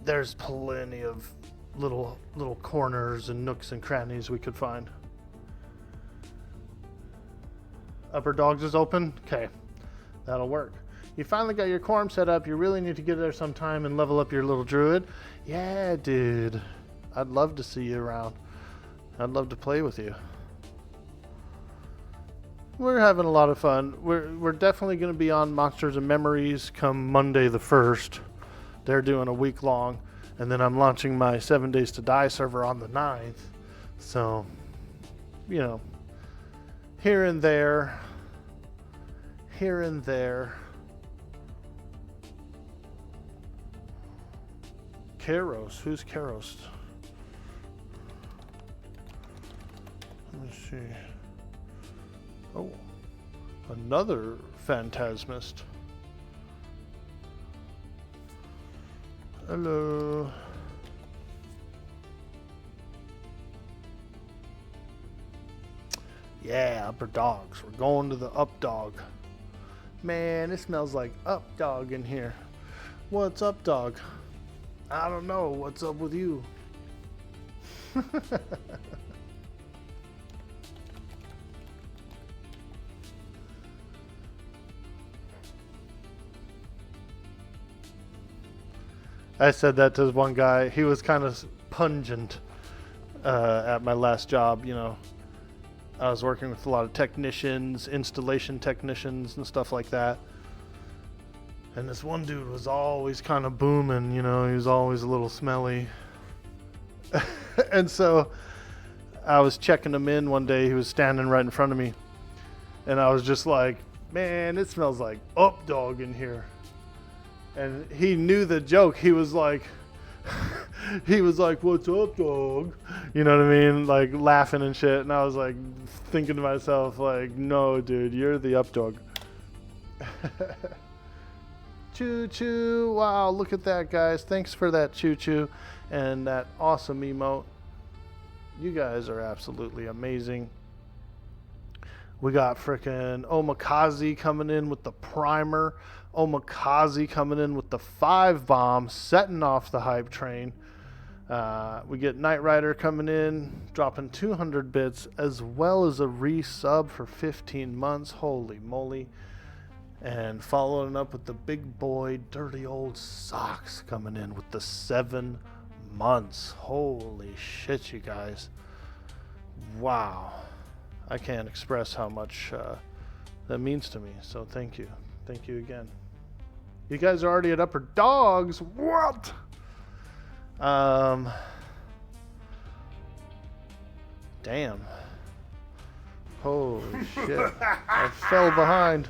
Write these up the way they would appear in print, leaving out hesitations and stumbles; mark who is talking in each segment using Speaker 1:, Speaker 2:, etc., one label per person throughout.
Speaker 1: there's plenty of little corners and nooks and crannies we could find. Upper Dogs is open? Okay, that'll work. You finally got your Quarm set up. You really need to get there sometime and level up your little druid. Yeah, dude. I'd love to see you around. I'd love to play with you. We're having a lot of fun. We're definitely going to be on Monsters and Memories come Monday the 1st. They're doing a week long. And then I'm launching my 7 Days to Die server on the 9th. So, you know, here and there. Here and there. Karos. Who's Karos? Let me see. Oh, another Phantasmist. Hello. Yeah, Upper Dogs. We're going to the Up Dog. Man, it smells like Up Dog in here. What's up, dog? I don't know. What's up with you? I said that to one guy. He was kind of pungent at my last job, you know. I was working with a lot of technicians, installation technicians and stuff like that. And this one dude was always kind of booming, you know. He was always a little smelly. And so I was checking him in one day. He was standing right in front of me. And I was just like, man, it smells like Up Dog in here. And he knew the joke. He was like, what's up, dog? You know what I mean? Like laughing and shit. And I was like thinking to myself, like, no, dude, you're the Up Dog. Choo choo. Wow, look at that, guys. Thanks for that choo choo and that awesome emote. You guys are absolutely amazing. We got frickin' Omikaze coming in with the primer. Omikaze coming in with the 5 bomb, setting off the hype train. We get Knight Rider coming in, dropping 200 bits, as well as a resub for 15 months. Holy moly. And following up with the big boy, Dirty Old Socks coming in with the 7 months. Holy shit, you guys. Wow. I can't express how much that means to me. So thank you. Thank you again. You guys are already at Upper Dogs. What? Damn. Holy shit. I fell behind.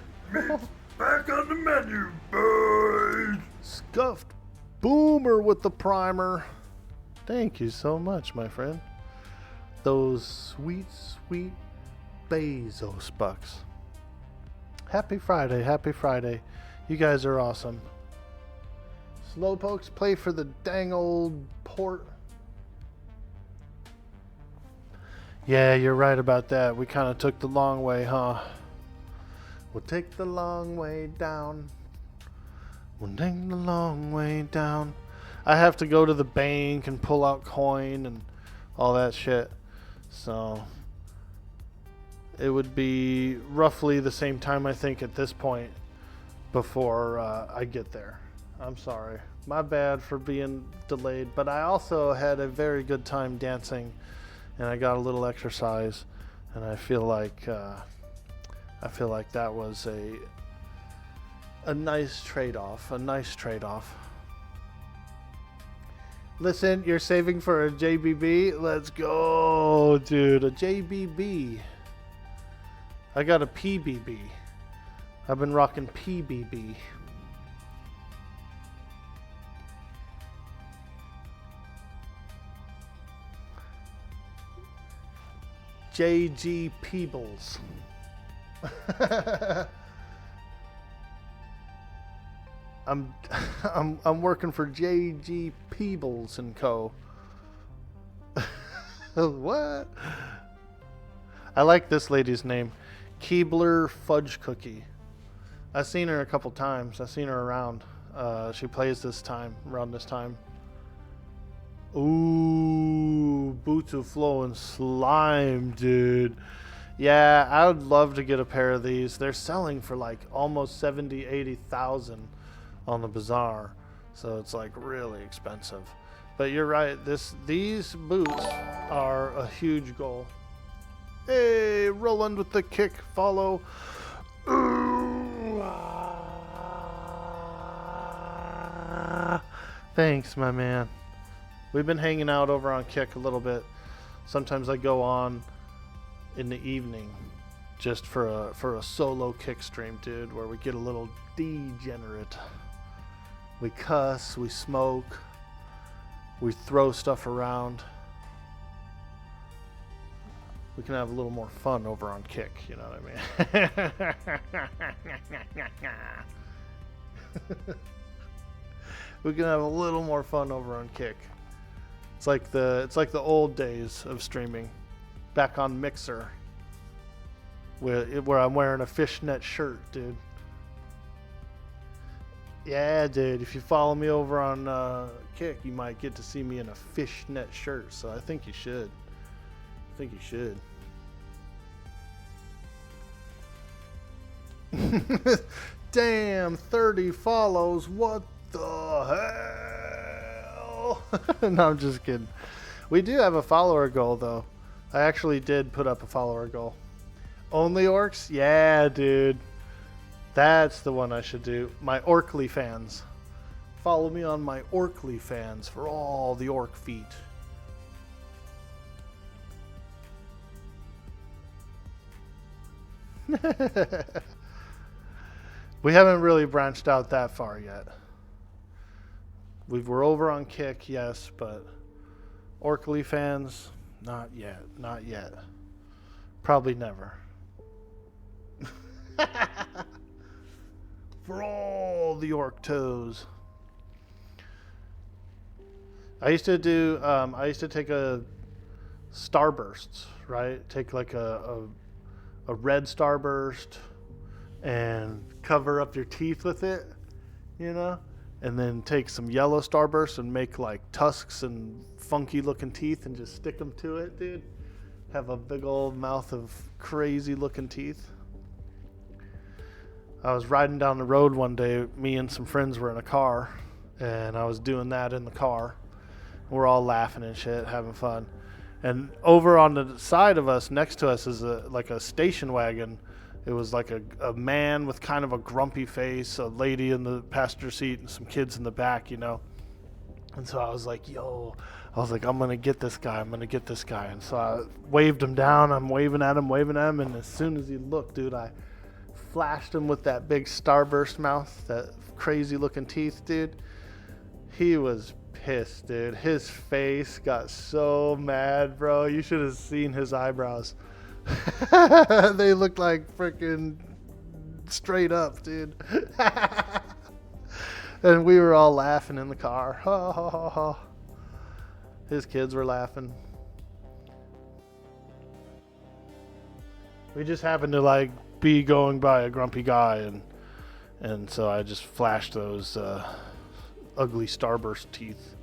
Speaker 2: Back on the menu, boys.
Speaker 1: Scuffed Boomer with the primer. Thank you so much, my friend. Those sweet, sweet Bezos bucks. Happy Friday, happy Friday. You guys are awesome. Slowpokes, play for the dang old port. Yeah, you're right about that. We kind of took the long way, huh? We'll take the long way down. We'll take the long way down. I have to go to the bank and pull out coin and all that shit. So it would be roughly the same time, I think, at this point before I get there. I'm sorry. My bad for being delayed. But I also had a very good time dancing, and I got a little exercise, and I feel like that was a nice trade-off. A nice trade-off. Listen, you're saving for a JBB? Let's go, dude. A JBB. I got a PBB. I've been rocking PBB. JG Peebles. I'm working for JG Peebles and Co. What? I like this lady's name, Keebler Fudge Cookie. I've seen her a couple times. I've seen her around. She plays around this time. Ooh, boots of flowing slime, dude. Yeah, I would love to get a pair of these. They're selling for like almost 70, 80,000 on the bazaar. So it's like really expensive. But you're right, these boots are a huge goal. Hey, Roland with the kick, follow. Ooh, thanks, my man. We've been hanging out over on Kick a little bit. Sometimes I go on in the evening just for a solo Kick stream, dude, where we get a little degenerate. We cuss, we smoke, we throw stuff around. We can have a little more fun over on Kick, you know what I mean? We can have a little more fun over on Kick. It's like the old days of streaming, back on Mixer, where I'm wearing a fishnet shirt, dude. Yeah, dude. If you follow me over on Kick, you might get to see me in a fishnet shirt. So I think you should. Damn, 30 follows. What the hell? No, I'm just kidding. We do have a follower goal, though. I actually did put up a follower goal. Only orcs? Yeah, dude. That's the one I should do. My Orkly fans. Follow me on my Orkly fans for all the orc feet. We haven't really branched out that far yet. We're over on Kick, yes, but Orkly fans, not yet. Probably never. For all the orc toes. I used to take a starbursts, right? Take like a red starburst and cover up your teeth with it, you know? And then take some yellow starburst and make like tusks and funky looking teeth and just stick them to it, dude. Have a big old mouth of crazy looking teeth. I was riding down the road one day, me and some friends were in a car, and I was doing that in the car. We're all laughing and shit, having fun. And over on the side of us, next to us, is like a station wagon. It was like a man with kind of a grumpy face, a lady in the passenger seat, and some kids in the back, you know. And so I was like, I'm going to get this guy. And so I waved him down. I'm waving at him. And as soon as he looked, dude, I flashed him with that big starburst mouth, that crazy looking teeth, dude. He was pissed, dude. His face got so mad, bro. You should have seen his eyebrows. They looked like freaking straight up, dude. And we were all laughing in the car. Ha, ha, ha, ha. His kids were laughing. We just happened to like be going by a grumpy guy, and so I just flashed those ugly starburst teeth.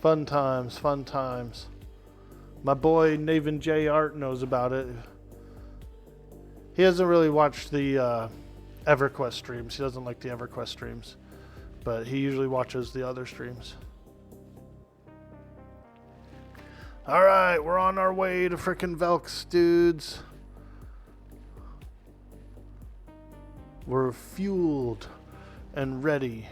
Speaker 1: Fun times. My boy Navin J. Art knows about it. He hasn't really watched the Everquest streams. He doesn't like the Everquest streams, but he usually watches the other streams. Alright, we're on our way to frickin' Velks, dudes. We're fueled and ready.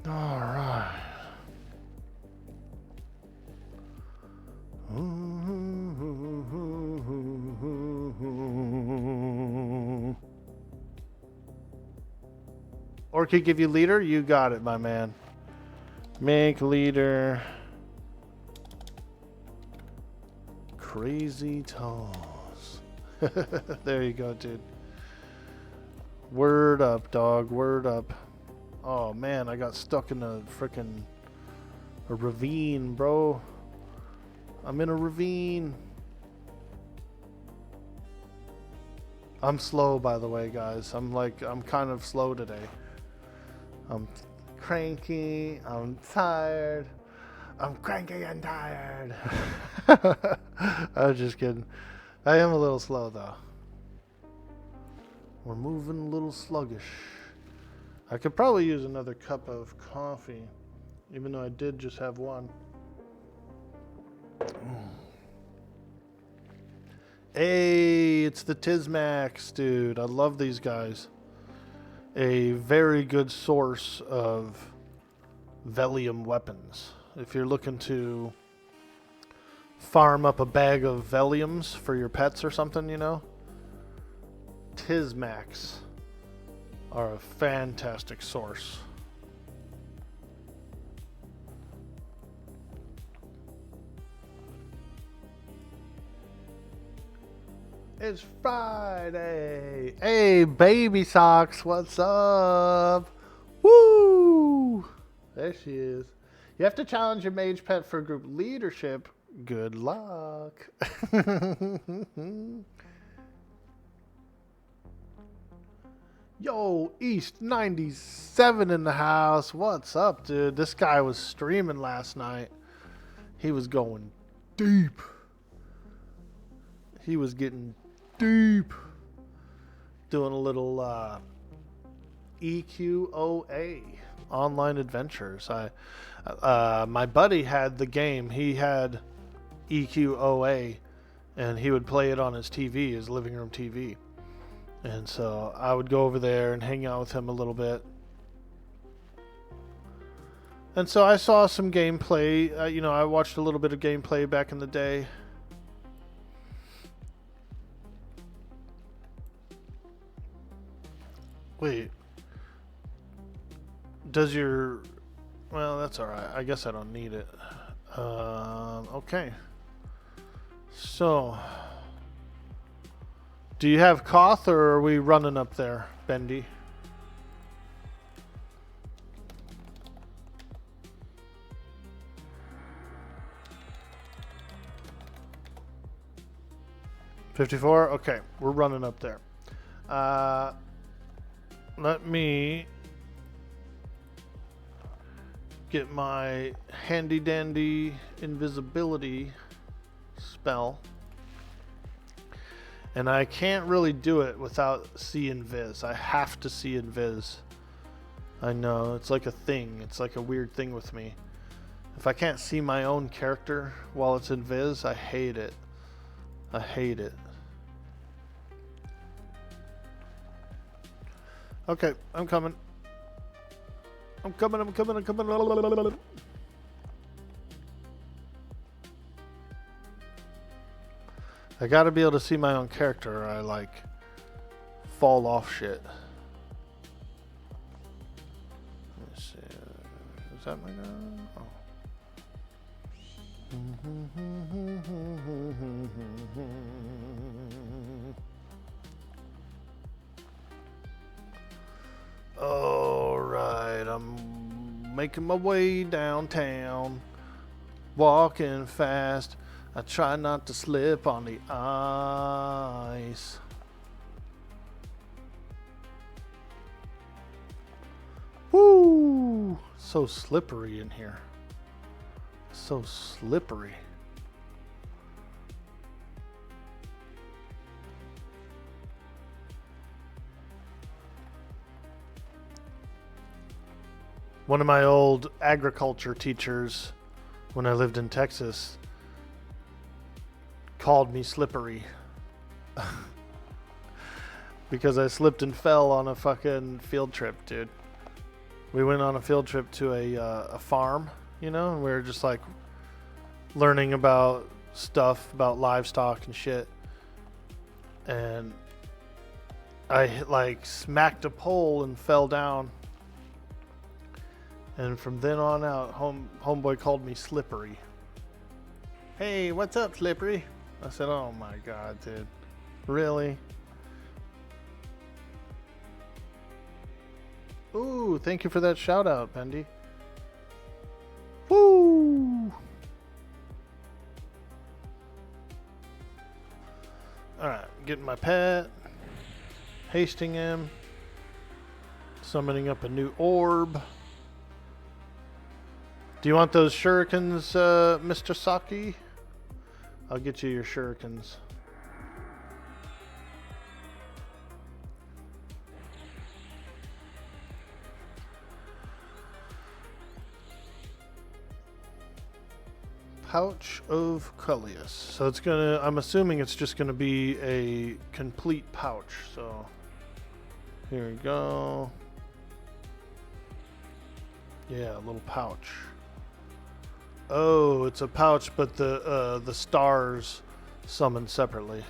Speaker 1: Alright. Orky give you leader? You got it, my man. Make leader. Crazy toes. There you go, dude. Word up, dog. Word up. Oh, man, I got stuck in a frickin' ravine, bro. I'm in a ravine. I'm slow, by the way, guys. I'm kind of slow today. I'm cranky. I'm tired. I'm cranky and tired. I was just kidding. I am a little slow, though. We're moving a little sluggish. I could probably use another cup of coffee, even though I did just have one. Hey, it's the Tizmax, dude. I love these guys. A very good source of Velium weapons. If you're looking to farm up a bag of Veliums for your pets or something, you know, Tizmax are a fantastic source. It's Friday. Hey, baby socks, what's up? Woo! There she is. You have to challenge your mage pet for group leadership. Good luck. Yo, East 97 in the house. What's up, dude? This guy was streaming last night. He was going deep. He was getting deep. Doing a little EQOA, online adventures. My buddy had the game. He had EQOA, and he would play it on his TV, his living room TV. And so I would go over there and hang out with him a little bit. And so I saw some gameplay. I watched a little bit of gameplay back in the day. Wait. Well, that's alright. I guess I don't need it. Okay. So, do you have Koth, or are we running up there, Bendy? $54? Okay, we're running up there. Let me get my handy dandy invisibility spell. And I can't really do it without see invis. I have to see invis. I know, it's like a thing. It's like a weird thing with me. If I can't see my own character while it's invis, I hate it. I hate it. Okay, I'm coming. I'm coming. I gotta be able to see my own character, or I fall off shit. Let's see. Is that my guy? Alright, I'm making my way downtown, walking fast. I try not to slip on the ice. Woo! So slippery in here. So slippery. One of my old agriculture teachers, when I lived in Texas, called me slippery because I slipped and fell on a fucking field trip, dude. We went on a field trip to a farm, and we were just learning about stuff about livestock and shit. And I smacked a pole and fell down. And from then on out, homeboy called me slippery. Hey, what's up, slippery? I said, oh my god, dude. Really? Ooh, thank you for that shout out, Bendy. Woo! Alright, getting my pet. Hasting him. Summoning up a new orb. Do you want those shurikens, Mr. Saki? I'll get you your shurikens. Pouch of Cullius. So it's gonna, I'm assuming it's just gonna be a complete pouch. So here we go. Yeah, a little pouch. Oh, it's a pouch, but the stars summon separately.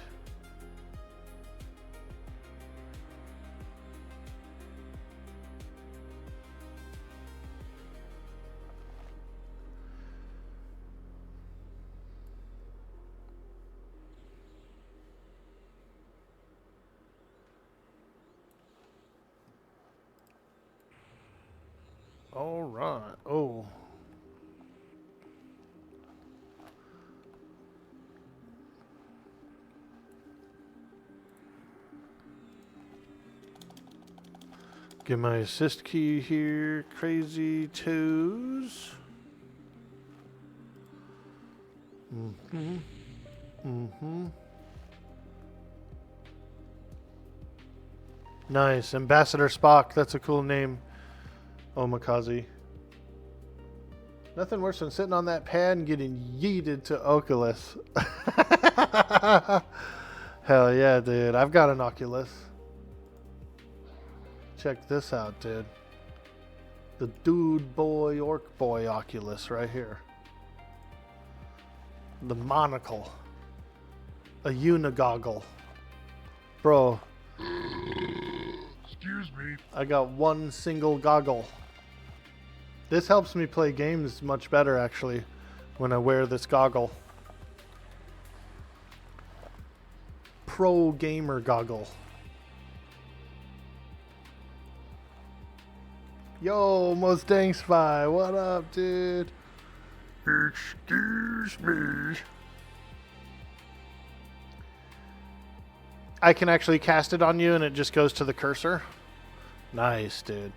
Speaker 1: All right. Oh. Get my assist key here. Crazy toes. Mm-hmm. Mm-hmm. Nice. Ambassador Spock. That's a cool name. Omikaze. Nothing worse than sitting on that pad and getting yeeted to Oculus. Hell yeah, dude. I've got an Oculus. Check this out, dude. The dude boy, Orkboy Oculus right here. The monocle. A unigoggle. Bro.
Speaker 2: Excuse me.
Speaker 1: I got one single goggle. This helps me play games much better, actually, when I wear this goggle. Pro gamer goggle. Yo, Mustang Spy, what up, dude?
Speaker 2: Excuse me.
Speaker 1: I can actually cast it on you and it just goes to the cursor. Nice, dude.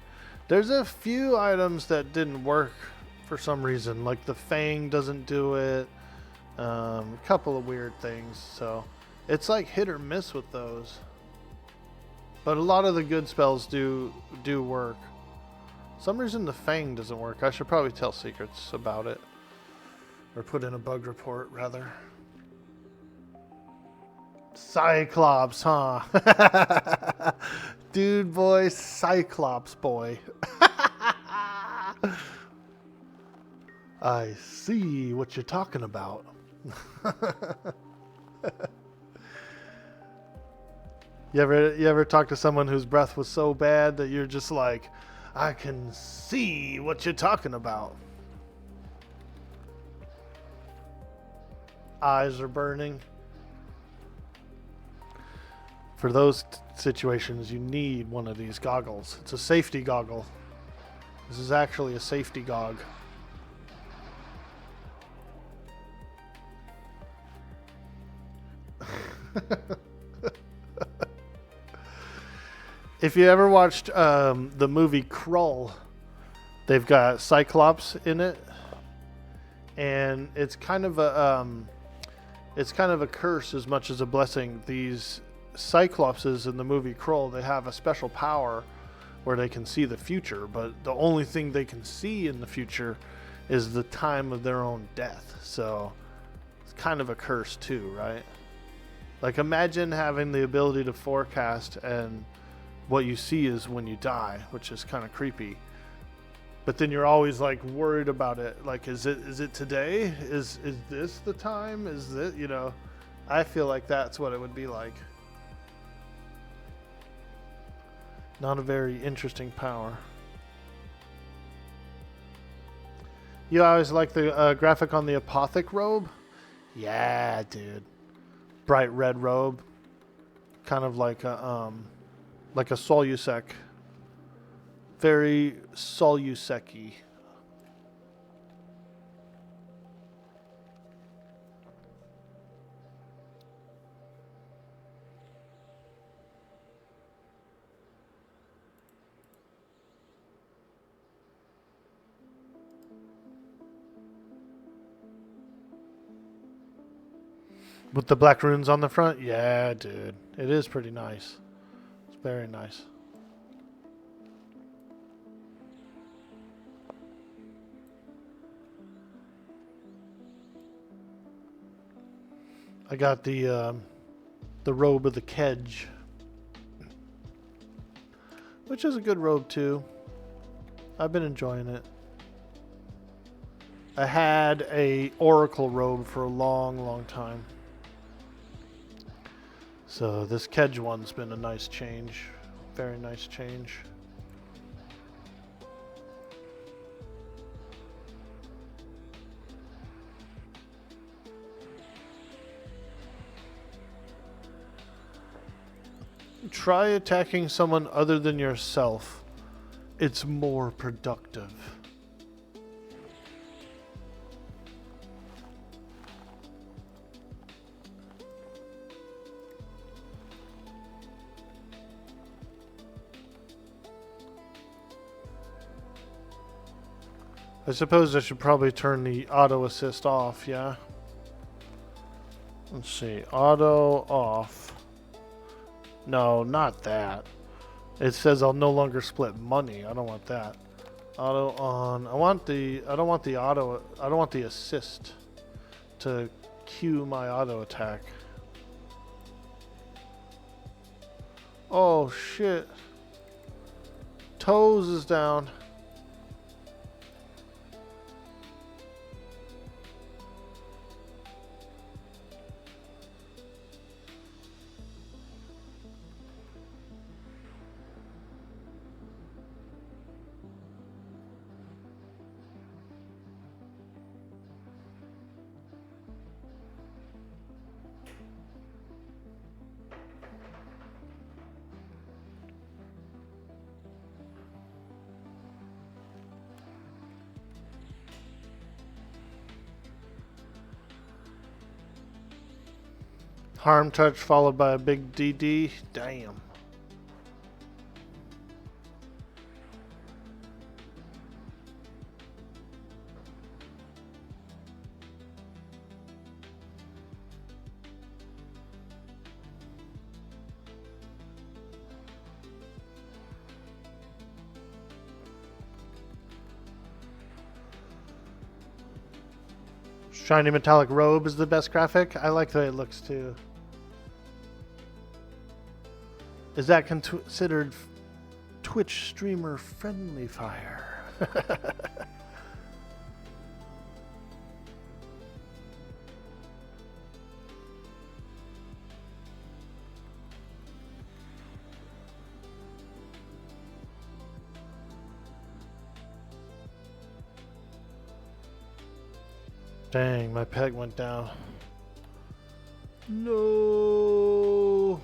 Speaker 1: There's a few items that didn't work for some reason, like the Fang doesn't do it. A couple of weird things, so it's like hit or miss with those. But a lot of the good spells do work. Some reason the Fang doesn't work. I should probably tell Secrets about it, or put in a bug report rather. Cyclops, huh? Dude boy, Cyclops boy. I see what you're talking about. You ever talk to someone whose breath was so bad that you're just like, I can see what you're talking about. Eyes are burning. For those situations, you need one of these goggles. It's a safety goggle. This is actually a safety gog. If you ever watched the movie Krull, they've got Cyclops in it, and it's kind of a curse as much as a blessing. These Cyclopses in the movie Krull, they have a special power where they can see the future, but the only thing they can see in the future is the time of their own death. So it's kind of a curse too, right? Like imagine having the ability to forecast and what you see is when you die, which is kind of creepy. But then you're always like worried about it. Like, is it today? Is this the time? Is it, you know, I feel like that's what it would be like. Not a very interesting power. You always like the graphic on the Apothic robe? Yeah, dude. Bright red robe. Kind of like a Solusek. Very Solusek-y. With the black runes on the front? Yeah, dude. It is pretty nice. It's very nice. I got the robe of the Kedge, which is a good robe too. I've been enjoying it. I had a Oracle robe for a long time. So this Kedge one's been a nice change. Very nice change. Try attacking someone other than yourself. It's more productive. I suppose I should probably turn the auto assist off, yeah? Let's see, auto off. No, not that. It says I'll no longer split money. I don't want that. Auto on. I don't want the assist to cue my auto attack. Oh shit. Toes is down. Harm touch followed by a big DD. Damn. Shiny metallic robe is the best graphic. I like the way it looks too. Is that considered Twitch streamer friendly fire? Dang, my peg went down. No.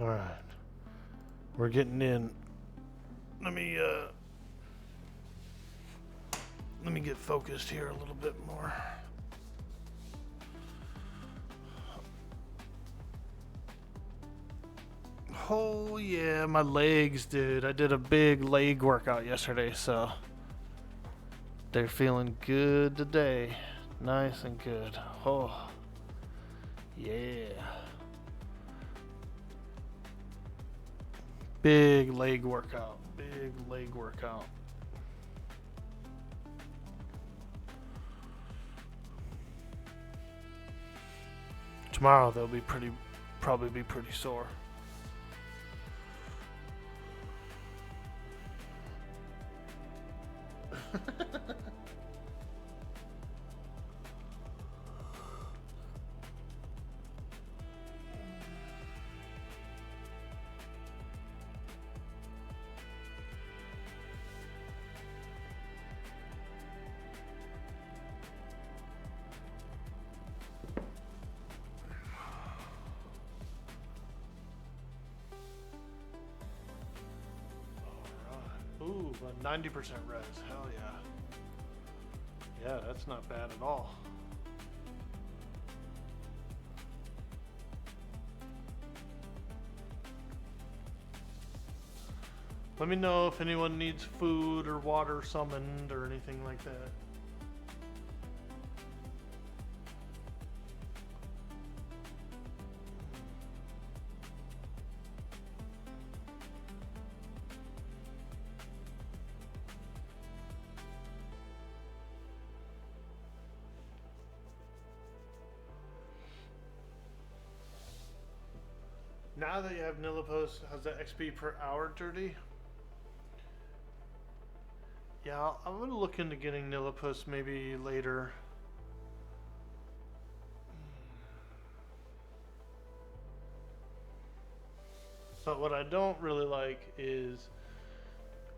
Speaker 1: All right, we're getting in. Let me get focused here a little bit more. Oh yeah, my legs, dude. I did a big leg workout yesterday, so they're feeling good today. Nice and good. Oh, yeah. Big leg workout. Big leg workout. Tomorrow they'll be probably be pretty sore. Ooh, but 90% res. Hell yeah. Yeah, that's not bad at all. Let me know if anyone needs food or water summoned or anything like that. Now that you have Nilipos, how's that XP per hour, Dirty? Yeah, I'm gonna look into getting Nilipos maybe later. But what I don't really like is,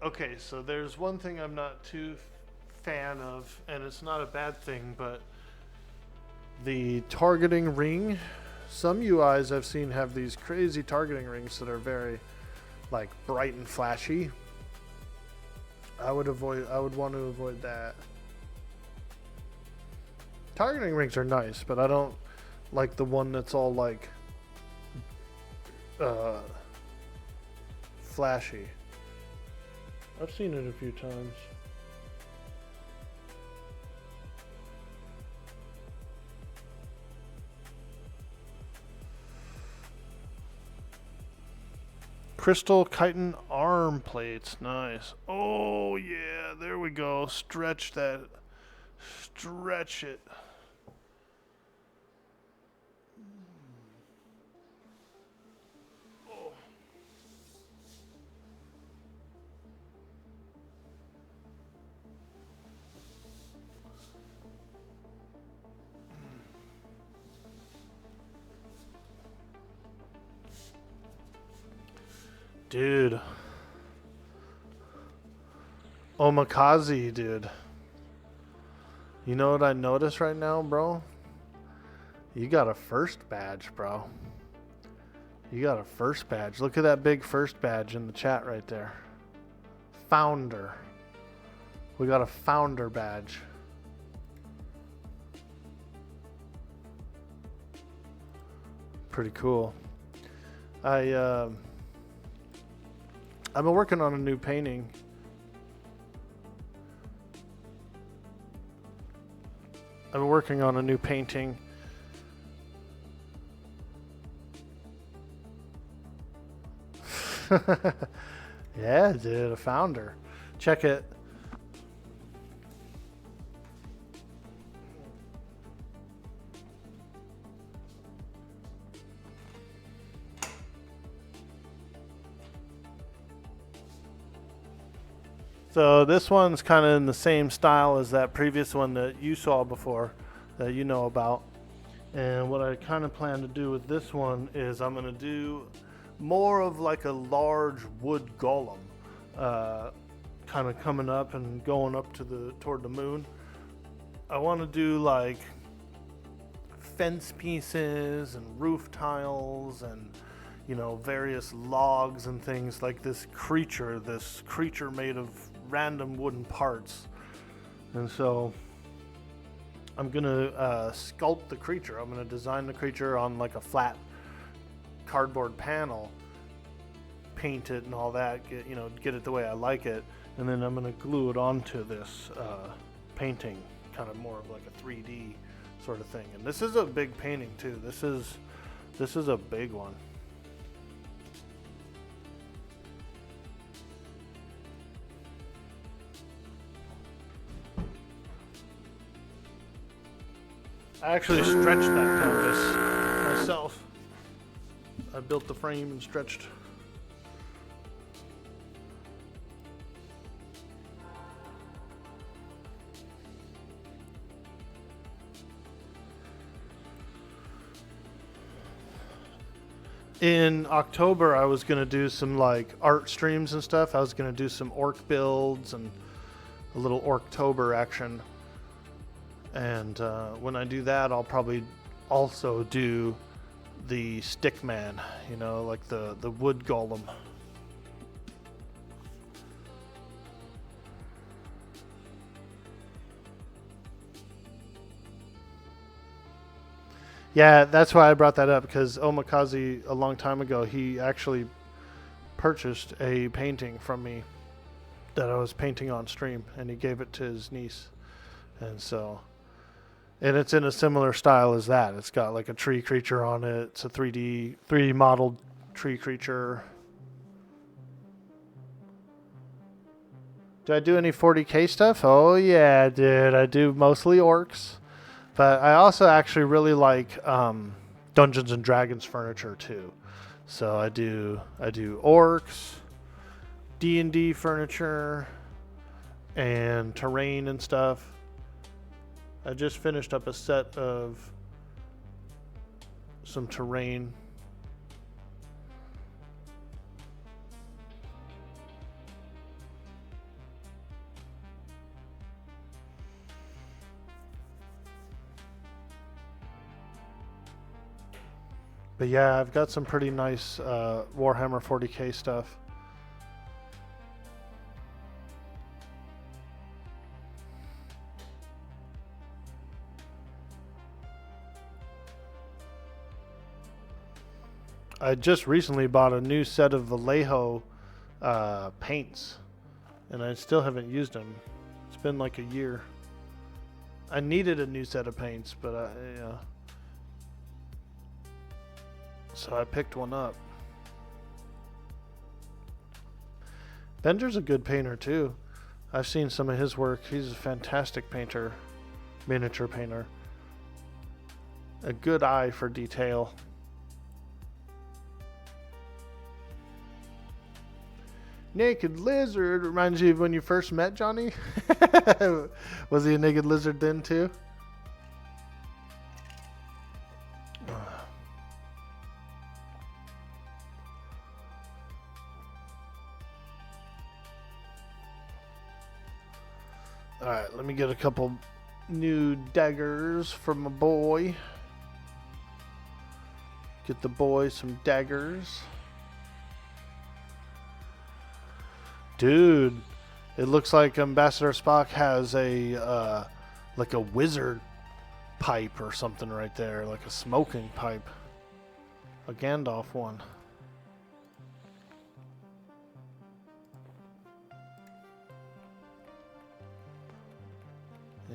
Speaker 1: okay, so there's one thing I'm not too fan of, and it's not a bad thing, but the targeting ring. Some UIs I've seen have these crazy targeting rings that are very like bright and flashy. I would want to avoid that. Targeting rings are nice, but I don't like the one that's all like flashy. I've seen it a few times. Crystal chitin arm plates, nice. Oh yeah, there we go. Stretch that. Stretch it. Oh. Dude. Omikaze, dude. You know what I notice right now, bro? You got a first badge, bro. You got a first badge. Look at that big first badge in the chat right there. Founder. We got a founder badge. Pretty cool. I've been working on a new painting. I've been working on a new painting. Yeah, dude, a founder. Check it. So this one's kind of in the same style as that previous one that you saw before, that you know about. And what I kind of plan to do with this one is I'm going to do more of like a large wood golem, kind of coming up and going up to toward the moon. I want to do like fence pieces and roof tiles and, you know, various logs and things, like this creature made of random wooden parts. And so I'm gonna sculpt the creature. I'm gonna design the creature on like a flat cardboard panel, paint it and all that, get it the way I like it, and then I'm gonna glue it onto this painting kind of more of like a 3D sort of thing. And this is a big painting too. This is a big one. I actually stretched that canvas myself. I built the frame and stretched. In October, I was going to do some like art streams and stuff. I was going to do some orc builds and a little Orktober action. And when I do that, I'll probably also do the stickman, you know, like the wood golem. Yeah, that's why I brought that up, because Omikaze, a long time ago, he actually purchased a painting from me that I was painting on stream, and he gave it to his niece. And so, and it's in a similar style as that. It's got like a tree creature on it. It's a 3D modeled tree creature. Do I do any 40K stuff? Oh yeah, dude. I do mostly orcs. But I also actually really like Dungeons and Dragons furniture too. So I do orcs, D&D furniture, and terrain and stuff. I just finished up a set of some terrain. But yeah, I've got some pretty nice Warhammer 40K stuff. I just recently bought a new set of Vallejo paints, and I still haven't used them. It's been like a year. I needed a new set of paints, but so I picked one up. Bender's a good painter too. I've seen some of his work. He's a fantastic painter, miniature painter. A good eye for detail. Naked lizard reminds you of when you first met Johnny? Was he a naked lizard then too? Alright, let me get a couple new daggers for my boy. Get the boy some daggers. Dude, it looks like Ambassador Spock has a like a wizard pipe or something right there, like a smoking pipe. A Gandalf one.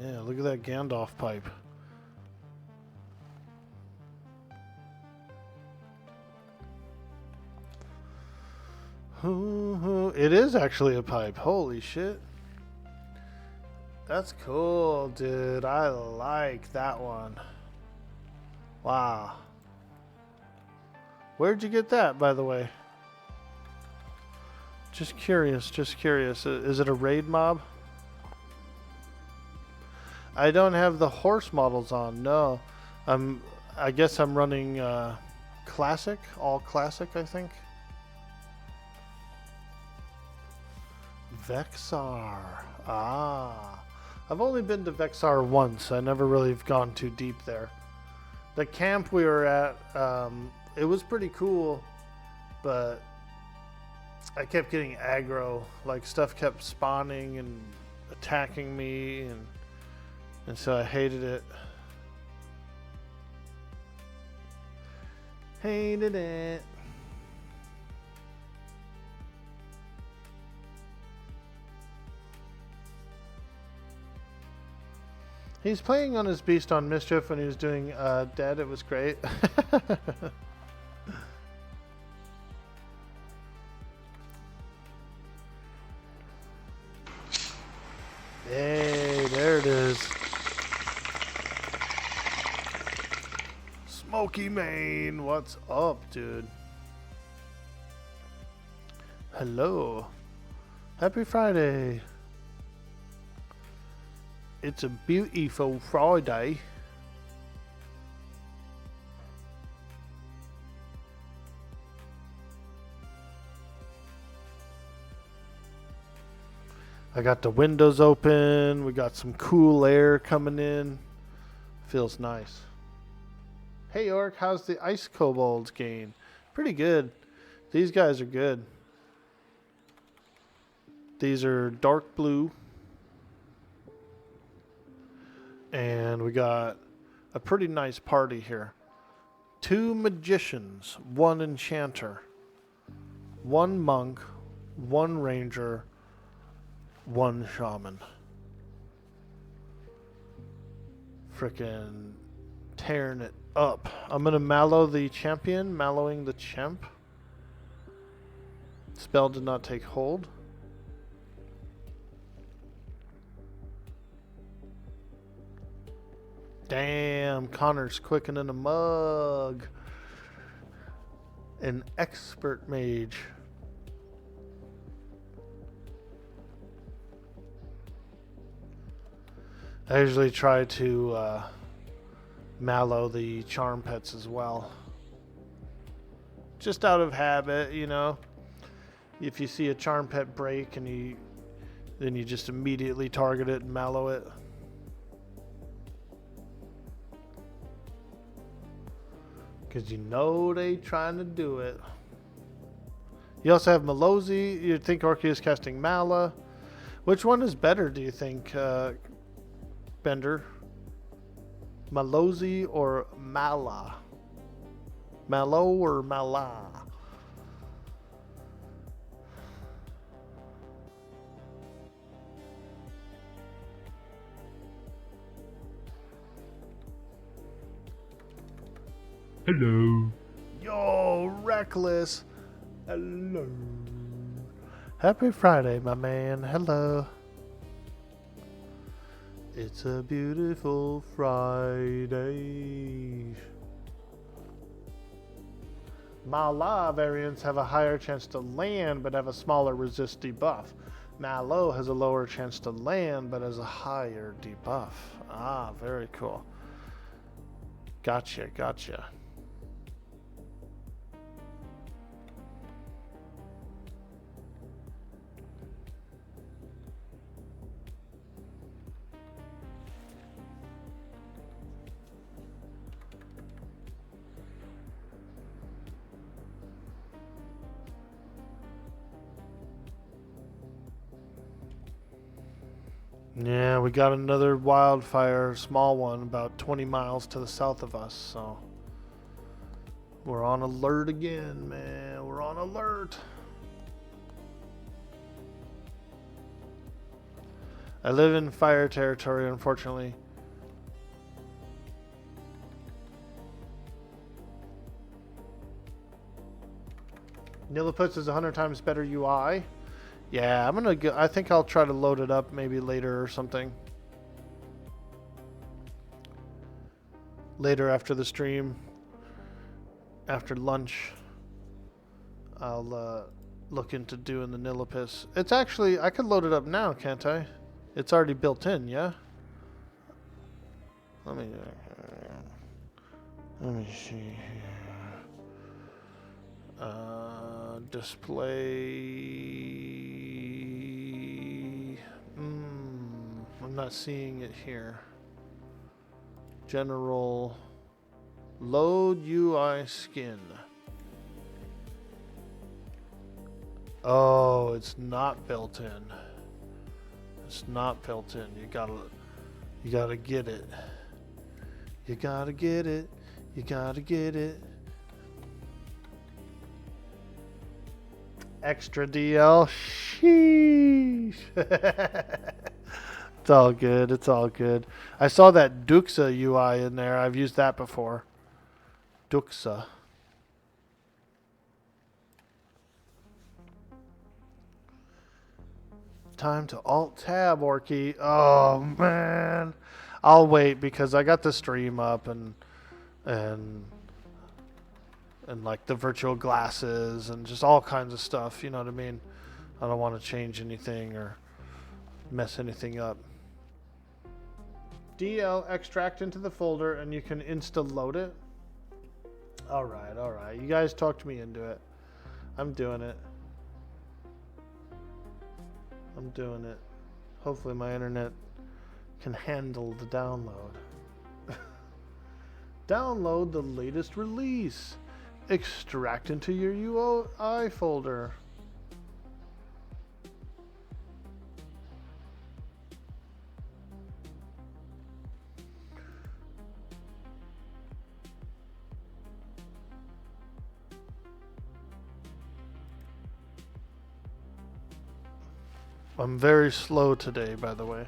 Speaker 1: Yeah, look at that Gandalf pipe. It is actually a pipe. Holy shit. That's cool, dude. I like that one. Wow. Where'd you get that, by the way? Just curious, just curious. Is it a raid mob? I don't have the horse models on, no. I guess I'm running classic, all classic, I think. Vexar. Ah. I've only been to Vexar once. I never really have gone too deep there. The camp we were at, it was pretty cool, but I kept getting aggro. Like, stuff kept spawning and attacking me, and so I hated it. Hated it. He's playing on his Beast on Mischief when he was doing Dead. It was great. Hey, there it is. Smoky Mane, what's up, dude? Hello. Happy Friday. It's a beautiful Friday. I got the windows open. We got some cool air coming in. Feels nice. Hey, Orc, how's the Ice Kobolds gain? Pretty good. These guys are good. These are dark blue. And we got a pretty nice party here. 2 magicians, 1 enchanter, 1 monk, 1 ranger, 1 shaman. Frickin' tearing it up. I'm gonna mallow the champion, mallowing the champ. Spell did not take hold. Damn, Connor's quicker than a mug. An expert mage. I usually try to mallow the charm pets as well. Just out of habit, you know. If you see a charm pet break and then you just immediately target it and mallow it. Because you know they trying to do it. You also have Malozi. You'd think Orky is casting Mala. Which one is better, do you think, Bender? Malozi or Mala? Malo or Mala?
Speaker 2: Hello.
Speaker 1: Yo, Reckless. Hello. Happy Friday, my man. Hello. It's a beautiful Friday. Mala variants have a higher chance to land but have a smaller resist debuff. Malo has a lower chance to land but has a higher debuff. Ah, very cool. Gotcha, gotcha. Yeah, we got another wildfire, small one, about 20 miles to the south of us, so we're on alert again, man. We're on alert. I live in fire territory, unfortunately. Niliputz is 100 times better UI. Yeah, I'm gonna go. I think I'll try to load it up maybe later or something. Later after the stream, after lunch, I'll look into doing the Nilipus. It's actually, I could load it up now, can't I? It's already built in, yeah? Let me see here. Display. I'm not seeing it here. General. Load UI skin. Oh, it's not built in. It's not built in. You gotta get it. You gotta get it. You gotta get it. Extra DL. Sheesh. It's all good. It's all good. I saw that Duxa UI in there. I've used that before. Duxa. Time to Alt-Tab, Orky. Oh, man. I'll wait because I got the stream up and like the virtual glasses and just all kinds of stuff. You know what I mean? I don't want to change anything or mess anything up. DL extract into the folder and you can insta-load it. All right, all right. You guys talked me into it. I'm doing it. I'm doing it. Hopefully my internet can handle the download. Download the latest release. Extract into your UI folder. I'm very slow today, by the way.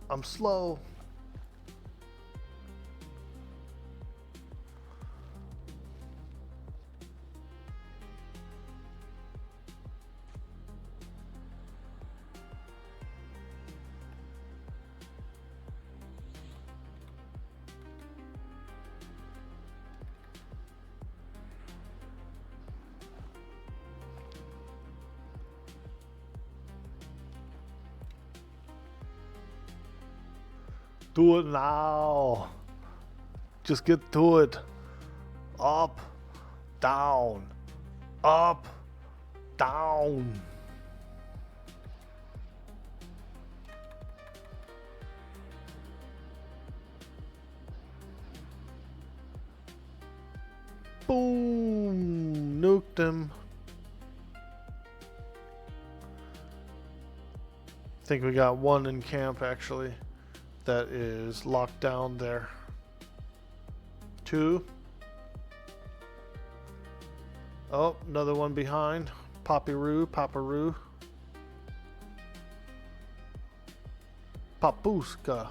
Speaker 1: I'm slow. Do it now. Just get to it. Up, down, up, down. Boom. Nuked him. I think we got one in camp actually. That is locked down there. 2. Oh, another one behind. Paparoo. Papuska.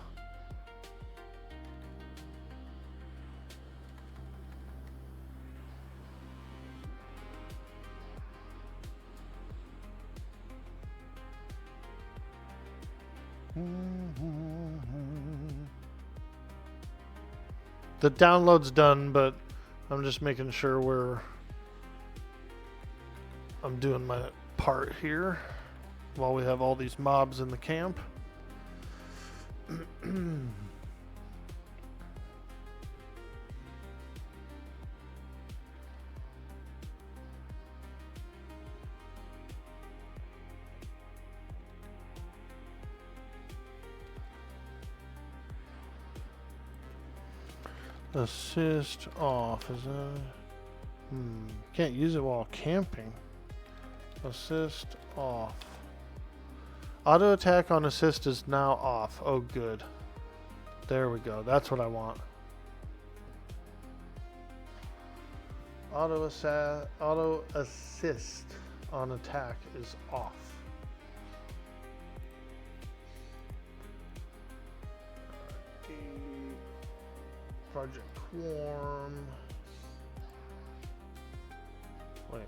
Speaker 1: The download's done, but I'm just making sure I'm doing my part here while we have all these mobs in the camp. Assist off, is that? Can't use it while camping. Assist off. Auto attack on assist is now off. Oh, good. There we go. That's what I want. Auto assist on attack is off. Project Quarm. Wait.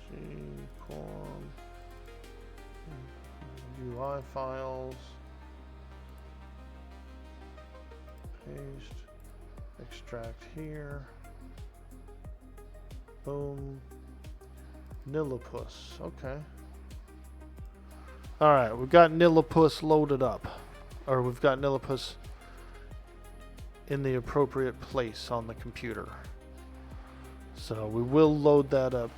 Speaker 1: C Quarm. UI files. Paste. Extract here. Boom. Nillipus. Okay. Alright, we've got Nillipus loaded up. Or we've got Nillipus in the appropriate place on the computer. So we will load that up.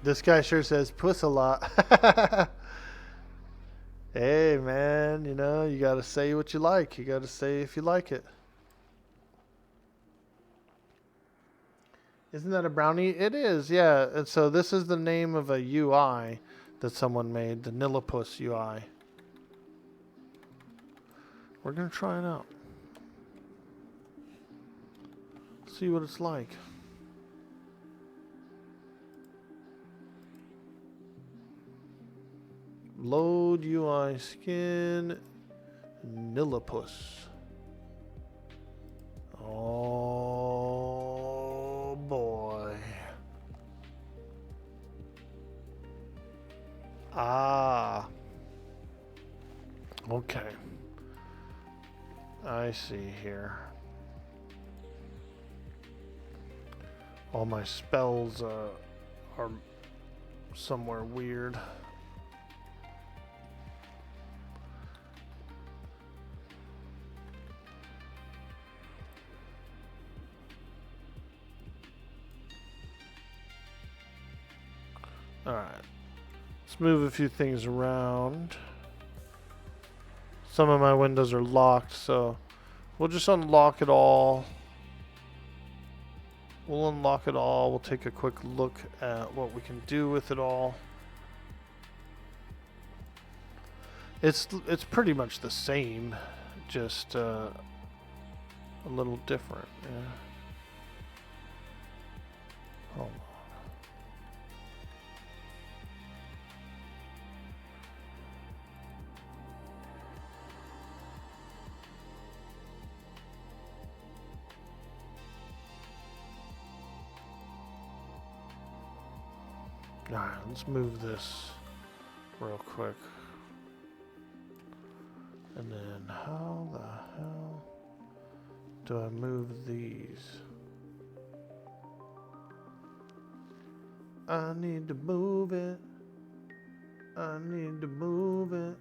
Speaker 1: This guy sure says puss a lot. Hey man, you know, you gotta say what you like. You gotta say if you like it. Isn't that a brownie? It is, yeah. And so this is the name of a UI that someone made, the Nillipus UI. We're going to try it out. See what it's like. Load UI skin Nillipus. Oh boy. Ah. Okay. I see here. All my spells are somewhere weird. Alright. Let's move a few things around. Some of my windows are locked, so we'll just unlock it all. We'll unlock it all. We'll take a quick look at what we can do with it all. It's pretty much the same, just a little different. Yeah. Hold on. Alright, let's move this real quick. And then how the hell do I move these? I need to move it. I need to move it.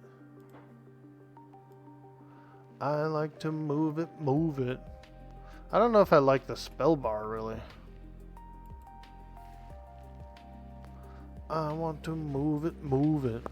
Speaker 1: I like to move it, move it. I don't know if I like the spell bar really. I want to move it, move it.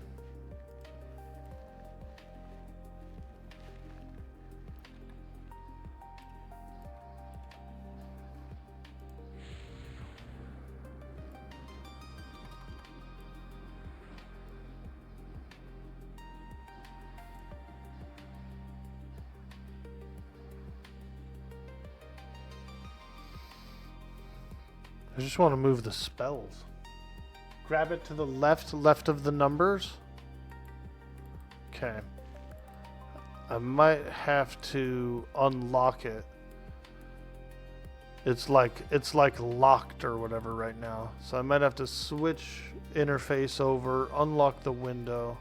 Speaker 1: I just want to move the spells. Grab it to the left of the numbers. Okay. I might have to unlock it. It's like locked or whatever right now. So I might have to switch interface over, unlock the window,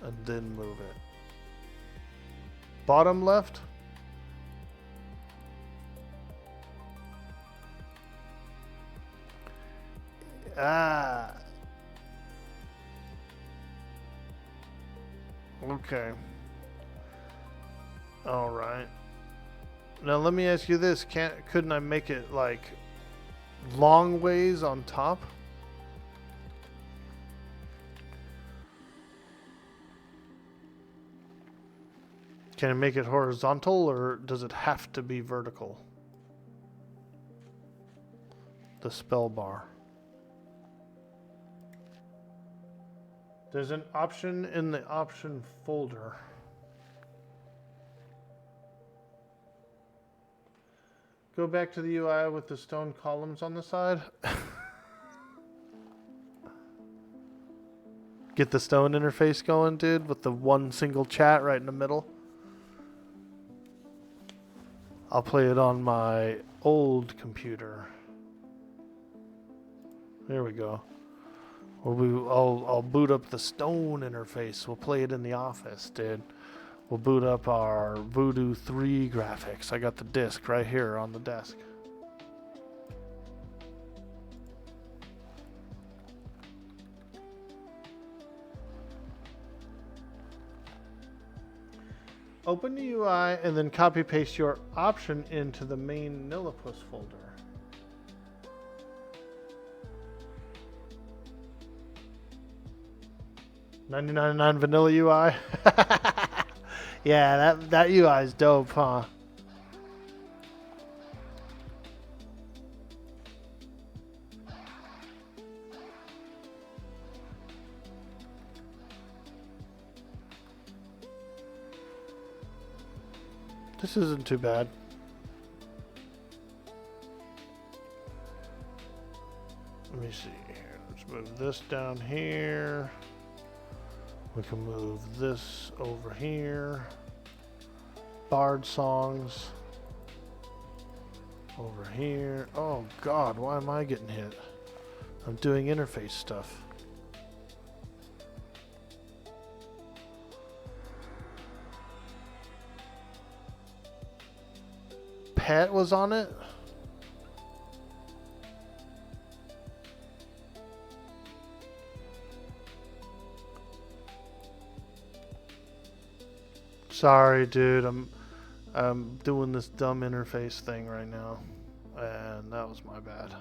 Speaker 1: and then move it. Bottom left? Ah. Okay. All right. Now let me ask you this: couldn't I make it like long ways on top? Can I make it horizontal, or does it have to be vertical? The spell bar. There's an option in the option folder. Go back to the UI with the stone columns on the side. Get the stone interface going, dude, with the one single chat right in the middle. I'll play it on my old computer. There we go. I'll boot up the stone interface. We'll play it in the office, dude. We'll boot up our Voodoo 3 graphics. I got the disc right here on the desk. Open the UI and then copy paste your option into the main Nillipus folder. $99.99 vanilla UI. Yeah, that UI is dope, huh? This isn't too bad. Let me see here. Let's move this down here. We can move this over here. Bard songs. Over here. Oh God, why am I getting hit? I'm doing interface stuff. Pet was on it? Sorry, dude. I'm doing this dumb interface thing right now, and that was my bad.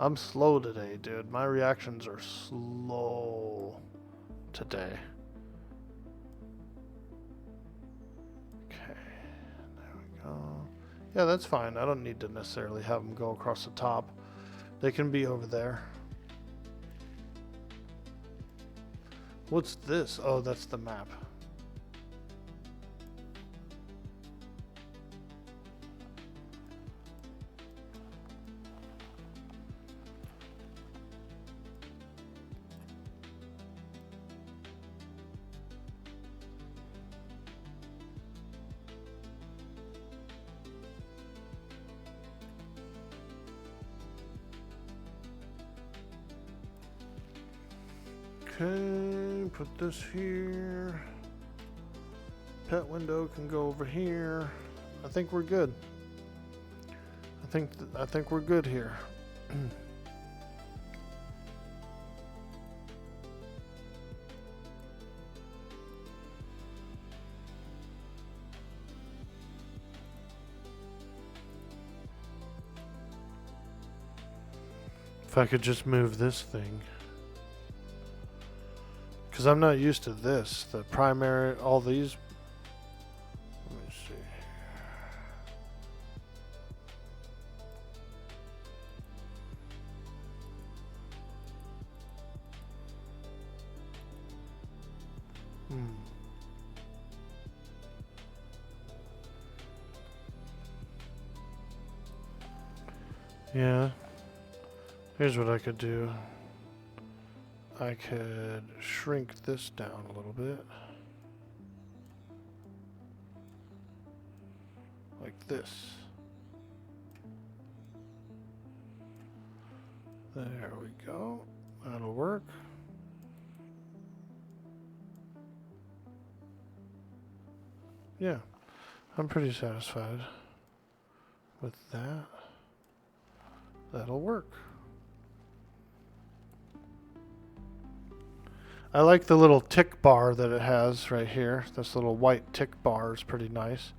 Speaker 1: I'm slow today, dude. My reactions are slow today. Okay, there we go. Yeah, that's fine. I don't need to necessarily have them go across the top. They can be over there. What's this? Oh, that's the map. Okay, put this here. Pet window can go over here. I think we're good. I think we're good here. If I could just move this thing. Because I'm not used to this. The primary, all these. Let me see. Yeah. Here's what I could do. I could shrink this down a little bit. Like this. There we go. That'll work. Yeah, I'm pretty satisfied with that. That'll work. I like the little tick bar that it has right here. This little white tick bar is pretty nice.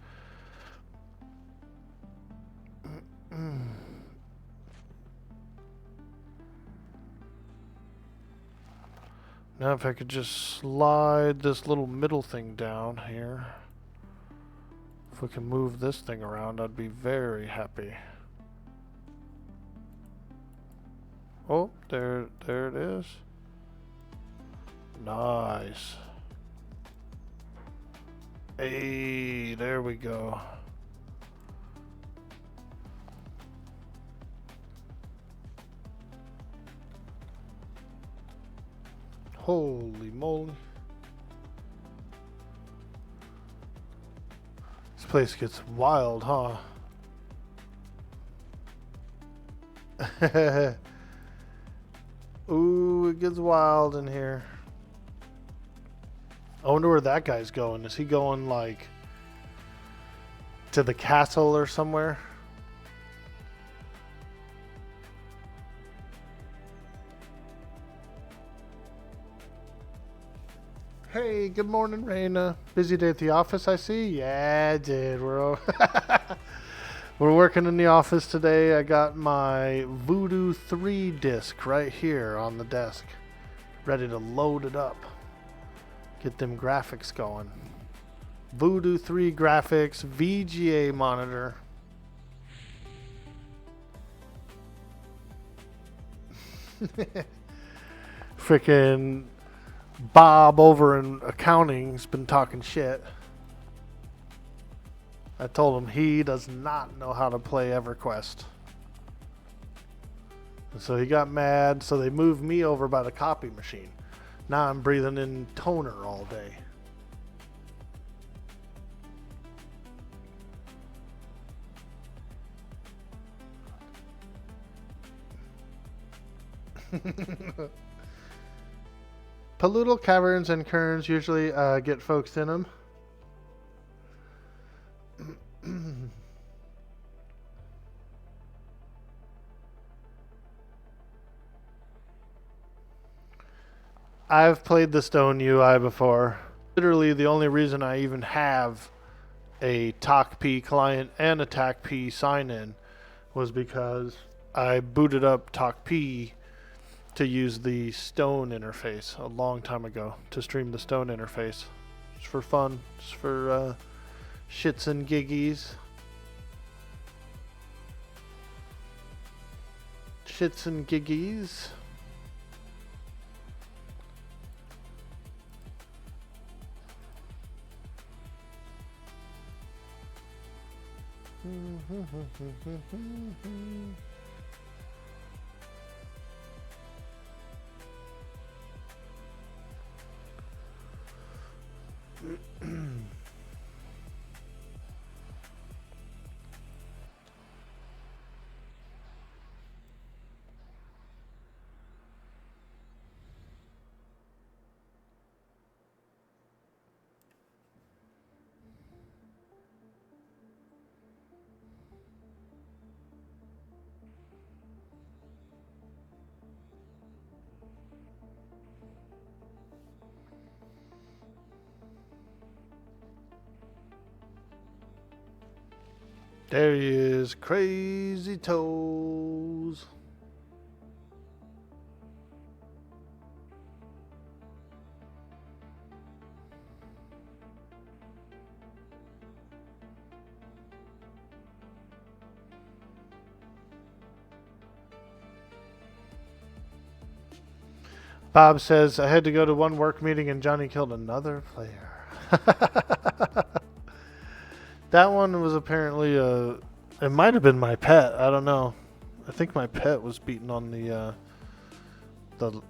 Speaker 1: Now if I could just slide this little middle thing down here. If we can move this thing around, I'd be very happy. Oh, there it is. Nice. Hey, there we go. Holy moly. This place gets wild, huh? Ooh, it gets wild in here. I wonder where that guy's going. Is he going, like, to the castle or somewhere? Hey, good morning, Raina. Busy day at the office, I see? Yeah, dude. We're working in the office today. I got my Voodoo 3 disc right here on the desk. Ready to load it up. Get them graphics going. Voodoo 3 graphics, VGA monitor. Frickin' Bob over in accounting's been talking shit. I told him he does not know how to play Everquest. And so he got mad, so they moved me over by the copy machine. Now I'm breathing in toner all day. Paludal caverns and cairns usually get folks in them. I've played the Stone UI before. Literally the only reason I even have a TalkP client and a TalkP sign-in was because I booted up TalkP to use the Stone interface a long time ago to stream the Stone interface. Just for fun, just for shits and giggies. Shits and giggies. There he is, Crazy Toes. Bob says, I had to go to one work meeting and Johnny killed another player. That one was apparently it might have been my pet. I don't know. I think my pet was beaten on the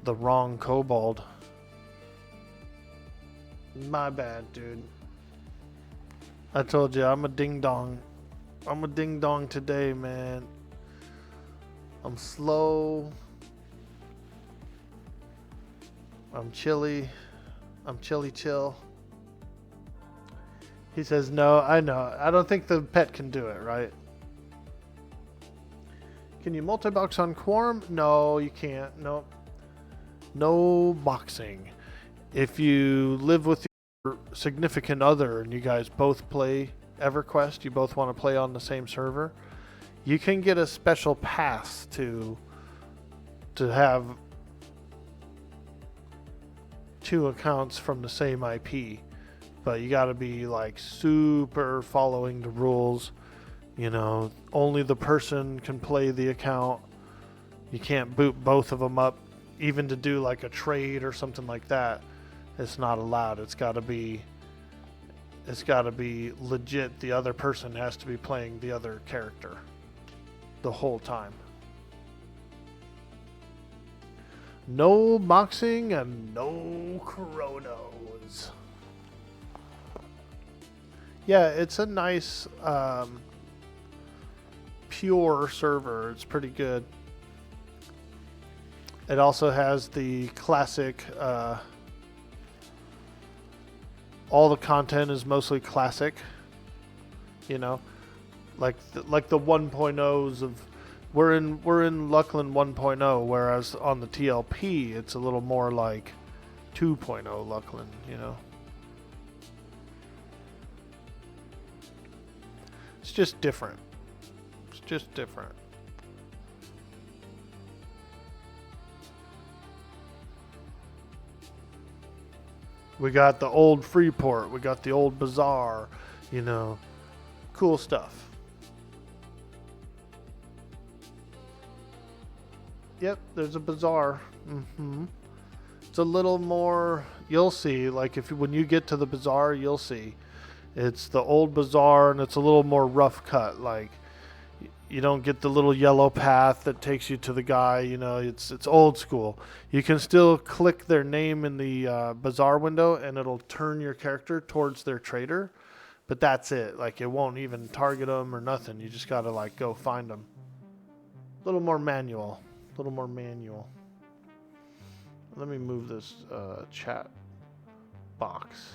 Speaker 1: wrong kobold. My bad, dude. I told you I'm a ding dong. I'm a ding dong today, man. I'm slow. I'm chilly. I'm chilly chill. He says, no, I know. I don't think the pet can do it, right? Can you multi-box on Quarm? No, you can't. Nope. No boxing. If you live with your significant other and you guys both play Everquest, you both want to play on the same server, you can get a special pass to have 2 accounts from the same IP. But you got to be like super following the rules. You know, only the person can play the account. You can't boot both of them up. Even to do like a trade or something like that, it's not allowed. It's got to be legit. The other person has to be playing the other character the whole time. No boxing and no chronos. Yeah, it's a nice, pure server. It's pretty good. It also has the classic, all the content is mostly classic, you know, like the 1.0s of, we're in Luckland 1.0, whereas on the TLP, it's a little more like 2.0 Luckland, you know. It's just different. It's just different. We got the old Freeport. We got the old Bazaar. You know, cool stuff. Yep, there's a Bazaar. It's a little more. You'll see. Like when you get to the Bazaar, you'll see. It's the old bazaar, and it's a little more rough cut. Like, you don't get the little yellow path that takes you to the guy. You know, it's old school. You can still click their name in the bazaar window, and it'll turn your character towards their trader. But that's it. Like, it won't even target them or nothing. You just gotta like go find them. A little more manual. A little more manual. Let me move this chat box.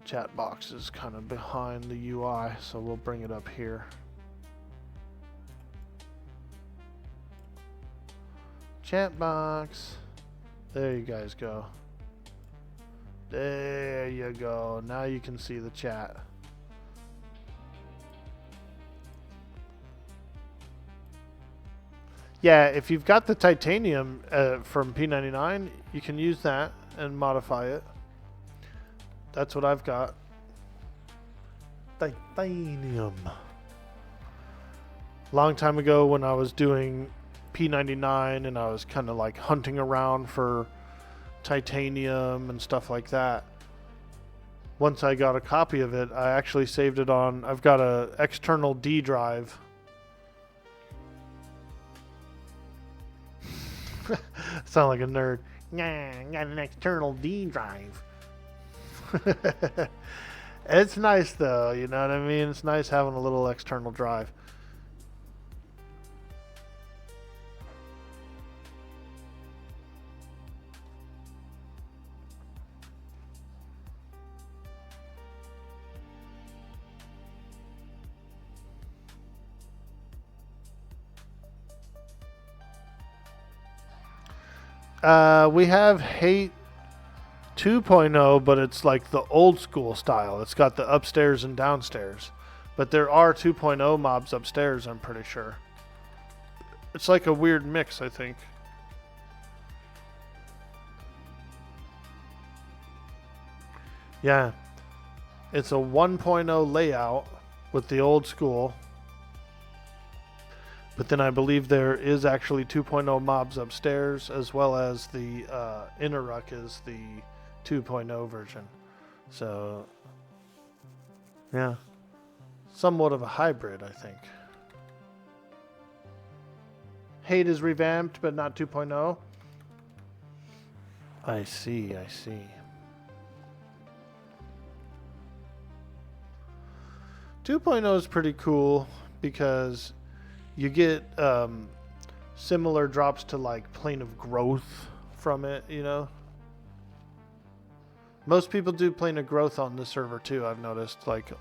Speaker 1: Chat box is kind of behind the UI, so we'll bring it up here. Chat box. There you guys go. There you go. Now you can see the chat. Yeah, if you've got the titanium from P99, you can use that and modify it. That's what I've got. Titanium. Long time ago when I was doing P99 and I was kind of like hunting around for titanium and stuff like that. Once I got a copy of it, I actually saved it on, I've got a external D drive. Sound like a nerd. Nah, I got an external D drive. It's nice though, you know what I mean? It's nice having a little external drive. We have Hate 2.0, but it's like the old school style. It's got the upstairs and downstairs. But there are 2.0 mobs upstairs, I'm pretty sure. It's like a weird mix, I think. Yeah. It's a 1.0 layout with the old school. But then I believe there is actually 2.0 mobs upstairs, as well as the inner ruck is the 2.0 version. So, yeah. Somewhat of a hybrid, I think. Hate is revamped, but not 2.0. I see, I see. 2.0 is pretty cool because you get similar drops to like Plane of Growth from it, you know. Most people do Plane of Growth on this server too, I've noticed. Like,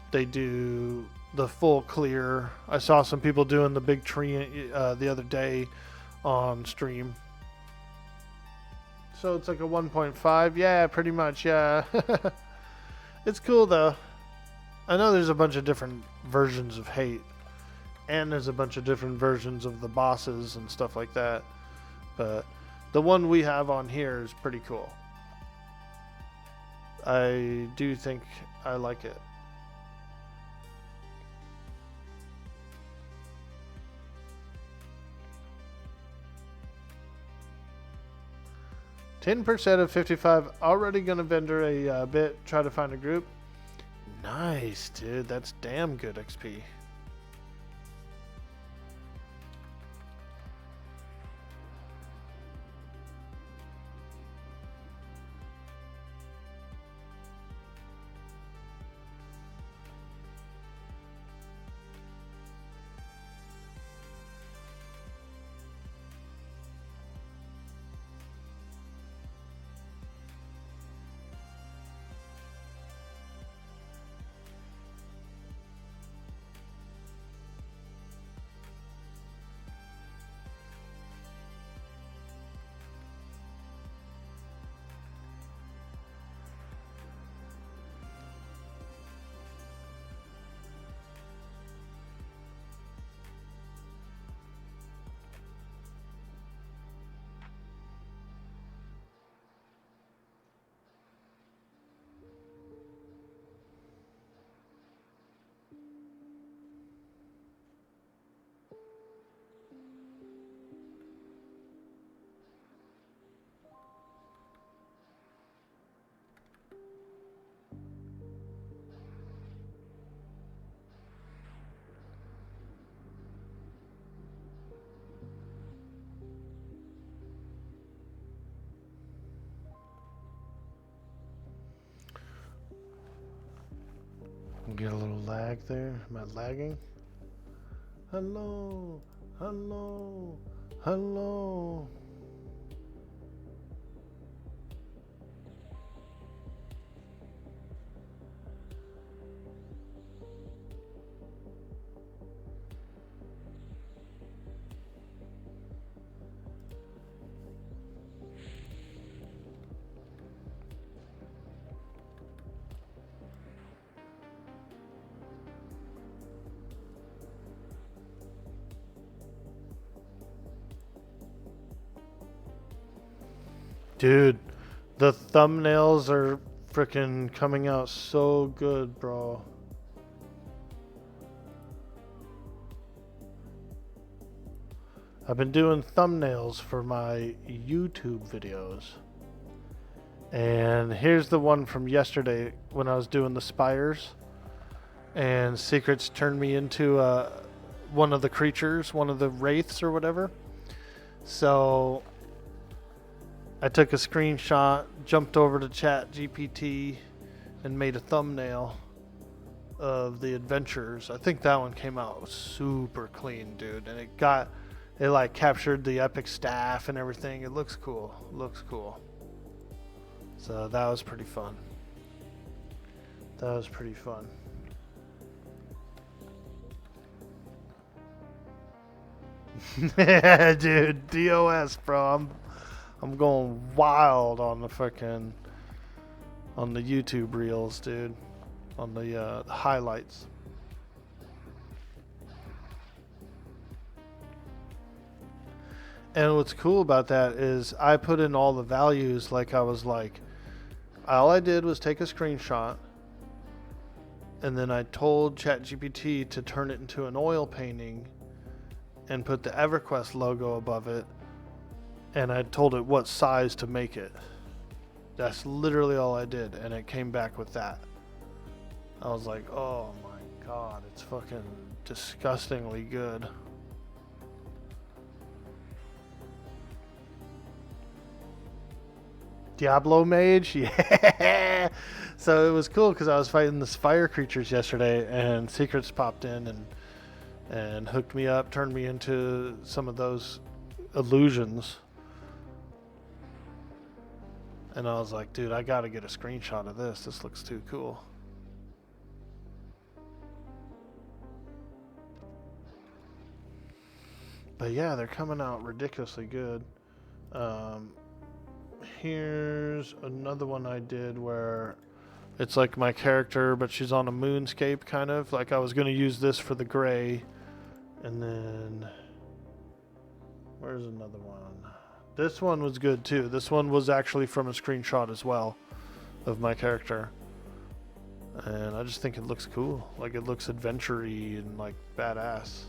Speaker 1: they do the full clear. I saw some people doing the big tree the other day on stream. So it's like a 1.5. Yeah, pretty much, yeah. It's cool though. I know there's a bunch of different versions of Hate. And there's a bunch of different versions of the bosses and stuff like that. But the one we have on here is pretty cool. I do think I like it. %, of 55. Already gonna vendor a bit. Try to find a group. Nice, dude. That's damn good XP. get a little lag there. Am I lagging? Hello, hello, hello. Dude, the thumbnails are freaking coming out so good, bro. I've been doing thumbnails for my YouTube videos. And here's the one from yesterday when I was doing the spires. And Secrets turned me into one of the creatures, one of the wraiths or whatever. So I took a screenshot, jumped over to Chat GPT, and made a thumbnail of the adventures. I think that one came out super clean, dude. And it like captured the epic staff and everything. It looks cool. Looks cool. So that was pretty fun. That was pretty fun. Yeah, dude, DOS, bro. I'm going wild on the fucking on the YouTube reels, dude. On the highlights. And what's cool about that is I put in all the values like I was like, all I did was take a screenshot and then I told ChatGPT to turn it into an oil painting and put the Everquest logo above it, and I told it what size to make it. That's literally all I did, and it came back with that. I was like, oh my god, it's fucking disgustingly good. Diablo Mage? Yeah! So it was cool because I was fighting the fire creatures yesterday, and Secrets popped in and hooked me up, turned me into some of those illusions. And I was like, dude, I gotta get a screenshot of this. This looks too cool. But yeah, they're coming out ridiculously good. Here's another one I did where it's like my character, but she's on a moonscape kind of. Like I was going to use this for the gray. And then where's another one? This one was good too. This one was actually from a screenshot as well of my character. And I just think it looks cool. Like it looks adventure-y and like badass.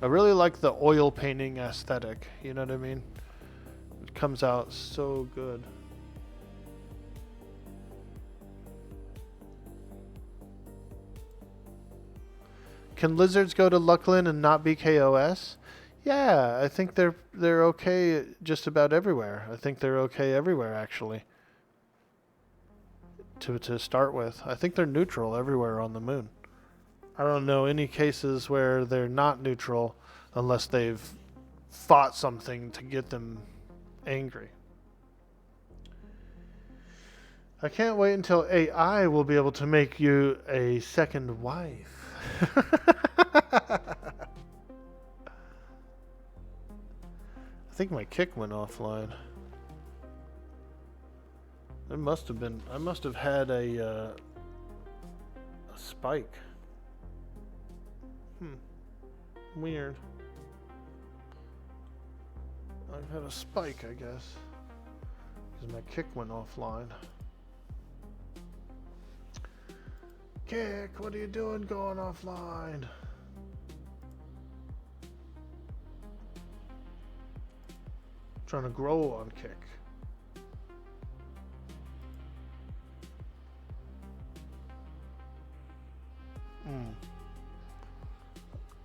Speaker 1: I really like the oil painting aesthetic. You know what I mean? It comes out so good. Can lizards go to Luckland and not be KOS? Yeah, I think they're okay just about everywhere. I think they're okay everywhere actually. To start with, I think they're neutral everywhere on the moon. I don't know any cases where they're not neutral unless they've fought something to get them angry. I can't wait until AI will be able to make you a second wife. I think my kick went offline. It must have been. I must have had a spike. Weird. I've had a spike, I guess, because my kick went offline. Kick, what are you doing going offline? Trying to grow on Kick.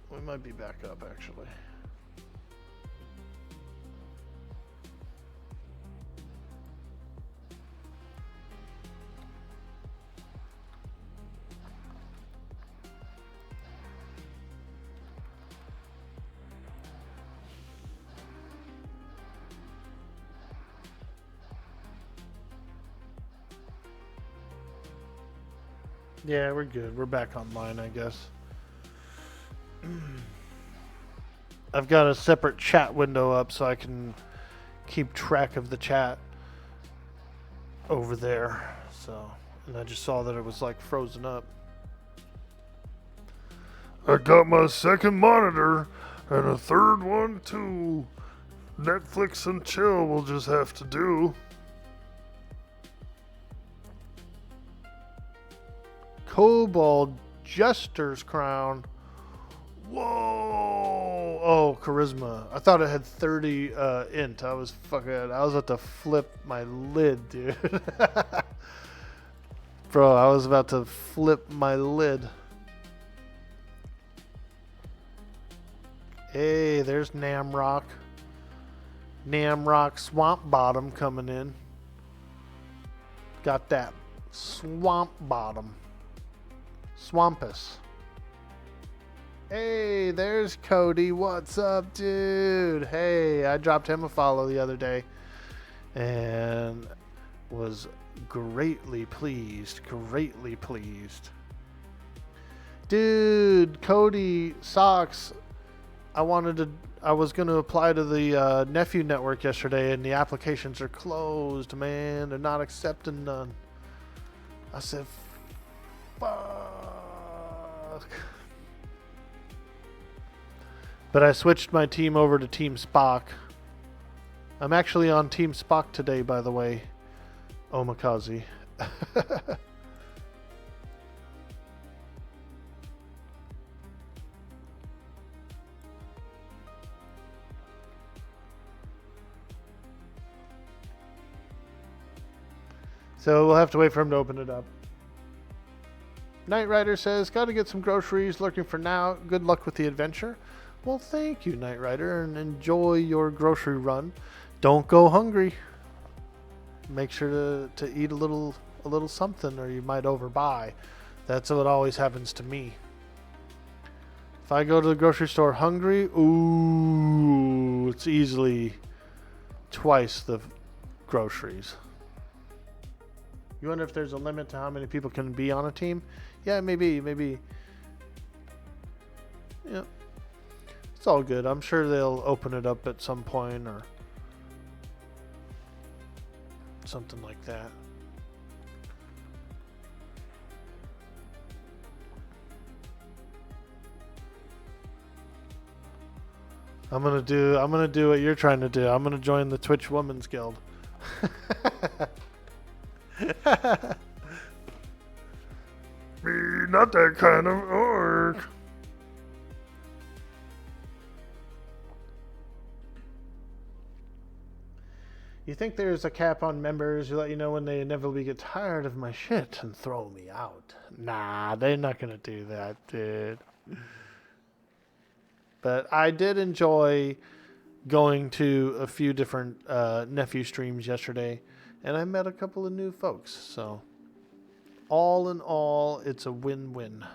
Speaker 1: We might be back up actually. Yeah, we're good. We're back online, I guess. I've got a separate chat window up so I can keep track of the chat over there. So, and I just saw that it was like frozen up. I got my second monitor and a third one too. Netflix and chill will just have to do. Kobold Jester's Crown. Whoa! Oh, charisma. I thought it had 30 int. I was about to flip my lid, dude. Bro, I was about to flip my lid. Hey, there's Namrock. Namrock Swamp Bottom coming in. Got that Swamp Bottom. Swampus. Hey, there's Cody. What's up, dude? Hey, I dropped him a follow the other day and was greatly pleased. Greatly pleased. Dude, Cody Socks. I was going to apply to the Nephew Network yesterday, and the applications are closed, man. They're not accepting none. I said, fuck. But I switched my team over to Team Spock. I'm actually on Team Spock today, by the way. Omikaze. So we'll have to wait for him to open it up. Knight Rider says, gotta get some groceries, looking for now. Good luck with the adventure. Well, thank you, Knight Rider, and enjoy your grocery run. Don't go hungry. Make sure to eat a little something, or you might overbuy. That's what always happens to me. If I go to the grocery store hungry, ooh, it's easily twice the groceries. You wonder if there's a limit to how many people can be on a team? Yeah, maybe. Yeah. It's all good. I'm sure they'll open it up at some point or something like that. I'm gonna do what you're trying to do. I'm gonna join the Twitch Women's Guild. Me, not that kind of orc. You think there's a cap on members who let you know when they inevitably get tired of my shit and throw me out? Nah, they're not gonna do that, dude. But I did enjoy going to a few different nephew streams yesterday, and I met a couple of new folks. So, all in all, it's a win-win.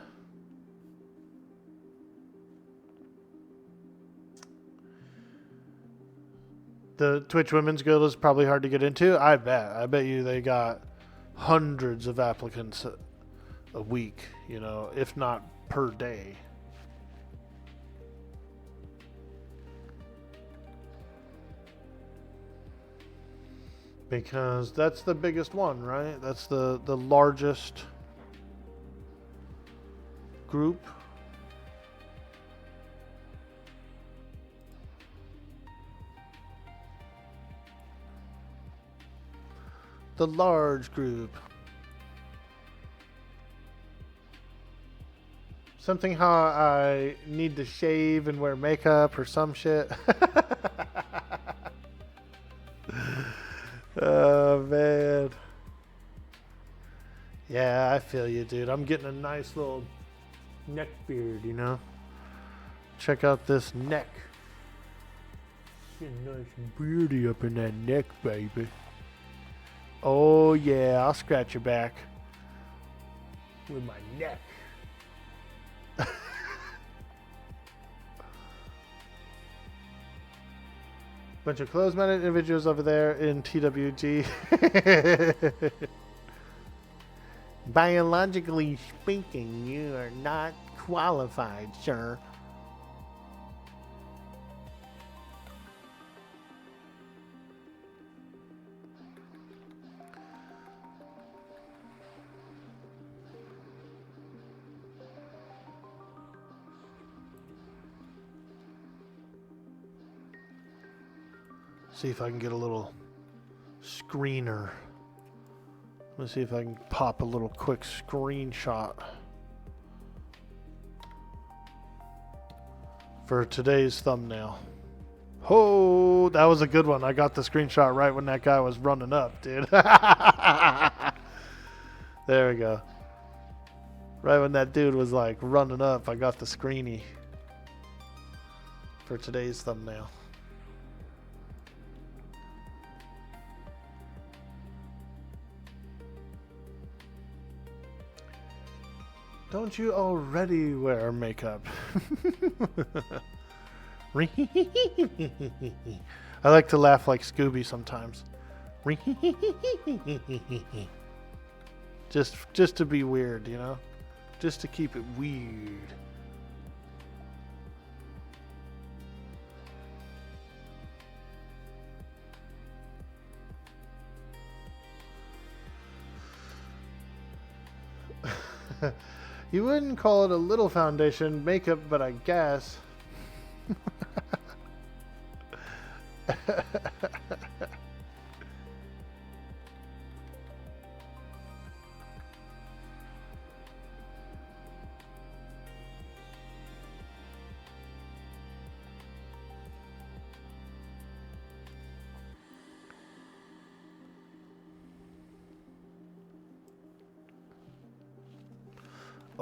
Speaker 1: The Twitch Women's Guild is probably hard to get into. I bet you they got hundreds of applicants a week, you know, if not per day. Because that's the biggest one, right? That's the largest group. The large group. Something how I need to shave and wear makeup or some shit. Oh, man. Yeah, I feel you, dude. I'm getting a nice little neck beard, you know? Check out this neck. Getting nice and beardy up in that neck, baby. Oh, yeah. I'll scratch your back with my neck. Bunch of closed-minded individuals over there in TWG. Biologically speaking, you are not qualified, sir. See if I can get a little screener. Let's see if I can pop a little quick screenshot for today's thumbnail. Oh, that was a good one. I got the screenshot right when that guy was running up, dude. There we go. Right when that dude was like running up, I got the screeny for today's thumbnail. Don't you already wear makeup? I like to laugh like Scooby sometimes. Just to be weird, you know? Just to keep it weird. You wouldn't call it a little foundation makeup, but I guess.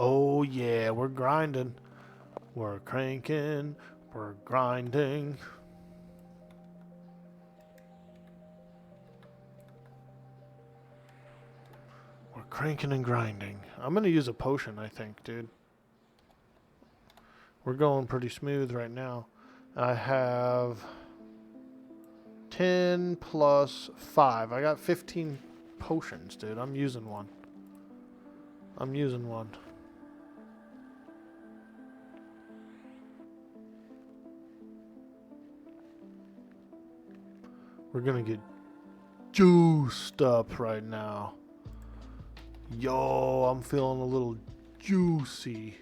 Speaker 1: Oh yeah, we're grinding. We're cranking. We're grinding. We're cranking and grinding. I'm going to use a potion, I think, dude. We're going pretty smooth right now. I have 10 plus 5. I got 15 potions, dude. I'm using one. We're gonna get juiced up right now. Yo, I'm feeling a little juicy.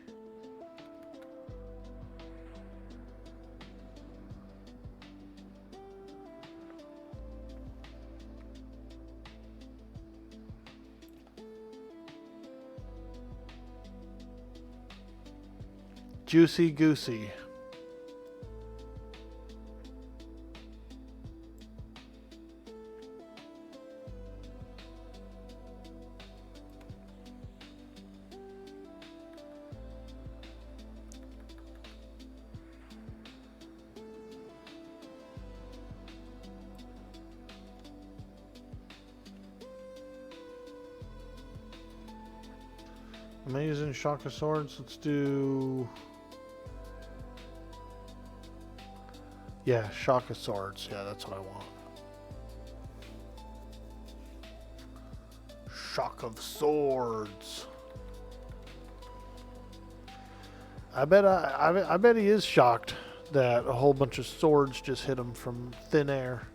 Speaker 1: Juicy goosey. Amazing shock of swords. Let's do. Yeah, shock of swords. Yeah, that's what I want. Shock of swords. I bet he is shocked that a whole bunch of swords just hit him from thin air.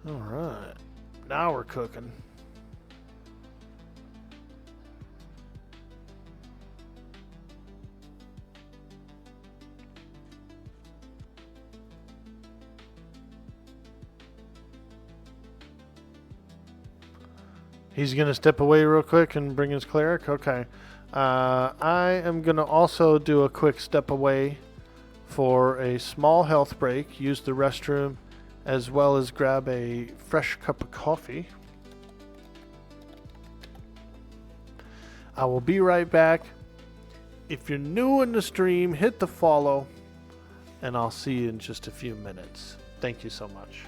Speaker 1: All right, now we're cooking. He's going to step away real quick and bring his cleric? Okay. I am going to also do a quick step away for a small health break, use the restroom, as well as grab a fresh cup of coffee. I will be right back. If you're new in the stream, hit the follow, and I'll see you in just a few minutes. Thank you so much.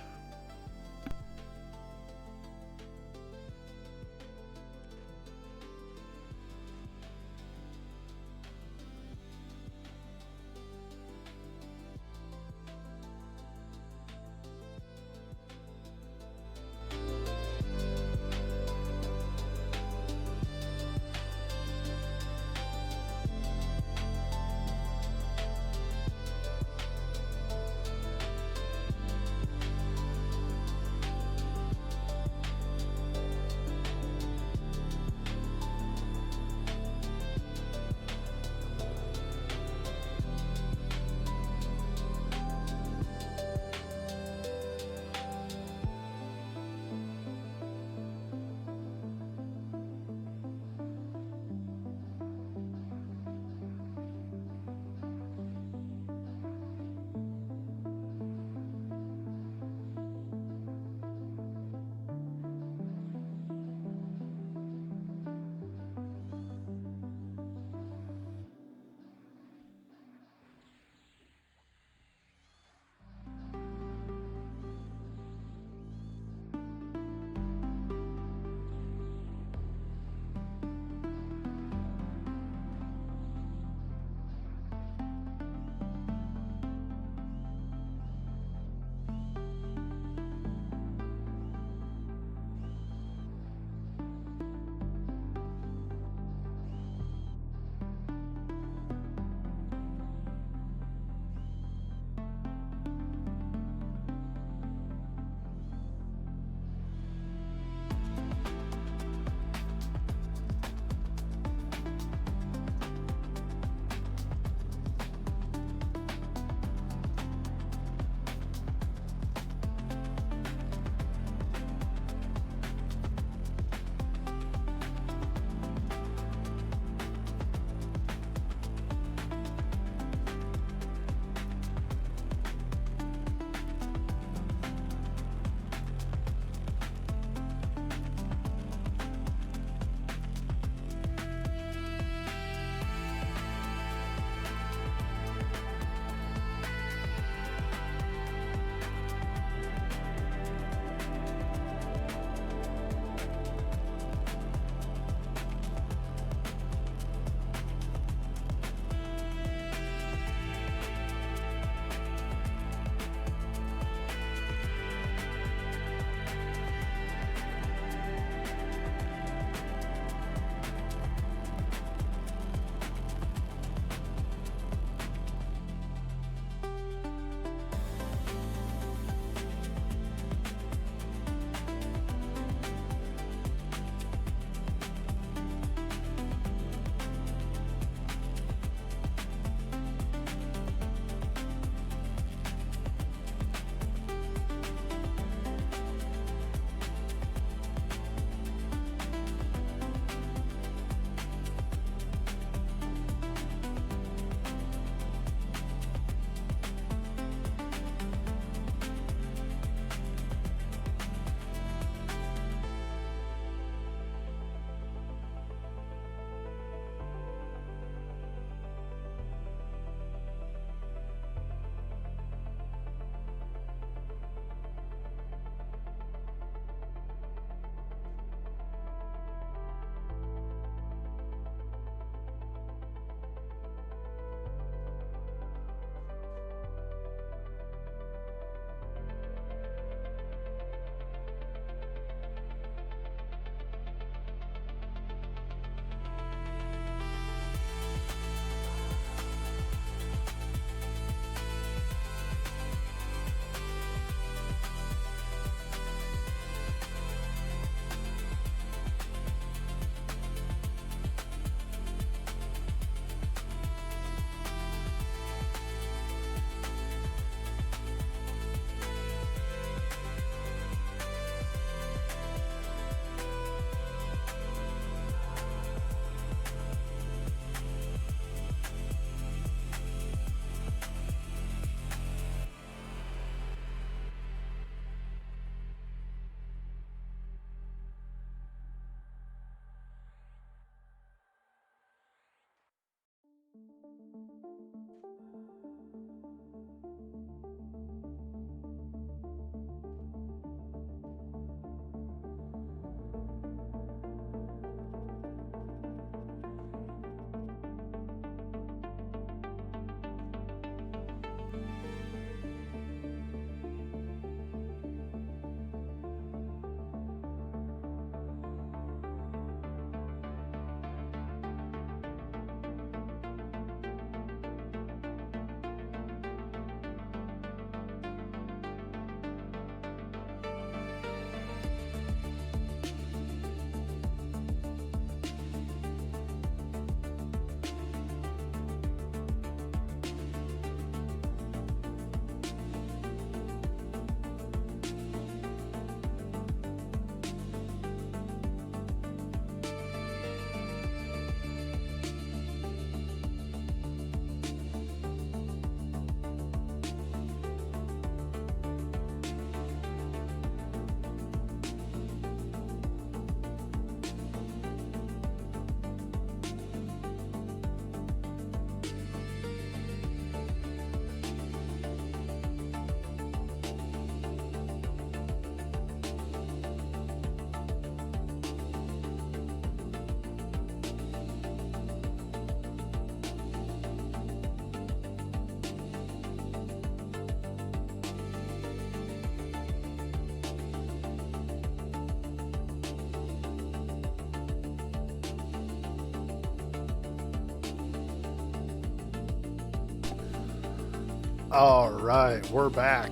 Speaker 1: All right, we're back.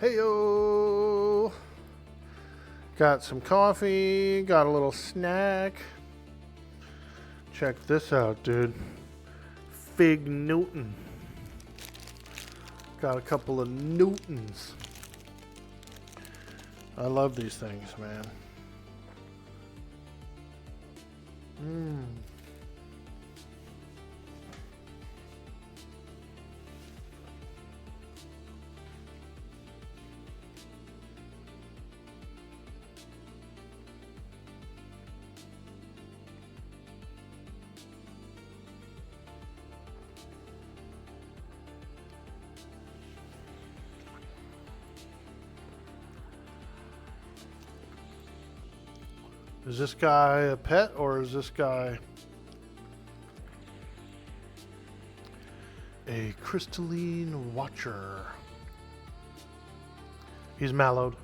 Speaker 1: Heyo! Got some coffee, got a little snack. Check this out, dude. Fig Newton. Got a couple of Newtons. I love these things, man. Is this guy a pet or is this guy a crystalline watcher? He's mellowed.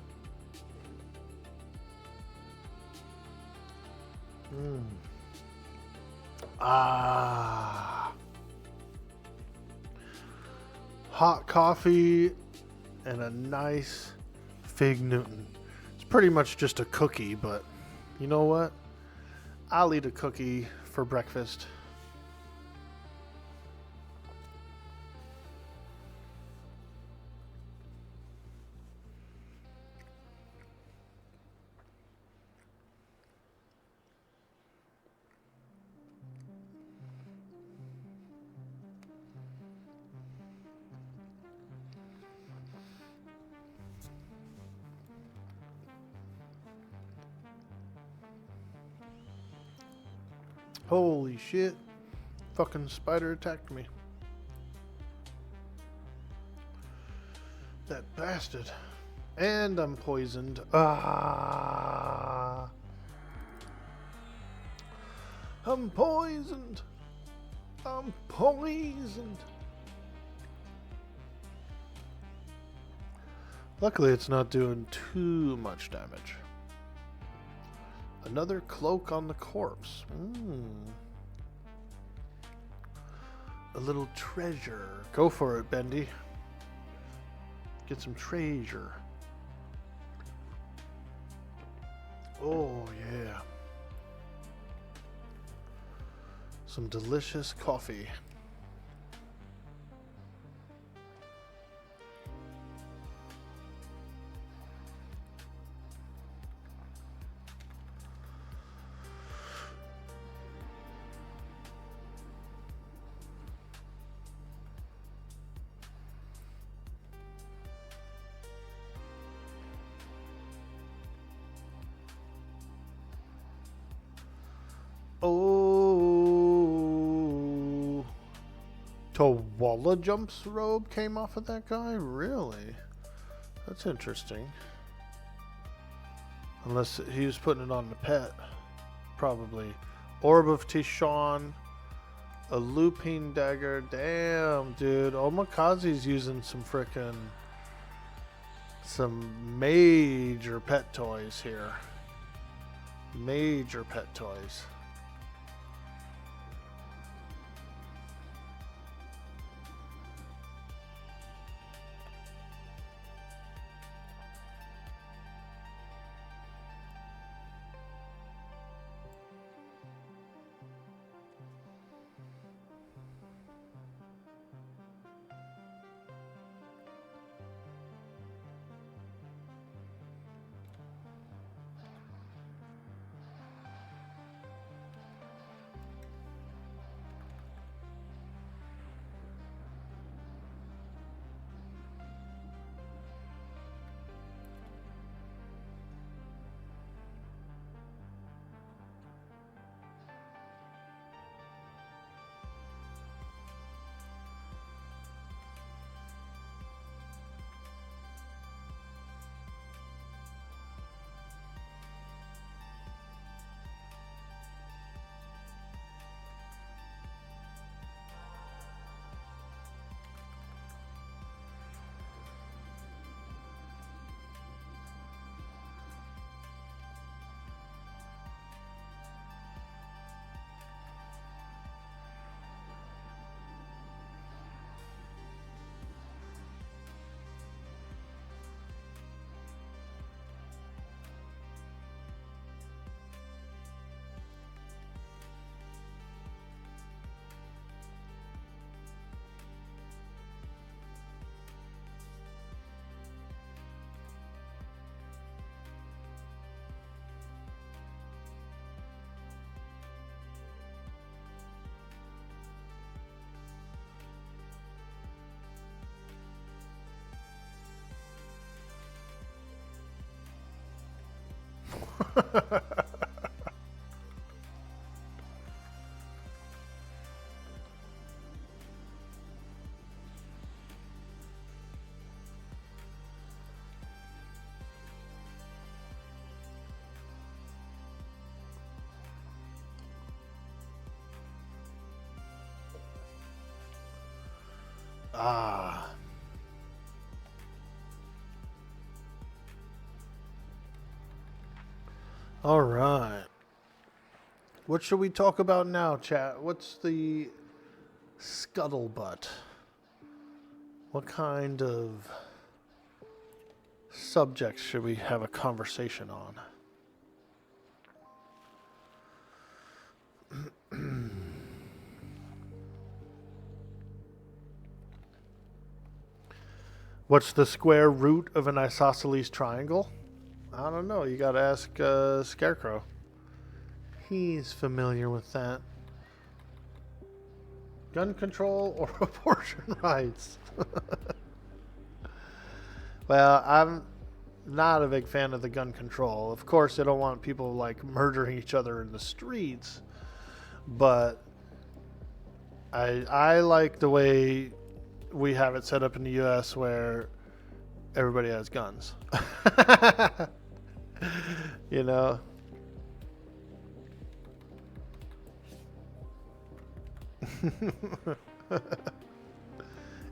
Speaker 1: Hot coffee and a nice Fig Newton. It's pretty much just a cookie, but you know what? I'll eat a cookie for breakfast. Holy shit. Fucking spider attacked me. That bastard. And I'm poisoned. Ah. I'm poisoned. I'm poisoned. Luckily, it's not doing too much damage. Another cloak on the corpse. A little treasure. Go for it, Bendy. Get some treasure. Oh, yeah. Some delicious coffee. Oh. Tawala Jump's robe came off of that guy? Really? That's interesting. Unless he was putting it on the pet. Probably. Orb of Tishon. A Lupine Dagger. Damn, dude. Omikaze's using some frickin' some major pet toys here. Major pet toys. Ah. All right. What should we talk about now, chat? What's the scuttlebutt? What kind of subjects should we have a conversation on? What's the square root of an isosceles triangle? I don't know. You got to ask Scarecrow. He's familiar with that. Gun control or abortion rights? Well, I'm not a big fan of the gun control. Of course, I don't want people like murdering each other in the streets, but I like the way we have it set up in the U.S. where everybody has guns. You know?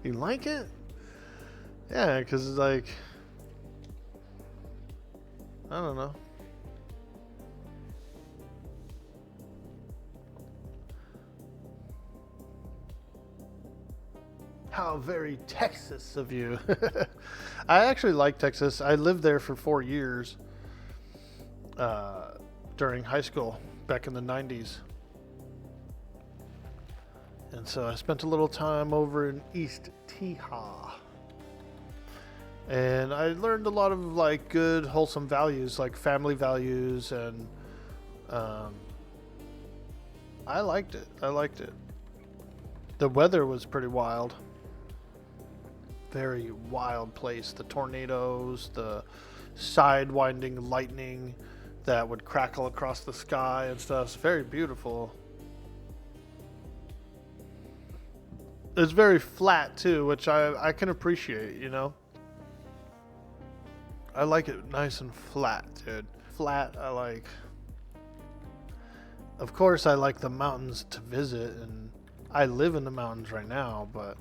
Speaker 1: You like it? Yeah, because it's like, I don't know. How very Texas of you. I actually like Texas. I lived there for 4 years during high school back in the 90s. And so I spent a little time over in East Teja. And I learned a lot of like good, wholesome values, like family values, and I liked it. I liked it. The weather was pretty wild. Very wild place. The tornadoes, the side-winding lightning, that would crackle across the sky and stuff. It's very beautiful. It's very flat too, which I can appreciate, you know. I like it nice and flat, dude. Flat, I like. Of course, I like the mountains to visit, and I live in the mountains right now, but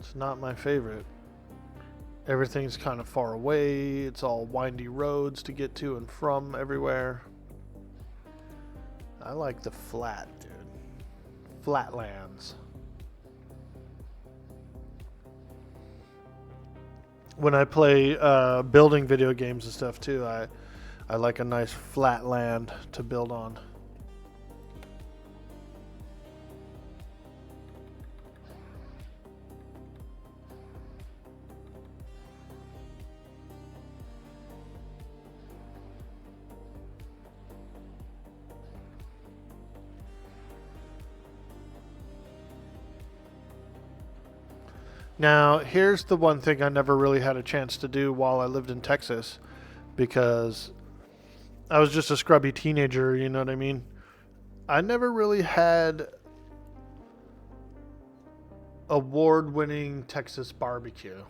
Speaker 1: it's not my favorite. Everything's kind of far away. It's all windy roads to get to and from everywhere. I like the flat, dude. Flatlands. When I play building video games and stuff too, I like a nice flat land to build on. Now, here's the one thing I never really had a chance to do while I lived in Texas, because I was just a scrubby teenager, you know what I mean? I never really had award-winning Texas barbecue.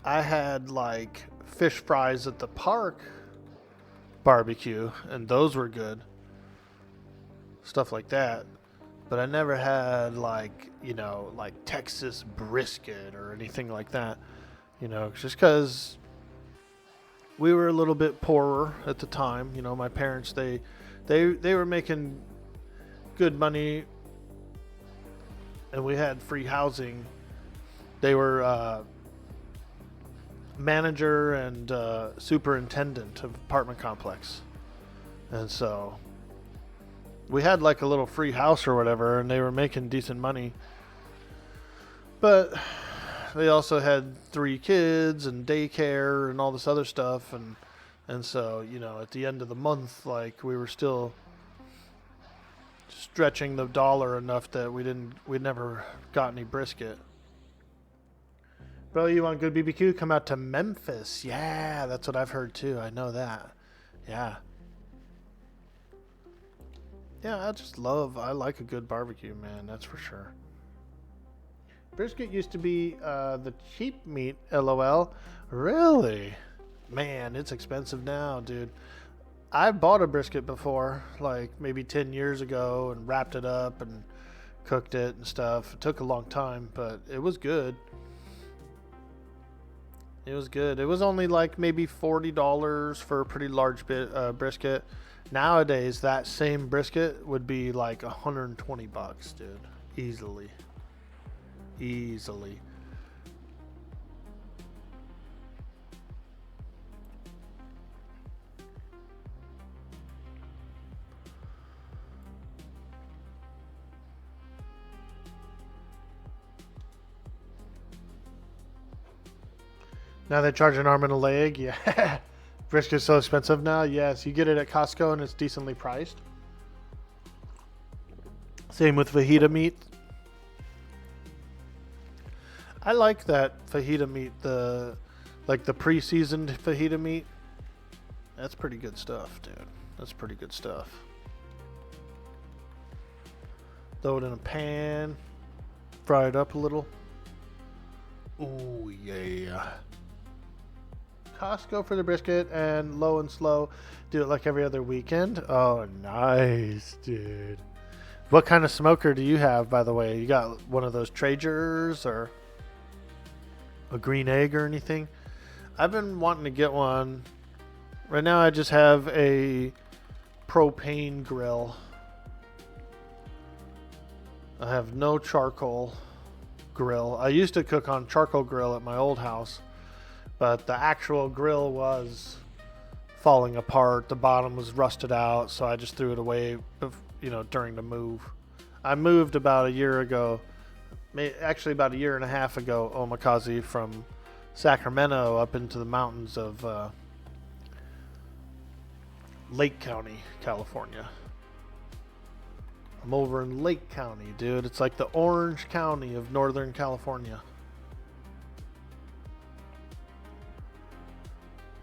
Speaker 1: I had like fish fries at the park barbecue, and those were good. Stuff like that. But I never had like, you know, like Texas brisket or anything like that, you know, just because we were a little bit poorer at the time. You know, my parents, they were making good money, and we had free housing. They were manager and superintendent of apartment complex, and so we had like a little free house or whatever, and they were making decent money. But they also had 3 kids and daycare and all this other stuff, and so, you know, at the end of the month, like, we were still stretching the dollar enough that we never got any brisket. Bro, you want good BBQ? Come out to Memphis. Yeah, that's what I've heard too. I know that. Yeah. Yeah, I like a good barbecue, man. That's for sure. Brisket used to be the cheap meat, LOL. Really? Man, it's expensive now, dude. I bought a brisket before, like maybe 10 years ago, and wrapped it up and cooked it and stuff. It took a long time, but it was good. It was good. It was only like maybe $40 for a pretty large brisket. Nowadays, that same brisket would be like $120, dude. Easily. Now they charge an arm and a leg. Yeah. Brisket's so expensive now. Yes, you get it at Costco and it's decently priced. Same with fajita meat. I like that fajita meat, the pre-seasoned fajita meat. That's pretty good stuff, dude. That's pretty good stuff. Throw it in a pan, fry it up a little. Ooh, yeah. Costco for the brisket, and low and slow do it like every other weekend. Oh, nice, dude. What kind of smoker do you have, by the way? You got one of those Traegers or a green egg or anything? I've been wanting to get one. Right now I just have a propane grill. I have no charcoal grill. I used to cook on charcoal grill at my old house, but the actual grill was falling apart. The bottom was rusted out, so I just threw it away, you know, during the move. I moved about a year ago, actually about a year and a half ago, Omakase, from Sacramento up into the mountains of Lake County, California. I'm over in Lake County, dude. It's like the Orange County of Northern California.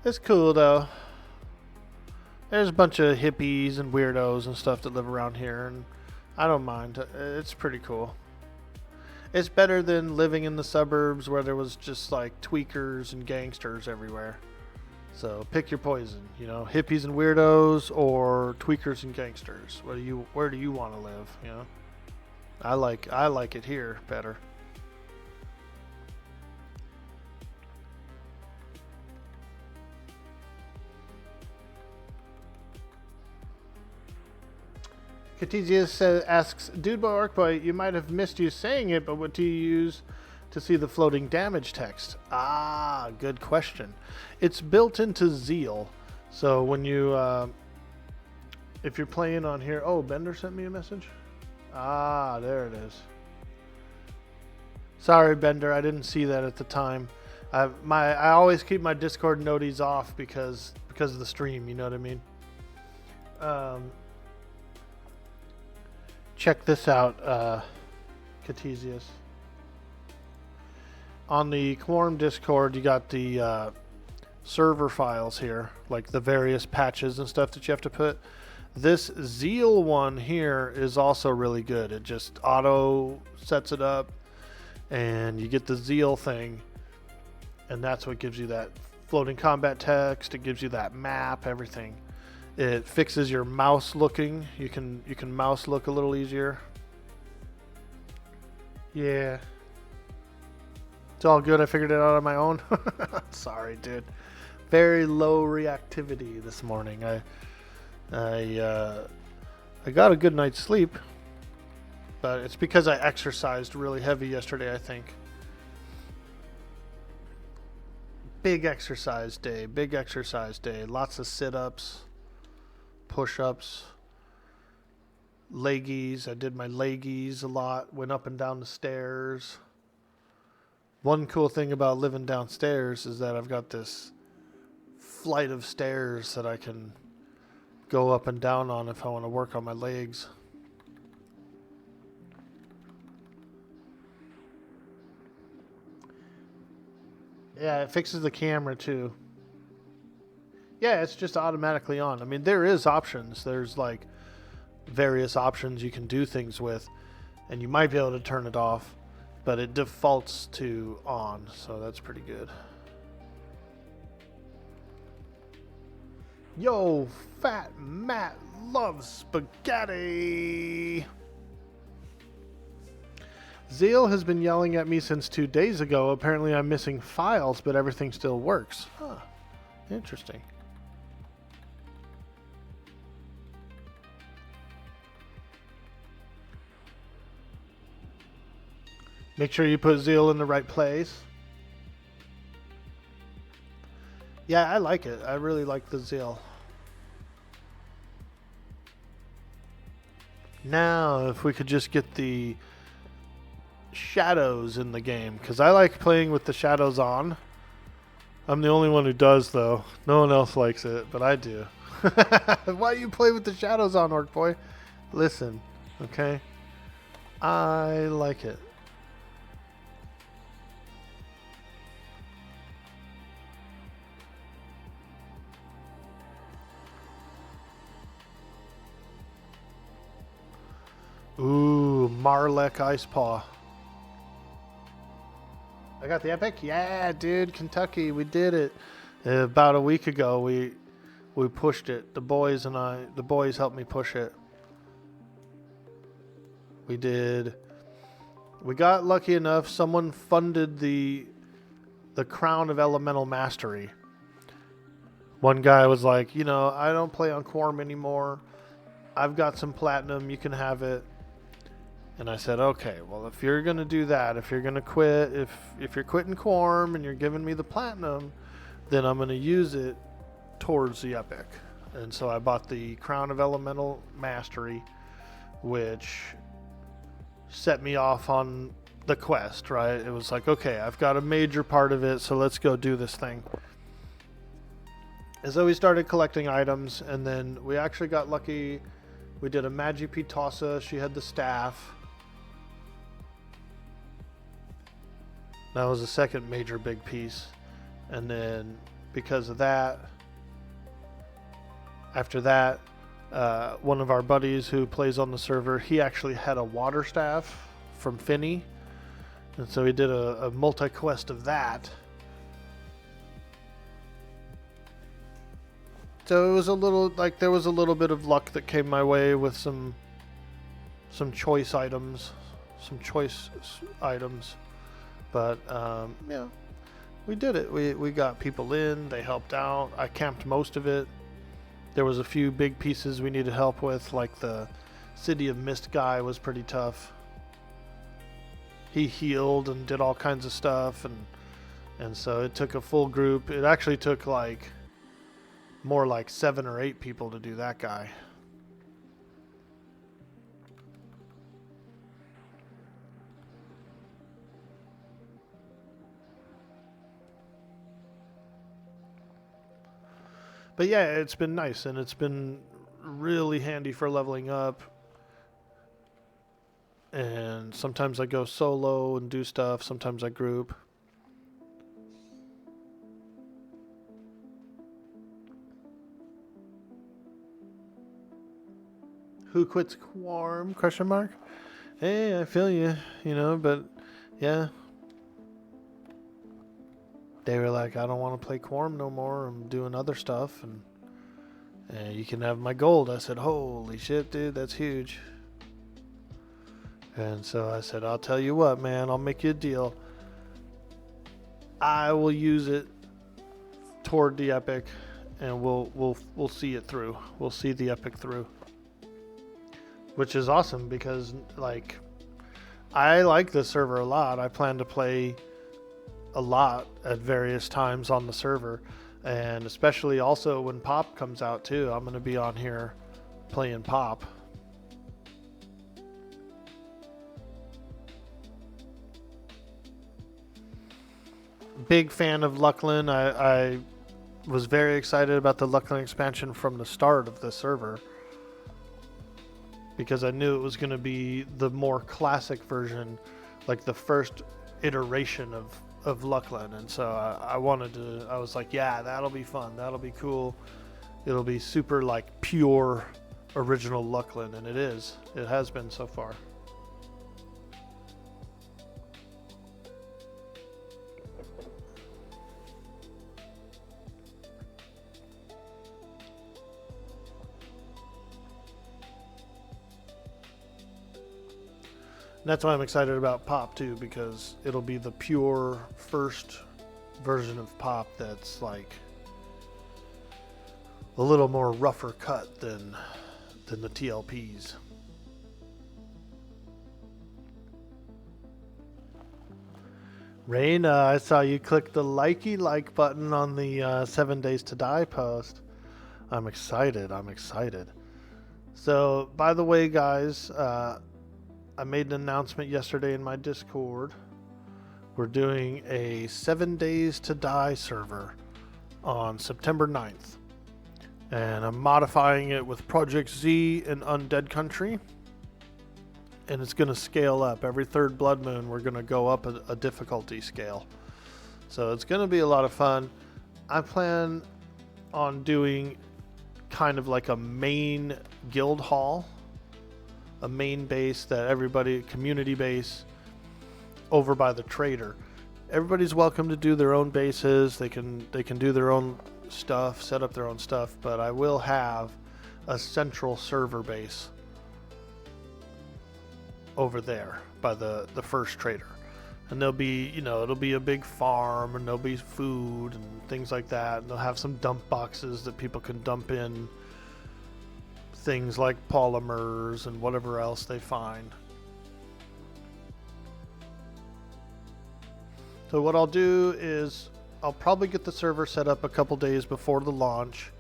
Speaker 1: It's cool though. There's a bunch of hippies and weirdos and stuff that live around here, and I don't mind. It's pretty cool. It's better than living in the suburbs where there was just like tweakers and gangsters everywhere. So pick your poison, you know, hippies and weirdos or tweakers and gangsters. Where do you want to live, you know? I like it here better. Catesius asks, Dude Boy Orkboy, you might have missed you saying it, but what do you use to see the floating damage text? Ah, good question. It's built into Zeal. So when you, if you're playing on here, oh, Bender sent me a message? Ah, there it is. Sorry, Bender, I didn't see that at the time. I always keep my Discord noties off because of the stream, you know what I mean? Check this out, Catesius. On the Quarm Discord, you got the server files here, like the various patches and stuff that you have to put. This Zeal one here is also really good. It just auto sets it up, and you get the Zeal thing, and that's what gives you that floating combat text. It gives you that map, everything. It fixes your mouse looking. You can mouse look a little easier. Yeah. It's all good. I figured it out on my own. Sorry, dude. Very low reactivity this morning. I got a good night's sleep, but it's because I exercised really heavy yesterday, I think. Big exercise day. Lots of sit-ups, push-ups, leggies. I did my leggies a lot. Went up and down the stairs. One cool thing about living downstairs is that I've got this flight of stairs that I can go up and down on if I want to work on my legs. Yeah, it fixes the camera too. Yeah, it's just automatically on. I mean, there is options. There's like various options you can do things with, and you might be able to turn it off, but it defaults to on, so that's pretty good. Yo, Fat Matt loves spaghetti. Zeal has been yelling at me since 2 days ago. Apparently I'm missing files, but everything still works. Huh. Interesting. Make sure you put Zeal in the right place. Yeah, I like it. I really like the Zeal. Now, if we could just get the shadows in the game, because I like playing with the shadows on. I'm the only one who does, though. No one else likes it, but I do. Why you play with the shadows on, Orkboy? Listen, okay? I like it. Ooh, Marlek Icepaw. I got the epic? Yeah, dude, Kentucky, we did it. About a week ago, we pushed it. The boys helped me push it. We did. We got lucky enough. Someone funded the Crown of Elemental Mastery. One guy was like, you know, I don't play on Quarm anymore. I've got some platinum. You can have it. And I said, okay, well, if you're going to do that, if you're going to quit, if you're quitting Quarm and you're giving me the platinum, then I'm going to use it towards the epic. And so I bought the Crown of Elemental Mastery, which set me off on the quest, right? It was like, okay, I've got a major part of it, so let's go do this thing. And so we started collecting items, and then we actually got lucky. We did a Magi Pitasa. She had the staff. That was the second major big piece. And then because of that. After that, one of our buddies who plays on the server, he actually had a water staff from Finney, and so he did a multi-quest of that. So it was a little, like, there was a little bit of luck that came my way with some choice items, but yeah, we did it. We got people in, they helped out. I camped most of it. There was a few big pieces we needed help with, like the City of Mist guy was pretty tough. He healed and did all kinds of stuff, and so it took a full group. It actually took like more like 7 or 8 people to do that guy. But yeah, it's been nice, and it's been really handy for leveling up. And sometimes I go solo and do stuff. Sometimes I group. Who quits Quarm? Question mark. Hey, I feel you, but yeah. They were like, I don't want to play Quarm no more. I'm doing other stuff, and you can have my gold. I said, holy shit, dude, that's huge. And so I said, I'll tell you what, man, I'll make you a deal. I will use it toward the epic, and we'll see it through. We'll see the epic through, which is awesome because, like, I like the server a lot. I plan to play a lot at various times on the server, and especially also when Pop comes out too. I'm going to be on here playing Pop. Big fan of Luckland. I was very excited about the Luckland expansion from the start of the server, because I knew it was going to be the more classic version, like the first iteration of Luckland. And so I was like, yeah, that'll be fun, that'll be cool, it'll be super like pure original Luckland, and it has been so far. And that's why I'm excited about Pop too, because it'll be the pure first version of Pop that's like a little more rougher cut than the TLPs. Rain, I saw you click the like button on the 7 Days to Die post. I'm excited. So, by the way, guys, I made an announcement yesterday in my Discord. We're doing a 7 Days to Die server on September 9th. And I'm modifying it with Project Z and Undead Country. And it's going to scale up. Every third blood moon, we're going to go up a difficulty scale. So it's going to be a lot of fun. I plan on doing kind of like a main guild hall, a main base that everybody, community base, over by the trader. Everybody's welcome to do their own bases. They can do their own stuff, set up their own stuff, but I will have a central server base over there by the first trader. And there'll be, it'll be a big farm, and there'll be food and things like that. And they'll have some dump boxes that people can dump in things like polymers and whatever else they find. So what I'll do is I'll probably get the server set up a couple days before the launch,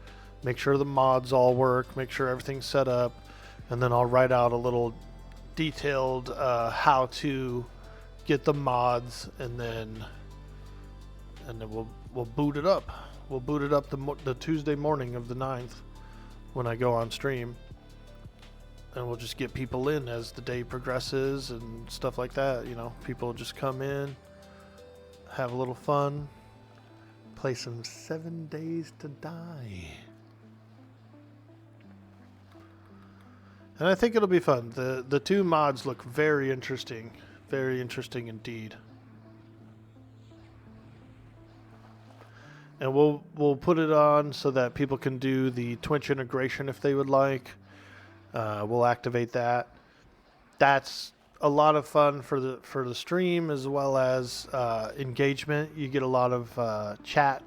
Speaker 1: make sure the mods all work, make sure everything's set up, and then I'll write out a little detailed how to get the mods, and then we'll boot it up. We'll boot it up the Tuesday morning of the 9th when I go on stream, and we'll just get people in as the day progresses and stuff like that. People just come in, have a little fun, play some 7 Days to Die. And I think it'll be fun. The two mods look very interesting. Very interesting indeed. And we'll put it on so that people can do the Twitch integration if they would like. We'll activate that. That's a lot of fun for the stream as well as engagement. You get a lot of chat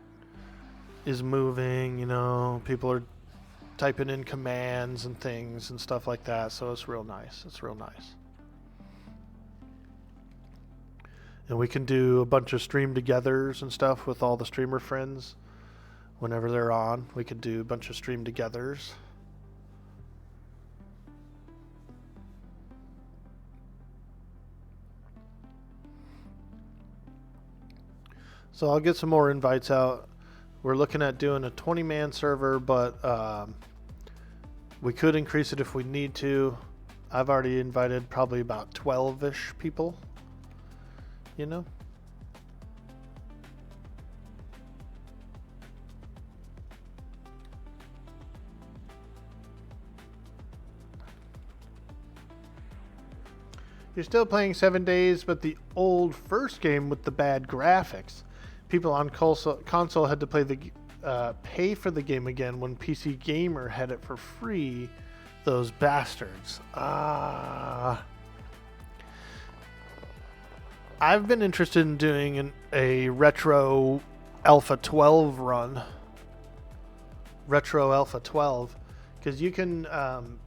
Speaker 1: is moving, you know, people are typing in commands and things and stuff like that, so it's real nice. It's real nice. And we can do a bunch of stream togethers and stuff with all the streamer friends whenever they're on. We could do a bunch of stream togethers. So I'll get some more invites out. We're looking at doing a 20-man server, but we could increase it if we need to. I've already invited probably about 12-ish people, you know? You're still playing 7 Days, but the old first game with the bad graphics. People on console had to pay for the game again when PC Gamer had it for free. Those bastards. I've been interested in doing a retro Alpha 12 run. Retro Alpha 12, because you can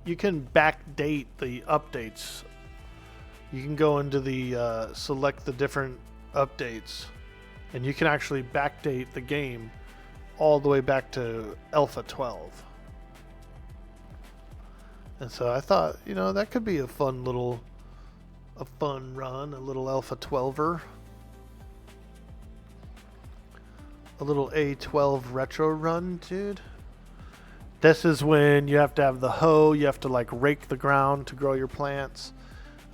Speaker 1: backdate the updates. You can go into the select the different updates, and you can actually backdate the game all the way back to Alpha 12. And so I thought, you know, that could be a fun run, a little Alpha 12er. A little A12 retro run, dude. This is when you have to have the hoe, you have to like rake the ground to grow your plants.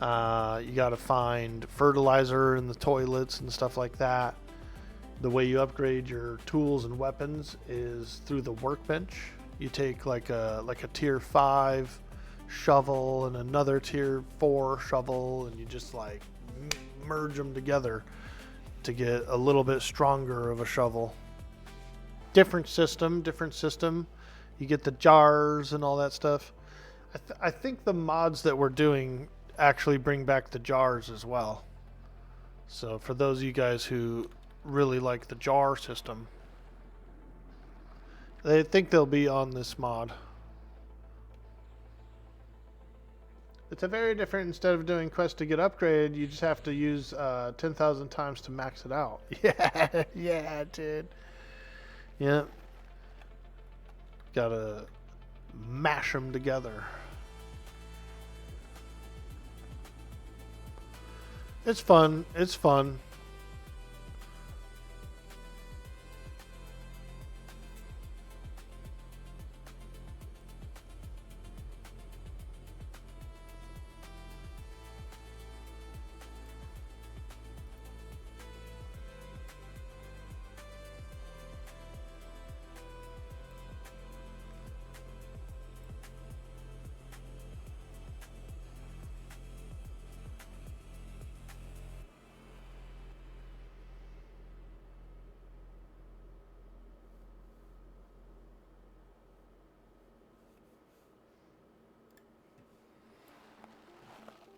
Speaker 1: You got to find fertilizer in the toilets and stuff like that. The way you upgrade your tools and weapons is through the workbench. You take like a tier 5 shovel and another tier 4 shovel, and you just like merge them together to get a little bit stronger of a shovel. Different system. You get the jars and all that stuff. I think the mods that we're doing actually bring back the jars as well. So for those of you guys who really like the jar system, I think they'll be on this mod. It's a very different, instead of doing quests to get upgraded, you just have to use 10,000 times to max it out. Yeah, dude. Yeah. Gotta mash them together. It's fun.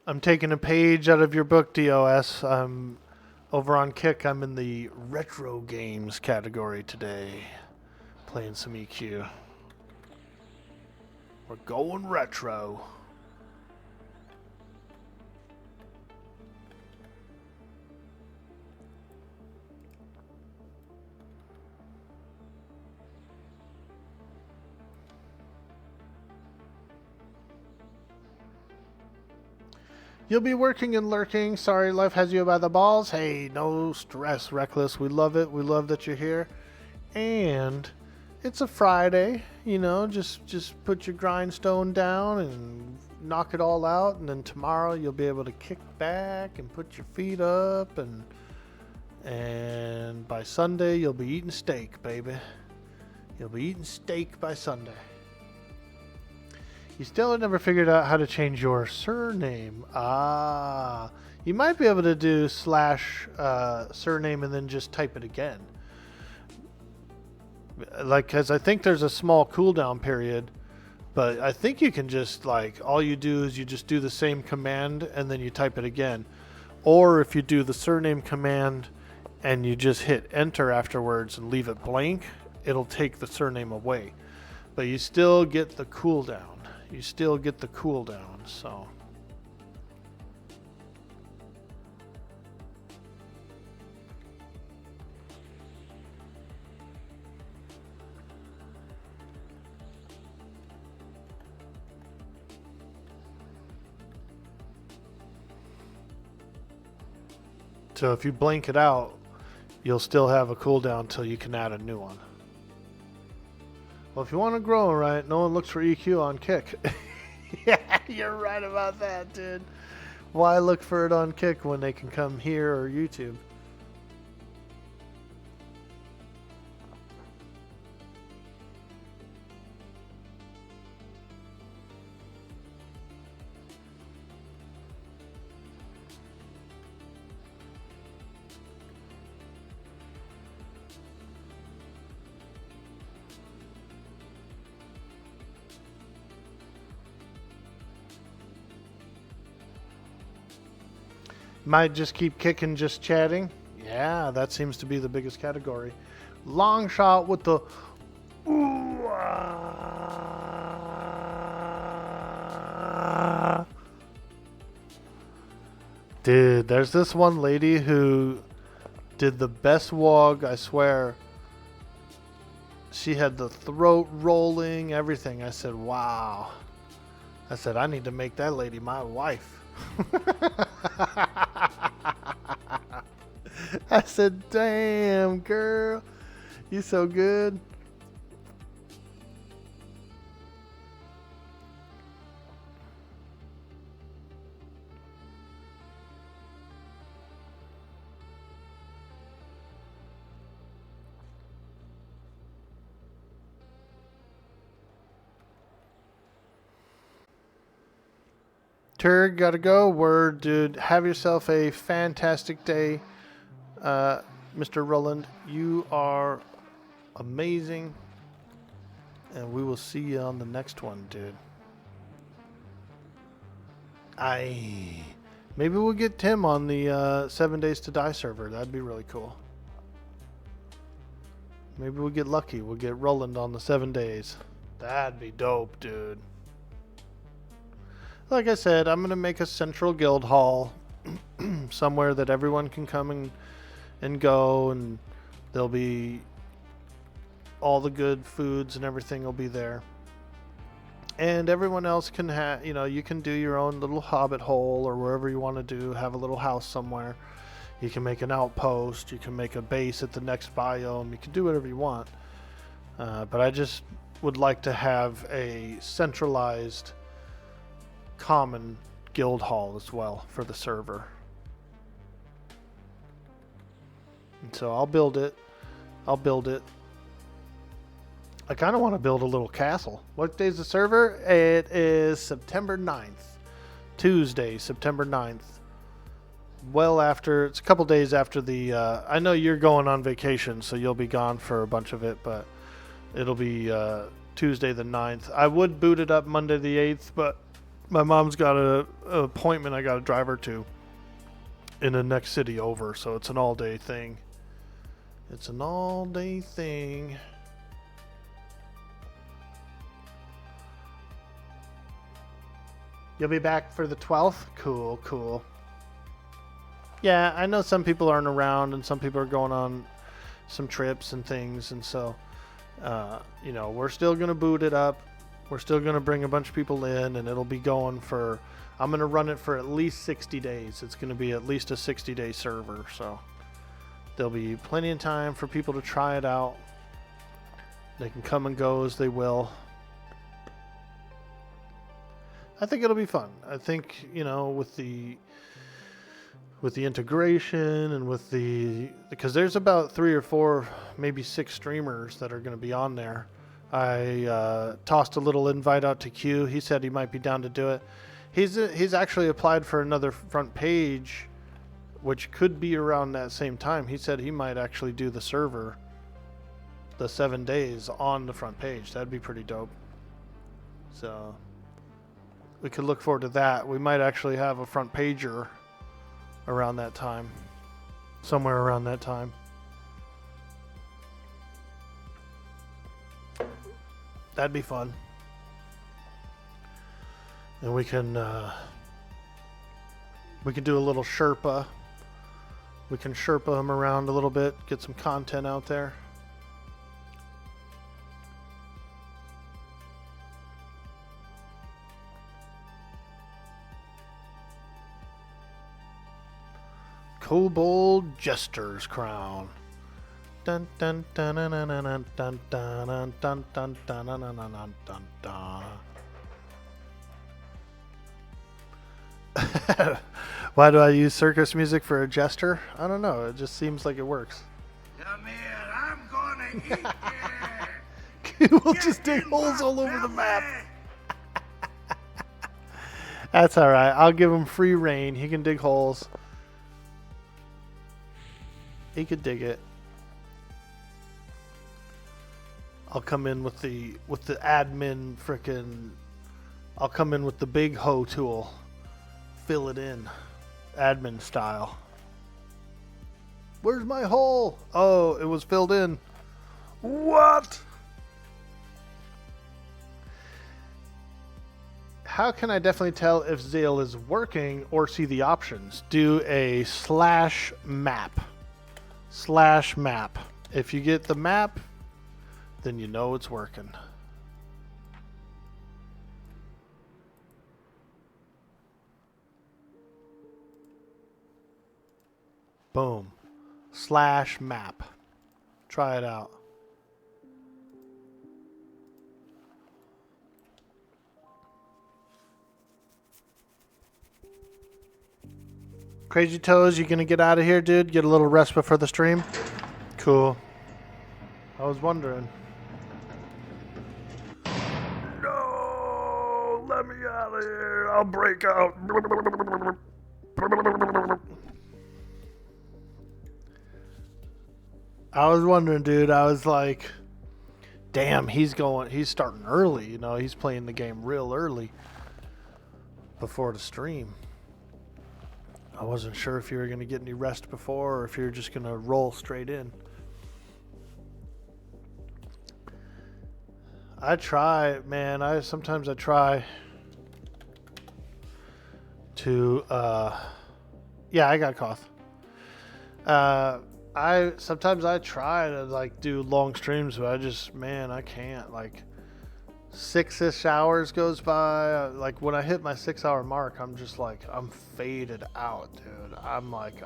Speaker 1: I'm taking a page out of your book, DOS. I'm over on Kick. I'm in the retro games category today, playing some EQ. We're going retro. You'll be working and lurking. Sorry, life has you by the balls. Hey, no stress, Reckless. We love it. We love that you're here. And it's a Friday, you know, just put your grindstone down and knock it all out. And then tomorrow you'll be able to kick back and put your feet up and And by Sunday, you'll be eating steak, baby. You'll be eating steak by Sunday. You still have never figured out how to change your surname. Ah. You might be able to do / surname and then just type it again. Like, because I think there's a small cooldown period. But I think you can just, like, all you do is you just do the same command and then you type it again. Or if you do the surname command and you just hit enter afterwards and leave it blank, it'll take the surname away. But you still get the cooldown. You still get the cooldown, so. So if you blank it out, you'll still have a cooldown until you can add a new one. Well, if you want to grow right, no one looks for EQ on Kick. Yeah, you're right about that, dude. Why look for it on Kick when they can come here or YouTube? Might just keep kicking, just chatting. Yeah, that seems to be the biggest category. Long shot with the... Ooh, Dude, there's this one lady who did the best wog, I swear. She had the throat rolling, everything. I said, wow. I said, I need to make that lady my wife. I said, damn, girl. You so good. Turg, gotta go. Word, dude. Have yourself a fantastic day, Mr. Roland. You are amazing. And we will see you on the next one, dude. Maybe we'll get Tim on the 7 Days to Die server. That'd be really cool. Maybe we'll get lucky. We'll get Roland on the 7 days. That'd be dope, dude. Like I said, I'm going to make a central guild hall somewhere that everyone can come and go, and there'll be all the good foods and everything will be there. And everyone else can have, you can do your own little hobbit hole or wherever you want to do, have a little house somewhere. You can make an outpost, you can make a base at the next biome, you can do whatever you want. But I just would like to have a centralized common guild hall as well for the server. And so I'll build it. I kind of want to build a little castle. What day's the server? It is September 9th. Tuesday, September 9th. Well after, it's a couple days after the, I know you're going on vacation, so you'll be gone for a bunch of it, but it'll be Tuesday the 9th. I would boot it up Monday the 8th, but my mom's got an appointment I got to drive her to in the next city over, so it's an all-day thing. It's an all-day thing. You'll be back for the 12th? Cool, cool. Yeah, I know some people aren't around and some people are going on some trips and things, and so, we're still going to boot it up. We're still going to bring a bunch of people in, and it'll be going for, I'm going to run it for at least 60 days. It's going to be at least a 60-day server, so there'll be plenty of time for people to try it out. They can come and go as they will. I think it'll be fun. I think, with with the integration and with because there's about 3 or 4, maybe 6 streamers that are going to be on there. I tossed a little invite out to Q. He said he might be down to do it. He's actually applied for another front page, which could be around that same time. He said he might actually do the server, the 7 days on the front page. That'd be pretty dope. So we could look forward to that. We might actually have a front pager around that time, somewhere around that time. That'd be fun. And we can do a little Sherpa. We can Sherpa him around a little bit, get some content out there. Kobold Jester's Crown. Dun dun dun dun dun dun dun dun dun dun dun dun dun dun. Why do I use circus music for a jester? I don't know. It just seems like it works.
Speaker 3: Come here, I'm gonna eat you.
Speaker 1: We'll just dig holes all over the map. That's all right. I'll give him free reign. He can dig holes. He could dig it. I'll come in with the admin frickin'. I'll come in with the big hoe tool. Fill it in, admin style. Where's my hole? Oh, it was filled in. What? How can I definitely tell if Zale is working or see the options? Do a /map. /map. If you get the map, then you know it's working. Boom. /map. Try it out. Crazy Toes, you gonna get out of here, dude? Get a little rest before the stream? Cool. I was wondering. No! Let me out of here! I'll break out! I was wondering, dude. I was like, damn, he's starting early, you know, he's playing the game real early before the stream. I wasn't sure if you were going to get any rest before or if you're just going to roll straight in. I try, man. Sometimes I try to, yeah, I got cough. Sometimes I try to like do long streams, but I can't. Like 6-ish hours goes by. Like when I hit my 6-hour mark, I'm just like, I'm faded out, dude. I'm like,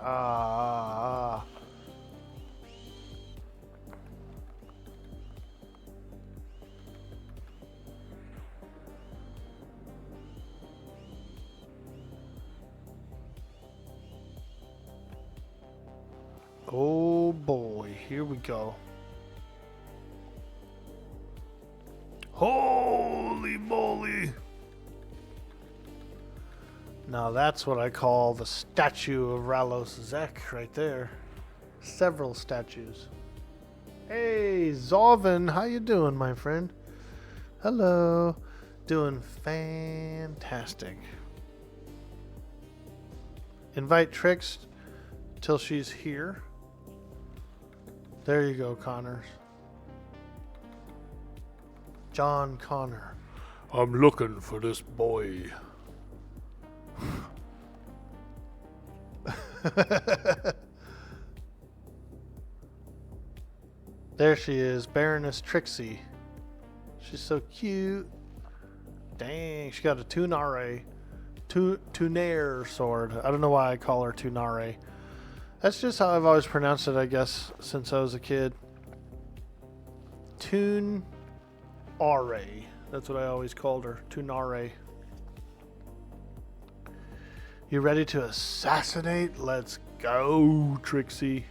Speaker 1: Oh boy, here we go. Holy moly! Now that's what I call the statue of Ralos Zek right there. Several statues. Hey, Zolvin, how you doing, my friend? Hello. Doing fantastic. Invite Trix till she's here. There you go, Connors. John Connor. I'm looking for this boy. There she is, Baroness Trixie. She's so cute. Dang, she got a Tunare. Tunair sword. I don't know why I call her Tunare. That's just how I've always pronounced it, I guess, since I was a kid. Tunare. That's what I always called her. Tunare. You ready to assassinate? Let's go, Trixie.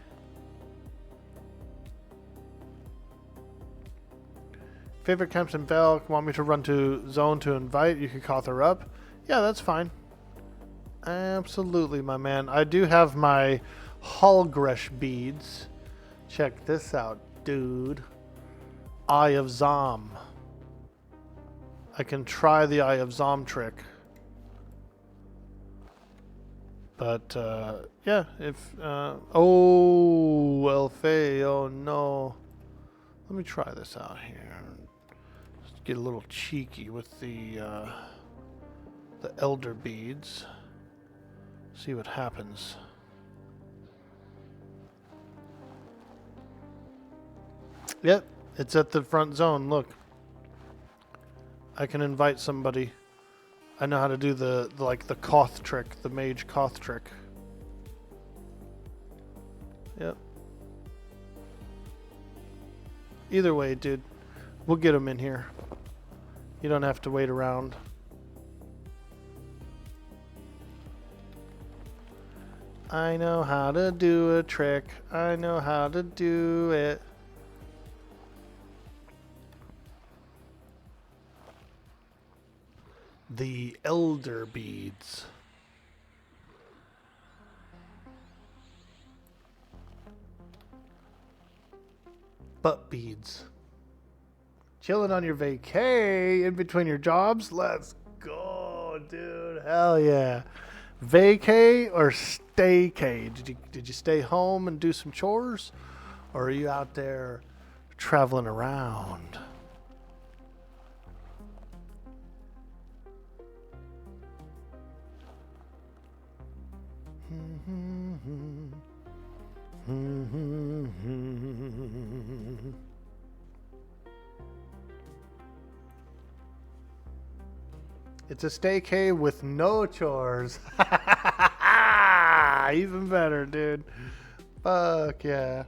Speaker 1: Favorite camps in Velk. Want me to run to zone to invite? You can call her up. Yeah, that's fine. Absolutely, my man. I do have my Hallgresh beads. Check this out, dude. Eye of Zom. I can try the Eye of Zom trick. But, yeah, if, oh, Elfay, oh no. Let me try this out here. Just get a little cheeky with the Elder Beads. See what happens. Yep, it's at the front zone, look. I can invite somebody. I know how to do the Koth trick, the mage Koth trick. Yep. Either way, dude, we'll get him in here. You don't have to wait around. I know how to do a trick. I know how to do it. The Elder Beads. Butt beads. Chilling on your vacay in between your jobs? Let's go, dude. Hell yeah. Vacay or staycay? Did you stay home and do some chores? Or are you out there traveling around? It's a staycay with no chores. Even better, dude. Fuck yeah.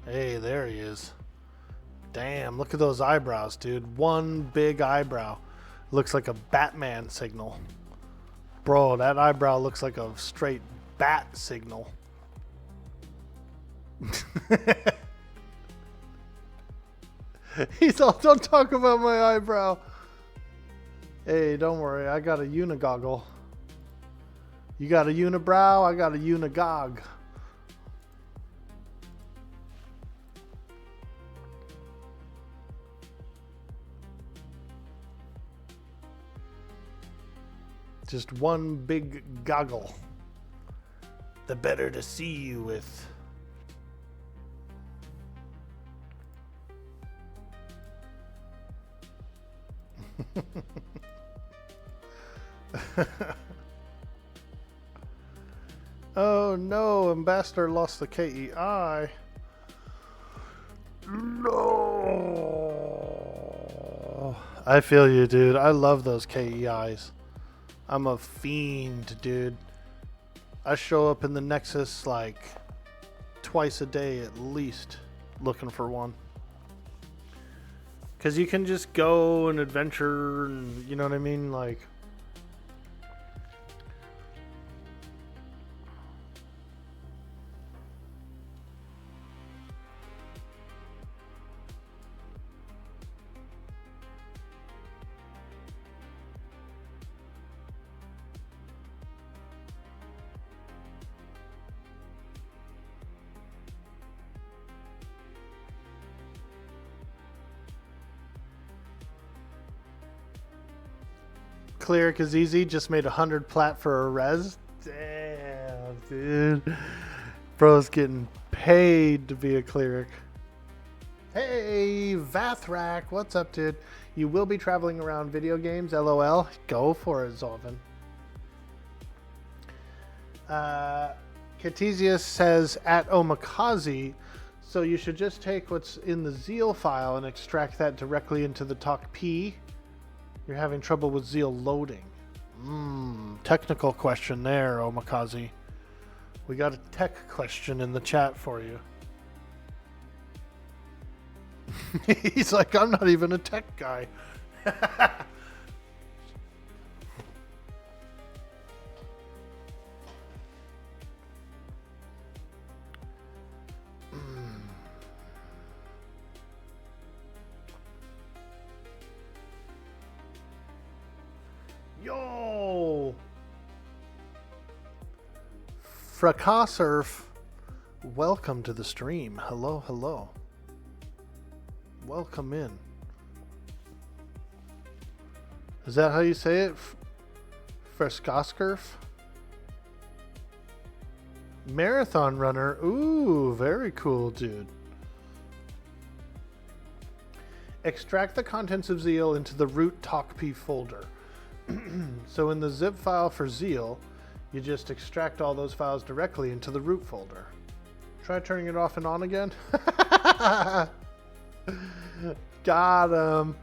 Speaker 1: Hey, there he is. Damn, look at those eyebrows, dude. One big eyebrow. Looks like a Batman signal. Bro, that eyebrow looks like a straight bat signal. He's all, don't talk about my eyebrow. Hey, don't worry, I got a unigoggle. You got a unibrow, I got a unigog. Just one big goggle. The better to see you with. Oh no, Ambassador lost the KEI. No. I feel you, dude. I love those KEIs. I'm a fiend, dude. I show up in the Nexus like twice a day at least looking for one. Because you can just go and adventure and, you know what I mean? Like, cleric is easy. Just made 100 plat for a res. Damn, dude. Bro's getting paid to be a cleric. Hey, Vathrak. What's up, dude? You will be traveling around video games, LOL. Go for it, Zolvin. Catesius says, at Omakazi, so you should just take what's in the Zeal file and extract that directly into the talk P. You're having trouble with Zeal loading. Technical question there, Omakazi. We got a tech question in the chat for you. He's like, I'm not even a tech guy. Yo! Fracassurf, welcome to the stream. Hello, hello. Welcome in. Is that how you say it? Fracassurf? Marathon runner. Ooh, very cool, dude. Extract the contents of Zeal into the root TalkP folder. So in the zip file for Zeal, you just extract all those files directly into the root folder. Try turning it off and on again. Got him.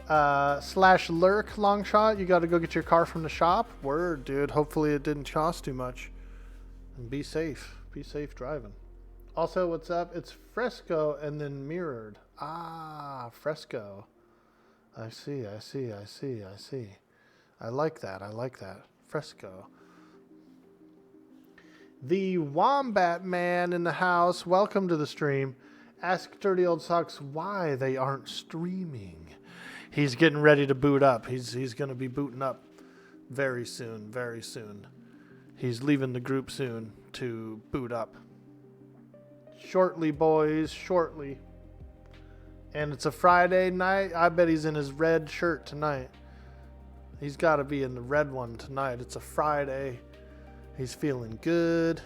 Speaker 1: /lurk long shot. You got to go get your car from the shop. Word, dude. Hopefully it didn't cost too much. And be safe. Be safe driving. Also, what's up? It's Fresco and then mirrored. Ah, Fresco. I see. I like that. Fresco. The Wombat Man in the house. Welcome to the stream. Ask Dirty Old Socks why they aren't streaming. He's getting ready to boot up. He's going to be booting up very soon. He's leaving the group soon to boot up. Shortly, boys, shortly. And it's a Friday night. I bet he's in his red shirt tonight. He's got to be in the red one tonight. It's a Friday. He's feeling good.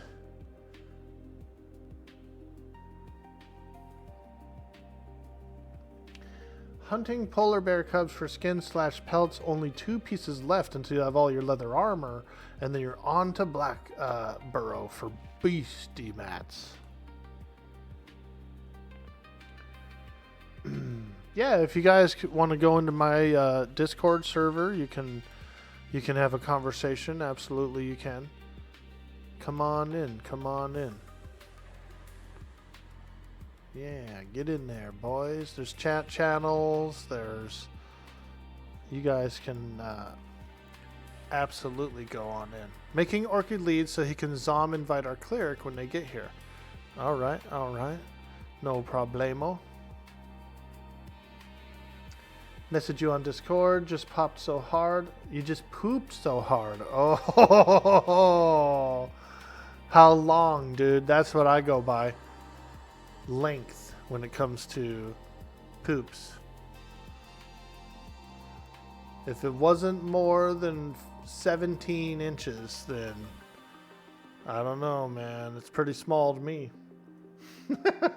Speaker 1: Hunting polar bear cubs for skin/pelts. Only 2 pieces left until you have all your leather armor. And then you're on to Black Burrow for beastie mats. Yeah, if you guys want to go into my Discord server, you can have a conversation. Absolutely, you can. Come on in. Yeah, get in there, boys. There's chat channels. You guys can absolutely go on in. Making Orchid leads so he can Zom invite our cleric when they get here. All right. No problemo. Message you on Discord. Just popped so hard. You just pooped so hard. Oh, how long, dude? That's what I go by. Length when it comes to poops. If it wasn't more than 17 inches, then I don't know, man. It's pretty small to me.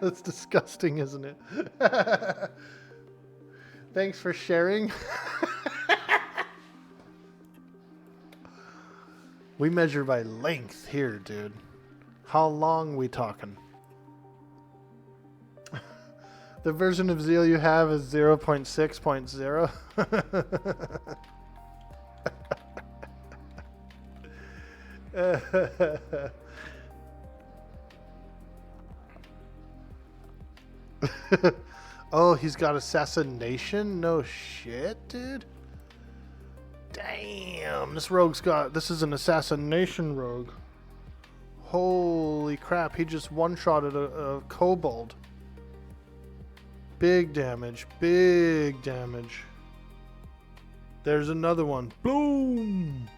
Speaker 1: That's disgusting, isn't it? Thanks for sharing. We measure by length here, dude. How long we talking? The version of Zeal you have is 0.6.0. Oh, he's got assassination? No shit, dude. Damn, this is an assassination rogue. Holy crap, he just one-shotted a kobold. Big damage. There's another one. Boom!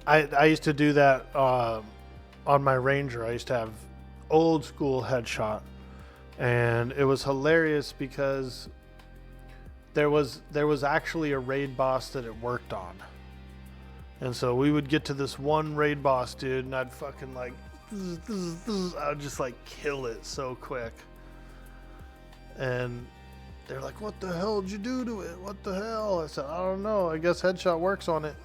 Speaker 1: I used to do that on my Ranger. I used to have old school headshot, and it was hilarious because there was actually a raid boss that it worked on, and so we would get to this one raid boss, dude, and I'd fucking like I would just like kill it so quick, and they're like, "What the hell did you do to it? What the hell?" I said, "I don't know. I guess headshot works on it."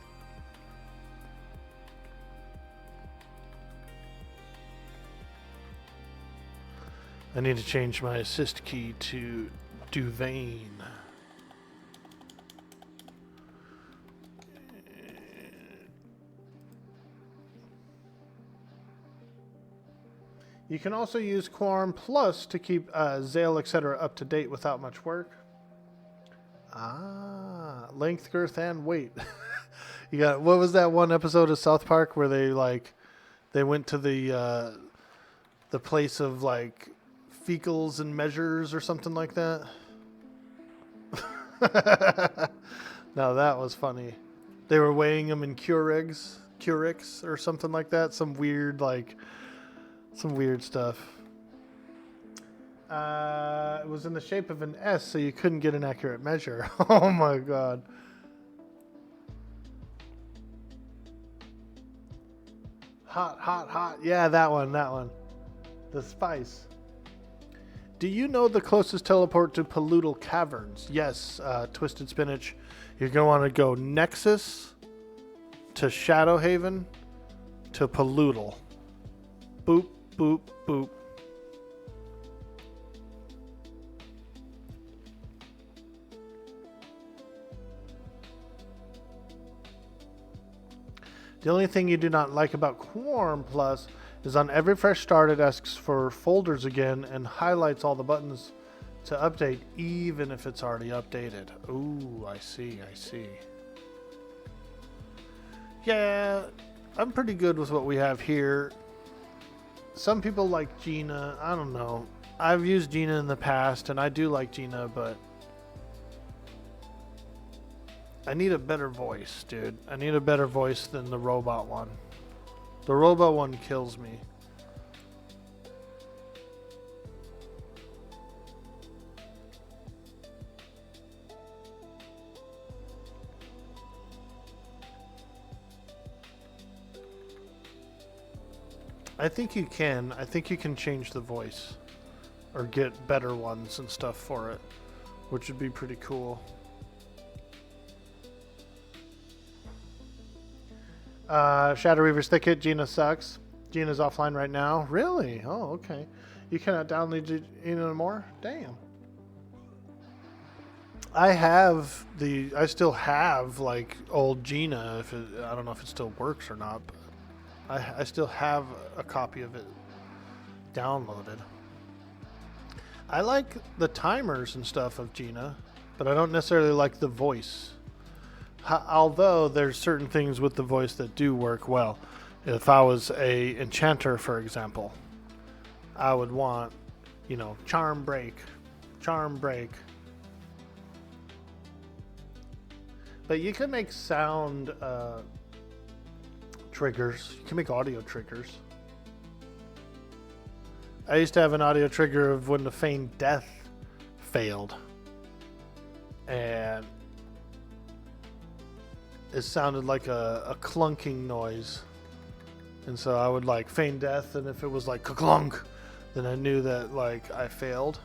Speaker 1: I need to change my assist key to Duvain. You can also use Quarm Plus to keep Zale, etc. up to date without much work. Ah, length, girth, and weight. You got, what was that one episode of South Park where they went to the place of like fecals and measures or something like that? No, that was funny. They were weighing them in Keurigs or something like that. Some weird stuff. It was in the shape of an S, so you couldn't get an accurate measure. Oh my god. Hot. Yeah, that one. The spice. Do you know the closest teleport to Palootle Caverns? Yes, Twisted Spinach. You're going to want to go Nexus to Shadowhaven to Palootle. Boop, boop, boop. The only thing you do not like about Quarm Plus is on every fresh start it asks for folders again and highlights all the buttons to update even if it's already updated. Ooh, I see. Yeah, I'm pretty good with what we have here. Some people like Gina. I don't know. I've used Gina in the past and I do like Gina, but I need a better voice, dude. I need a better voice than the robot one. The robot one kills me. I think you can. I think you can change the voice or get better ones and stuff for it, which would be pretty cool. Shadow Reaver's Thicket, Gina sucks. Gina's offline right now. Really? Oh, okay. You cannot download Gina anymore? Damn. I still have like old Gina. I don't know if it still works or not, but I still have a copy of it downloaded. I like the timers and stuff of Gina, but I don't necessarily like the voice. Although there's certain things with the voice that do work well. If I was a enchanter, for example, I would want, charm break. But you can make sound triggers. You can make audio triggers. I used to have an audio trigger of when the feigned death failed. And it sounded like a clunking noise. And so I would like feign death, and if it was like ka-clunk, then I knew that like I failed.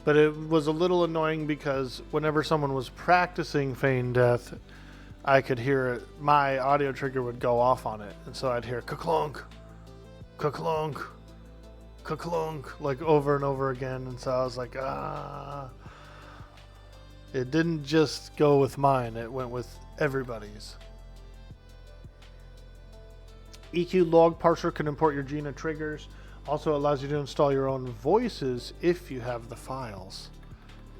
Speaker 1: But it was a little annoying because whenever someone was practicing feign death, I could hear it. My audio trigger would go off on it, and so I'd hear ka-clunk, ka-clunk, ka-clunk, like over and over again. And so I was like, It didn't just go with mine, it went with everybody's. EQ log parser can import your Gina triggers. Also allows you to install your own voices if you have the files.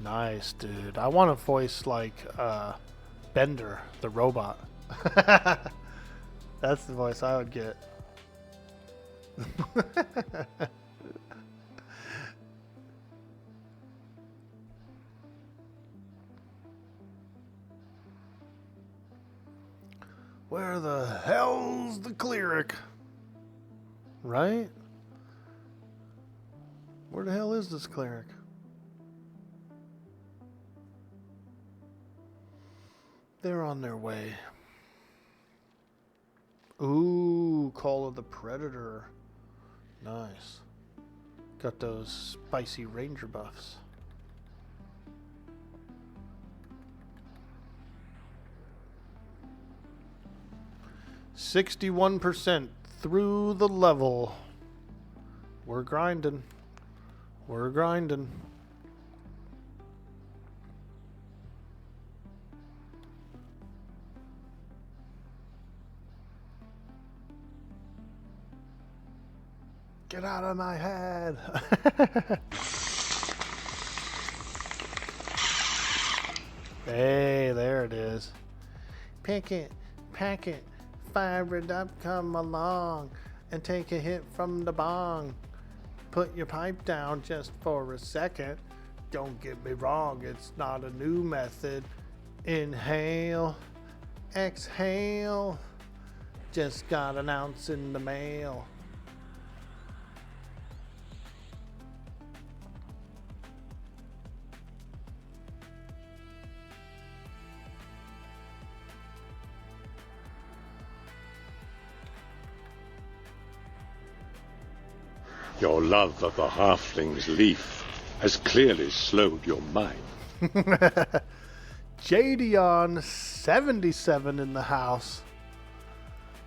Speaker 1: Nice, dude. I want a voice like Bender, the robot. That's the voice I would get. Where the hell's the cleric? Right? Where the hell is this cleric? They're on their way. Ooh, Call of the Predator. Nice. Got those spicy ranger buffs. %61% through the level. We're grinding. We're grinding. Get out of my head. Hey, there it is. Pick it, pack it, fire it up, come along, and take a hit from the bong. Put your pipe down just for a second. Don't get me wrong, it's not a new method. Inhale, exhale. Just got an ounce in the mail.
Speaker 2: Your love of the halfling's leaf has clearly slowed your mind.
Speaker 1: JD 77 in the house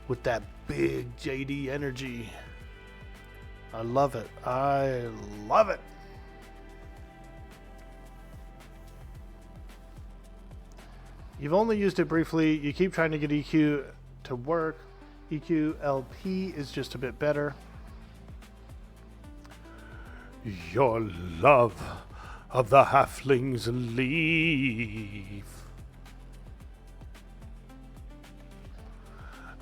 Speaker 1: with that big JD energy. I love it. I love it. You've only used it briefly. You keep trying to get EQ to work. EQ LP is just a bit better. Your love of the halfling's leaf.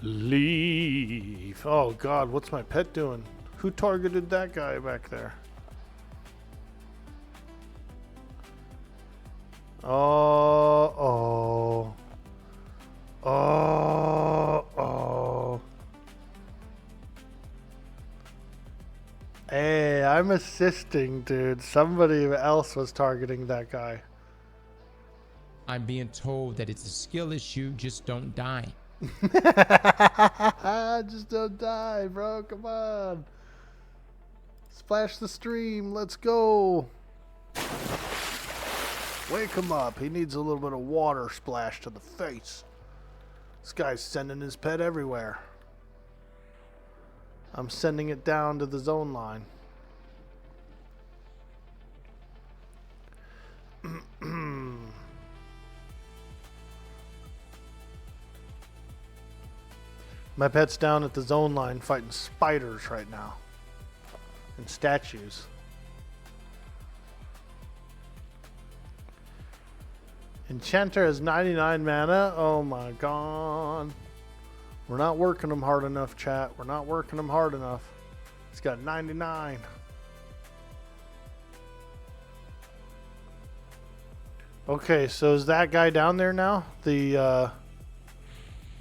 Speaker 1: Leaf. Oh God, what's my pet doing? Who targeted that guy back there? Oh. Hey, I'm assisting, dude. Somebody else was targeting that guy.
Speaker 4: I'm being told that it's a skill issue, just don't die.
Speaker 1: Just don't die, bro. Come on. Splash the stream. Let's go. Wake him up. He needs a little bit of water splashed to the face. This guy's sending his pet everywhere. I'm sending it down to the zone line. My pet's down at the zone line fighting spiders right now. And statues. Enchanter has 99 mana. Oh my god. We're not working him hard enough, chat. We're not working him hard enough. He's got 99. Okay, so is that guy down there now? The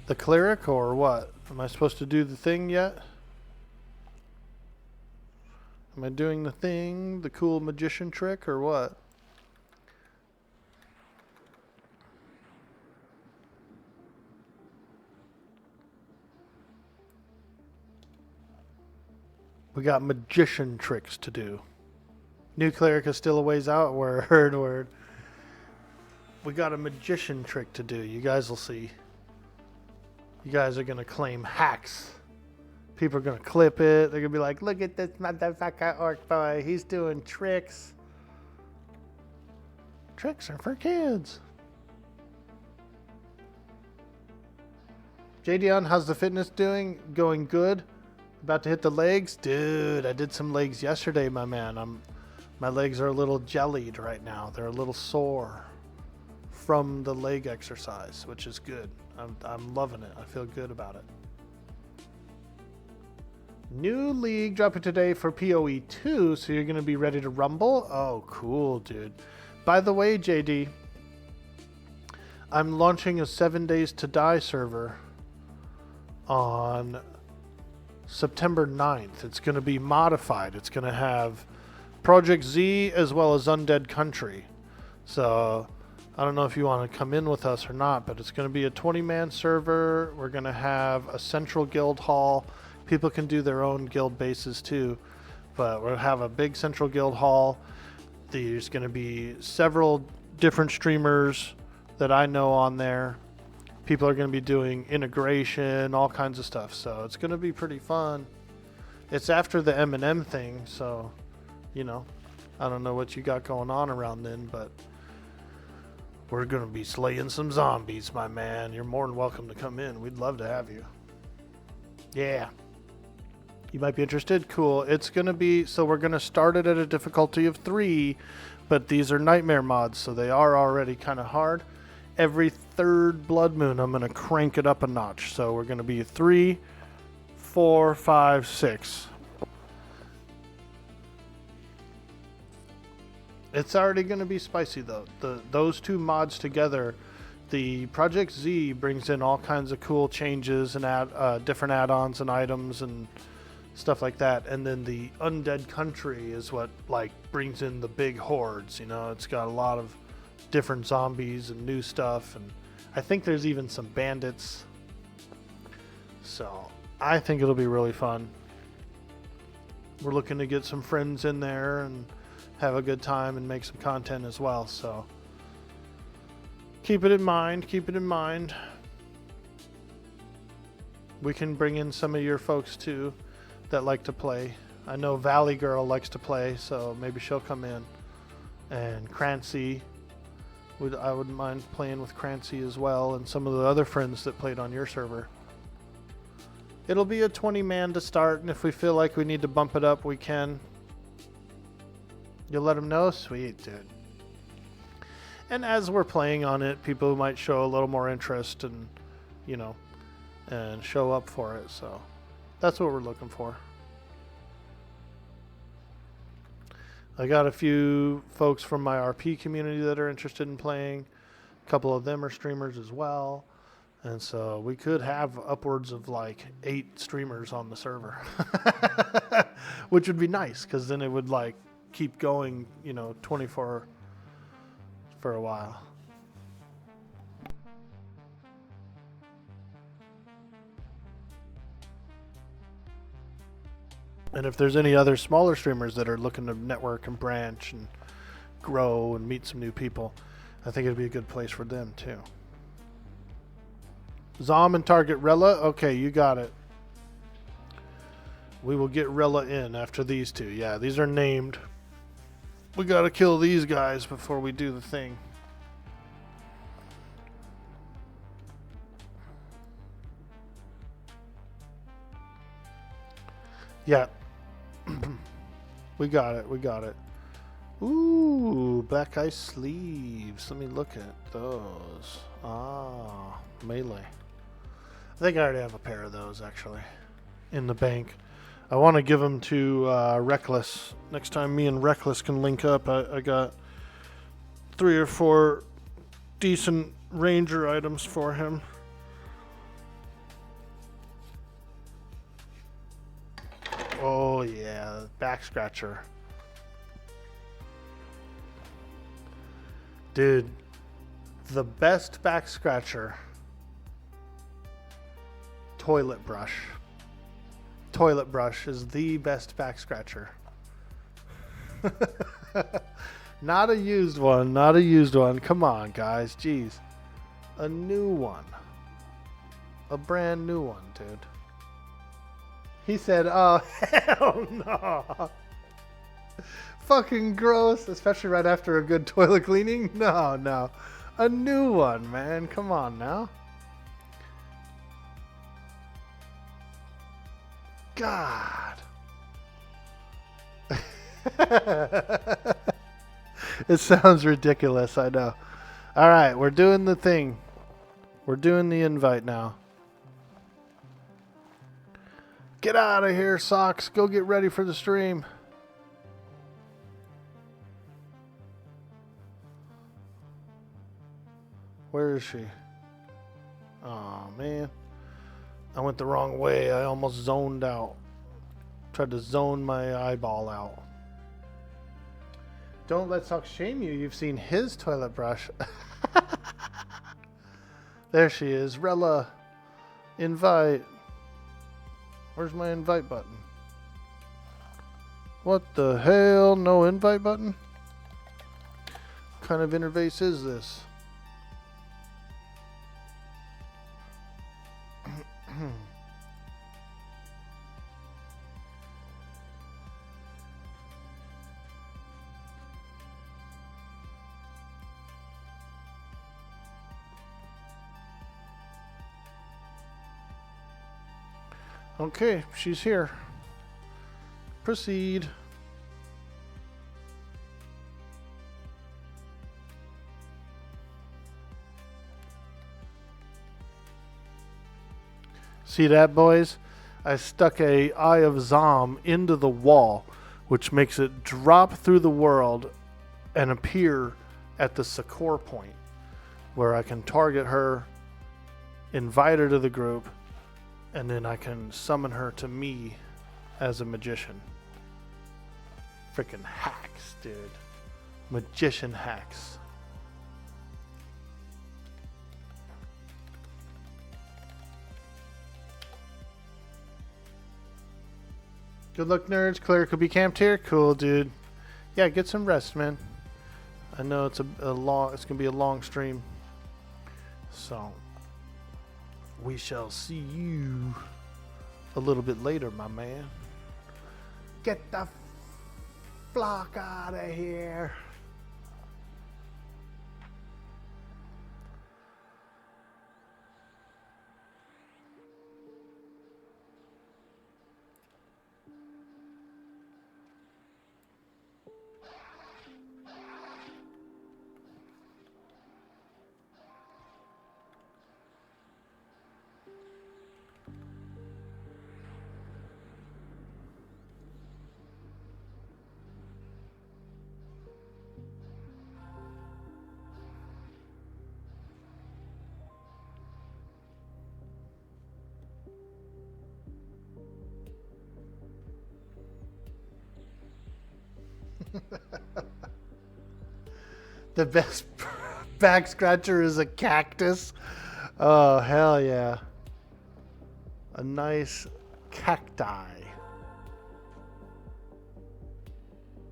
Speaker 1: cleric or what? Am I supposed to do the thing yet? Am I doing the thing? The cool magician trick or what? We got magician tricks to do. New cleric is still a ways out. Word. We got a magician trick to do. You guys will see. You guys are going to claim hacks. People are going to clip it. They're going to be like, look at this motherfucker Orkboy. He's doing tricks. Tricks are for kids. JDon, how's the fitness doing? Going good? About to hit the legs? Dude, I did some legs yesterday, my man. My legs are a little jellied right now. They're a little sore from the leg exercise, which is good. I'm loving it. I feel good about it. New league dropping today for PoE 2, so you're going to be ready to rumble? Oh, cool, dude. By the way, JD, I'm launching a 7 Days to Die server on September 9th. It's going to be modified. It's going to have Project Z as well as Undead Country. So I don't know if you want to come in with us or not, but it's going to be a 20-man server. We're going to have a central guild hall. People can do their own guild bases too, but we'll have a big central guild hall. There's going to be several different streamers that I know on there. People are going to be doing integration, all kinds of stuff. So it's going to be pretty fun. It's after the M&M thing, so, you know, I don't know what you got going on around then, but we're going to be slaying some zombies, my man. You're more than welcome to come in. We'd love to have you. Yeah. You might be interested. Cool. It's going to be, so we're going to start it at a difficulty of 3, but these are nightmare mods, so they are already kind of hard. Every third blood moon, I'm going to crank it up a notch. So we're going to be 3, 4, 5, 6. It's already going to be spicy, though. Those two mods together, the Project Z brings in all kinds of cool changes and different add-ons and items and stuff like that. And then the Undead Country is what like brings in the big hordes. You know, it's got a lot of different zombies and new stuff, and I think there's even some bandits. So I think it'll be really fun. We're looking to get some friends in there and have a good time and make some content as well. So keep it in mind. Keep it in mind. We can bring in some of your folks too that like to play. I know Valley Girl likes to play, so maybe she'll come in. And Crancy, I wouldn't mind playing with Crancy as well, and some of the other friends that played on your server. It'll be a 20-man to start, and if we feel like we need to bump it up, we can. You'll let them know? Sweet, dude. And as we're playing on it, people might show a little more interest and, you know, and show up for it. So that's what we're looking for. I got a few folks from my RP community that are interested in playing. A couple of them are streamers as well. And so we could have upwards of like 8 streamers on the server, which would be nice because then it would like keep going, you know, 24 for a while. And if there's any other smaller streamers that are looking to network and branch and grow and meet some new people, I think it'd be a good place for them too. Zom and target Rella. Okay, you got it. We will get Rella in after these two. Yeah, these are named. We gotta kill these guys before we do the thing. Yeah. We got it. We got it. Ooh, black ice sleeves. Let me look at those. Ah, melee. I think I already have a pair of those actually in the bank. I want to give them to Reckless. Next time me and Reckless can link up, I got 3 or 4 decent ranger items for him. Oh yeah, back scratcher. Dude, the best back scratcher. Toilet brush. Toilet brush is the best back scratcher. Not a used one, not a used one. Come on, guys, jeez. A new one. A brand new one, dude. He said, oh, hell no. Fucking gross, especially right after a good toilet cleaning. No, no. A new one, man. Come on now. God. It sounds ridiculous, I know. All right, we're doing the thing. We're doing the invite now. Get out of here, Socks. Go get ready for the stream. Where is she? Oh, man. I went the wrong way. I almost zoned out. Tried to zone my eyeball out. Don't let Socks shame you. You've seen his toilet brush. There she is. Rella. Invite. Where's my invite button? What the hell? No invite button? What kind of interface is this? Okay, she's here. Proceed. See that, boys? I stuck a Eye of Zom into the wall, which makes it drop through the world and appear at the Sakor point, where I can target her, invite her to the group, and then I can summon her to me as a magician. Freaking hacks, dude. Magician hacks. Good luck, nerds. Claire could be camped here. Cool, dude. Yeah, get some rest, man. I know it's a long. It's gonna be a long stream, so we shall see you a little bit later, my man. Get the flock out of here. The best back scratcher is a cactus. Oh, hell yeah. A nice cacti.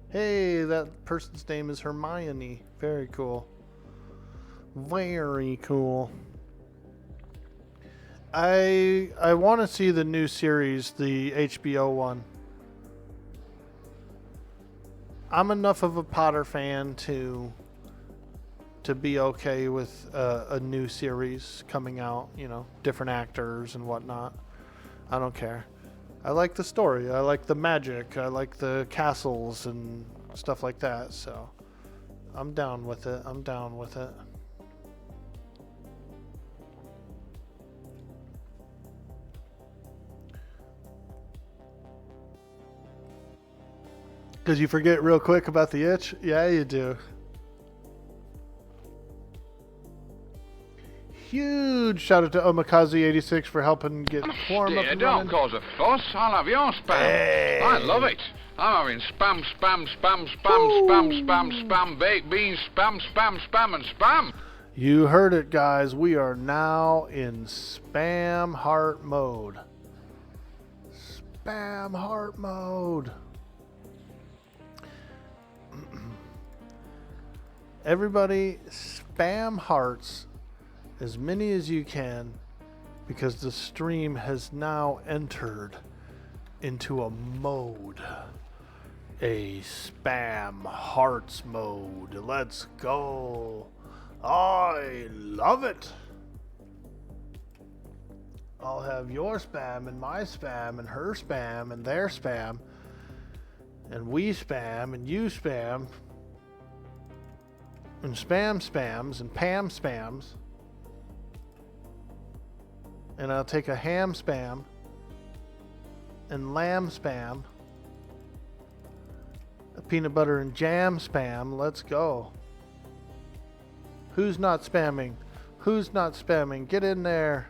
Speaker 1: Hey, that person's name is Hermione. Very cool. Very cool. I want to see the new series, the HBO one. I'm enough of a Potter fan to be okay with a new series coming out, you know, different actors and whatnot. I don't care. I like the story. I like the magic. I like the castles and stuff like that. So I'm down with it. I'm down with it. Because you forget real quick about the itch? Yeah, you do. Huge shout out to Omakazi86 for helping get Quarm up and
Speaker 5: don't
Speaker 1: running.
Speaker 5: cause a fuss. I'll have your spam.
Speaker 1: Hey.
Speaker 5: I love it. I'm having spam, spam, spam, spam, spam, spam, spam, baked beans, spam, spam, spam, and spam.
Speaker 1: You heard it, guys. We are now in spam heart mode. Spam heart mode. Everybody, spam hearts as many as you can, because the stream has now entered into a mode. A spam hearts mode. Let's go. I love it. I'll have your spam and my spam and her spam and their spam. And we spam and you spam. And spam spams and Pam spams. And I'll take a ham spam and lamb spam. A peanut butter and jam spam. Let's go. Who's not spamming? Who's not spamming? Get in there.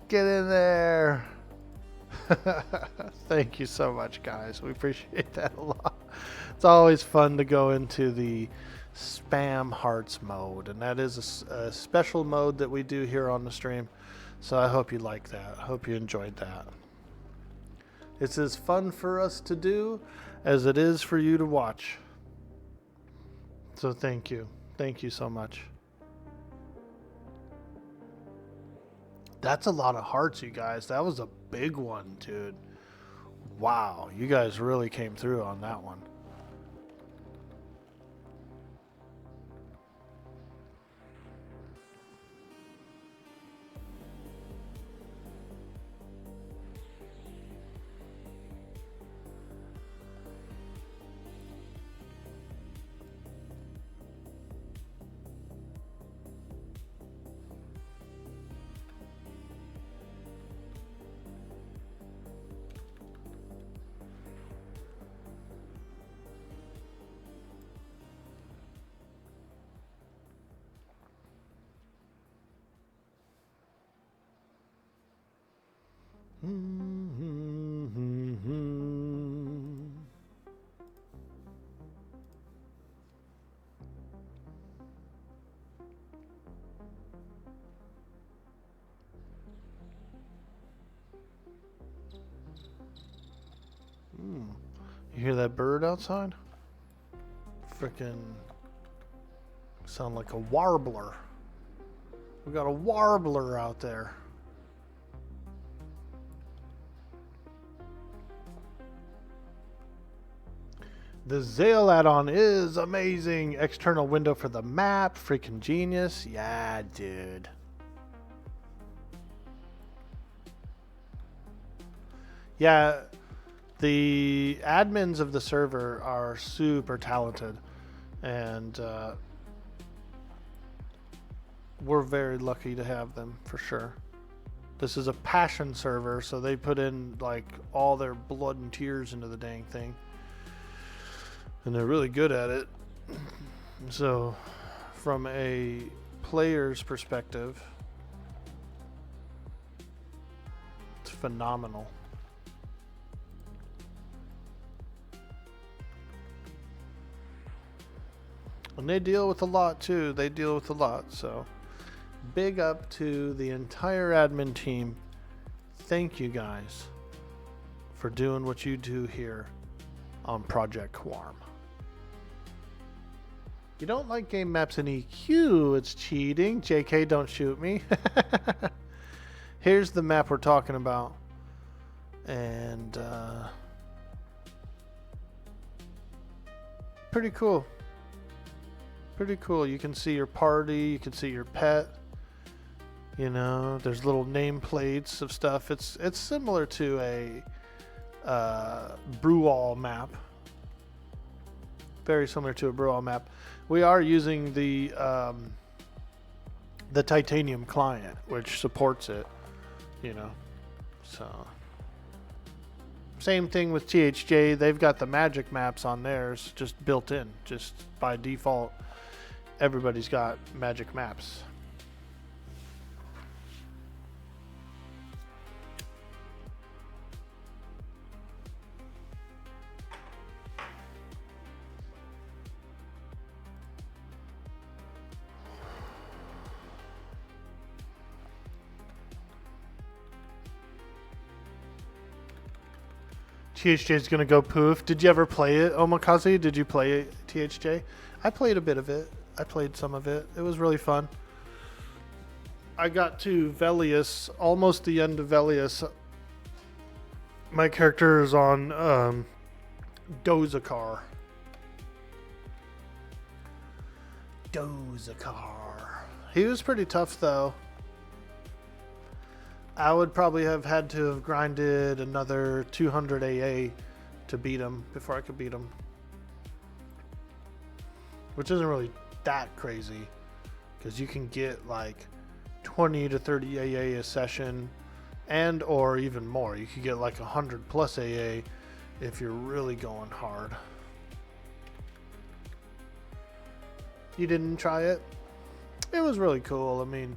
Speaker 1: Get in there. Thank you so much, guys. We appreciate that a lot. It's always fun to go into the spam hearts mode, and that is a special mode that we do here on the stream. So I hope you like that. I hope you enjoyed that. It's as fun for us to do as it is for you to watch. So thank you. Thank you so much. That's a lot of hearts, you guys. That was a big one, dude. Wow, you guys really came through on that one. You hear that bird outside? Frickin' sound like a warbler. We got a warbler out there. The Zale add-on is amazing. External window for the map. Freaking genius. Yeah, dude. Yeah, the admins of the server are super talented. And we're very lucky to have them, for sure. This is a passion server, so they put in like all their blood and tears into the dang thing. And they're really good at it. So, from a player's perspective, it's phenomenal. And they deal with a lot too. They deal with a lot. So, big up to the entire admin team. Thank you guys for doing what you do here on Project Quarm. You don't like game maps in EQ, it's cheating. JK, don't shoot me. Here's the map we're talking about. And pretty cool. Pretty cool. You can see your party, you can see your pet. You know, there's little nameplates of stuff. It's similar to a Brewall map. Very similar to a Brewall map. We are using the Titanium client, which supports it, you know. So same thing with THJ. They've got the magic maps on theirs just built in, just by default. Everybody's got magic maps. THJ is going to go poof. Did you ever play it, Omakaze? Did you play THJ? I played a bit of it. I played some of it. It was really fun. I got to Velius, almost the end of Velius. My character is on Dozakar. He was pretty tough, though. I would probably have had to have grinded another 200 AA to beat him before I could beat him. Which isn't really that crazy, because you can get like 20 to 30 AA a session, and or even more. You could get like 100 plus AA if you're really going hard. You didn't try it? It was really cool. I mean,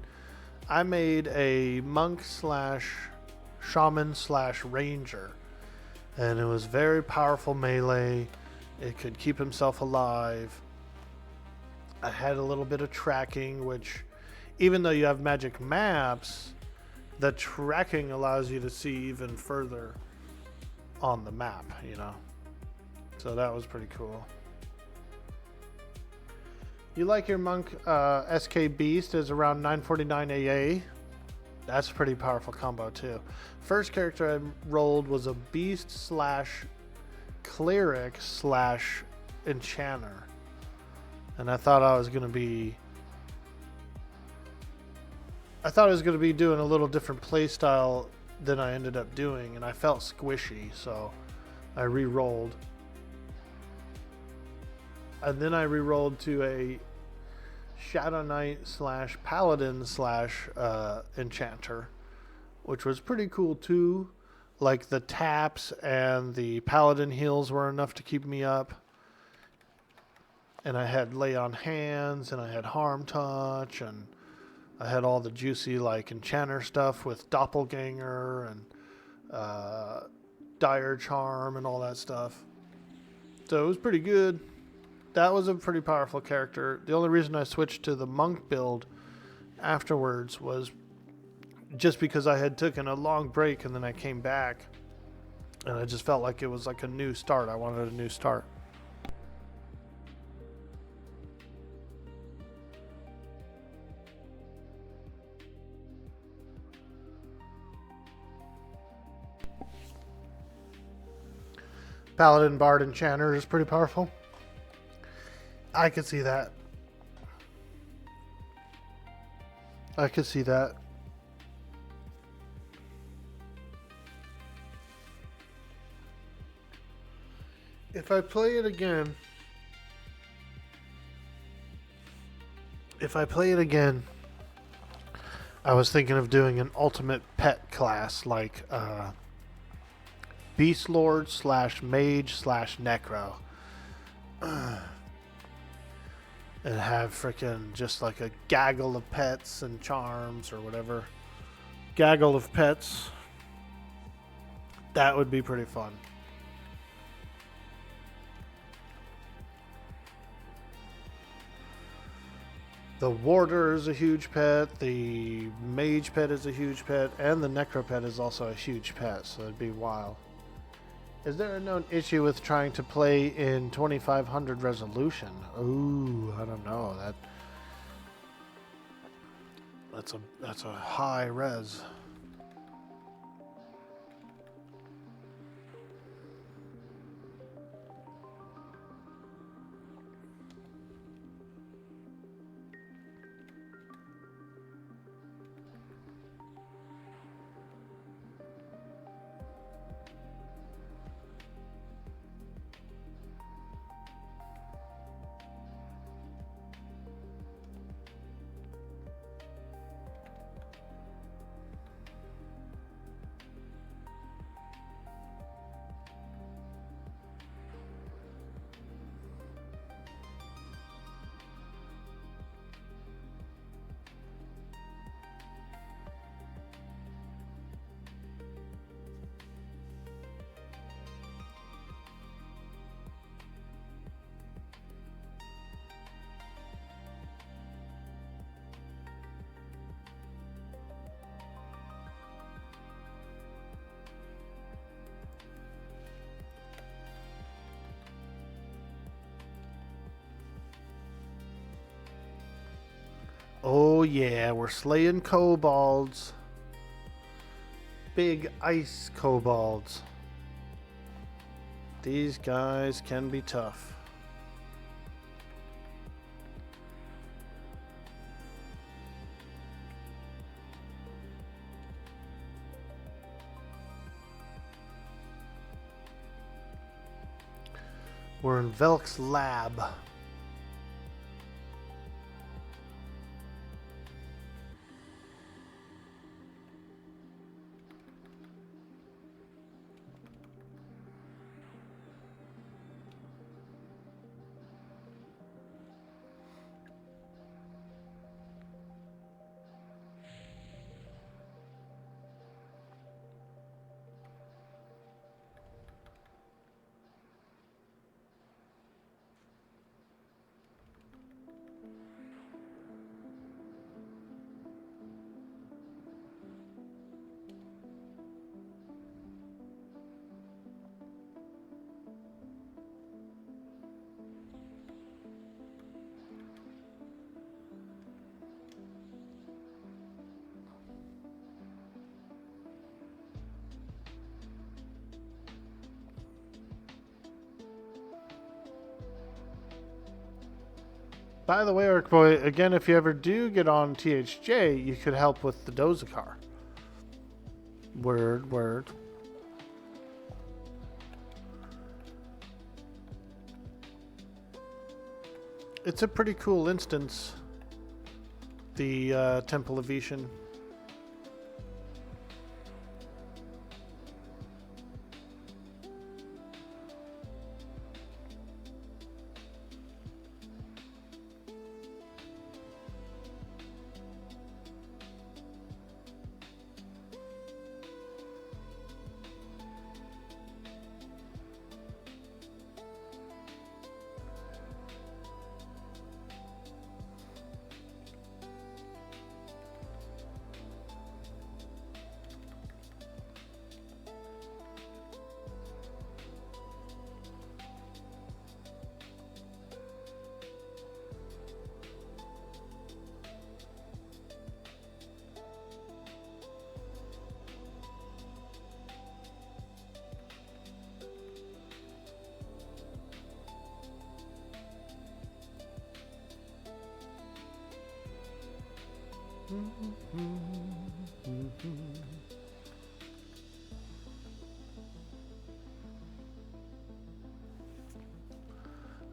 Speaker 1: I made a monk slash shaman slash ranger, and it was very powerful melee. It could keep himself alive. I had a little bit of tracking, which even though you have magic maps, the tracking allows you to see even further on the map, you know. So that was pretty cool. You like your monk SK Beast is around 949 AA. That's a pretty powerful combo too. First character I rolled was a Beast slash Cleric slash Enchanter. And I thought I was going to be doing a little different play style than I ended up doing, and I felt squishy, so I re-rolled. And then I re-rolled to a Shadow Knight slash Paladin slash Enchanter, which was pretty cool too. Like the taps and the Paladin heals were enough to keep me up. And I had Lay on Hands, and I had Harm Touch, and I had all the juicy like Enchanter stuff with Doppelganger, and dire charm and all that stuff. So it was pretty good. That was a pretty powerful character. The only reason I switched to the monk build afterwards was just because I had taken a long break and then I came back and I just felt like it was like a new start. I wanted a new start. Paladin, Bard, Enchanter is pretty powerful. I could see that. I could see that. If I play it again, I was thinking of doing an ultimate pet class like Beast Lord / Mage / Necro. And have freaking just like a gaggle of pets and charms or whatever. Gaggle of pets. That would be pretty fun. The Warder is a huge pet, the Mage pet is a huge pet, and the Necro pet is also a huge pet, so it'd be wild. Is there a known issue with trying to play in 2500 resolution? Ooh, I don't know. That's a high res. Oh yeah, we're slaying kobolds. Big ice kobolds. These guys can be tough. We're in Velks Lab. By the way, Orkboy, again, if you ever do get on THJ, you could help with the Dozakar. Word, word. It's a pretty cool instance, the Temple of Ishan.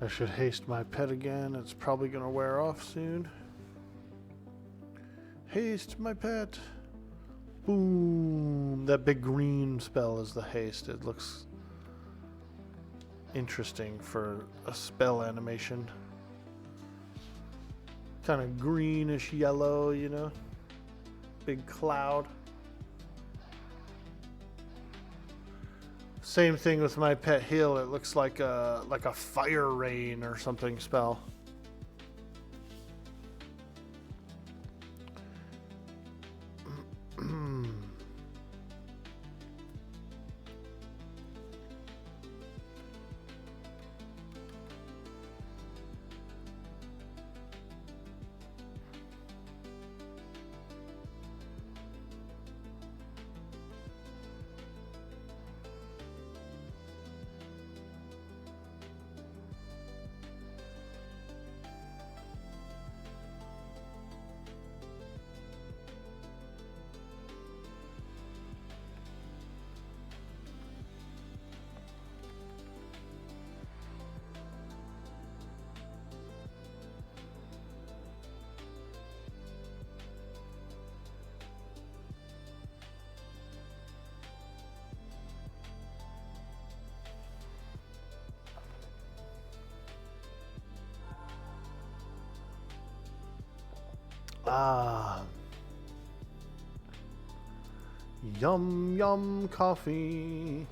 Speaker 1: I should haste my pet again. It's probably going to wear off soon. Haste my pet. Boom. That big green spell is the haste. It looks interesting for a spell animation. Kind of greenish yellow, you know. Big cloud. Same thing with my pet heal. It looks like a fire rain or something spell. Ah. Yum, yum, coffee.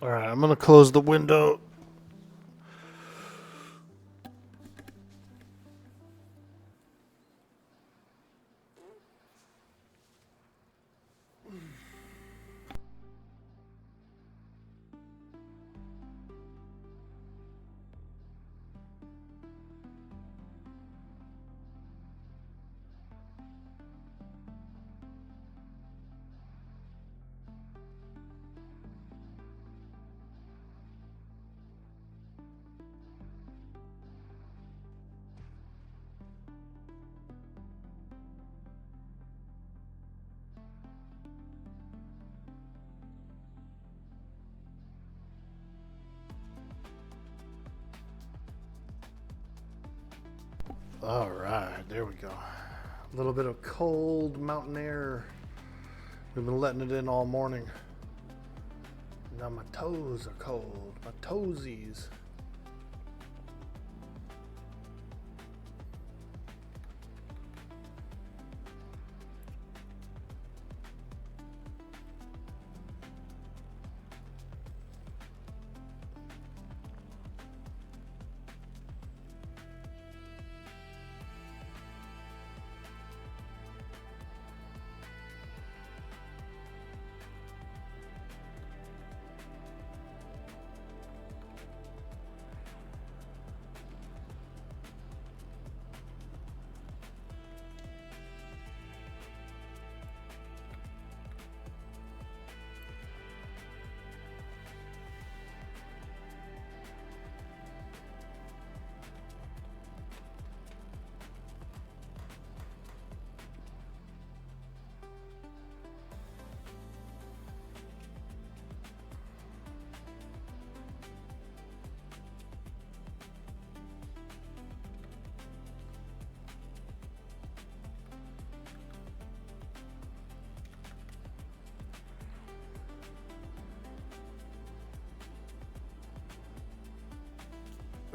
Speaker 1: All right, I'm going to close the window. All right, there we go. A little bit of cold mountain air. We've been letting it in all morning. Now my toes are cold. My toesies.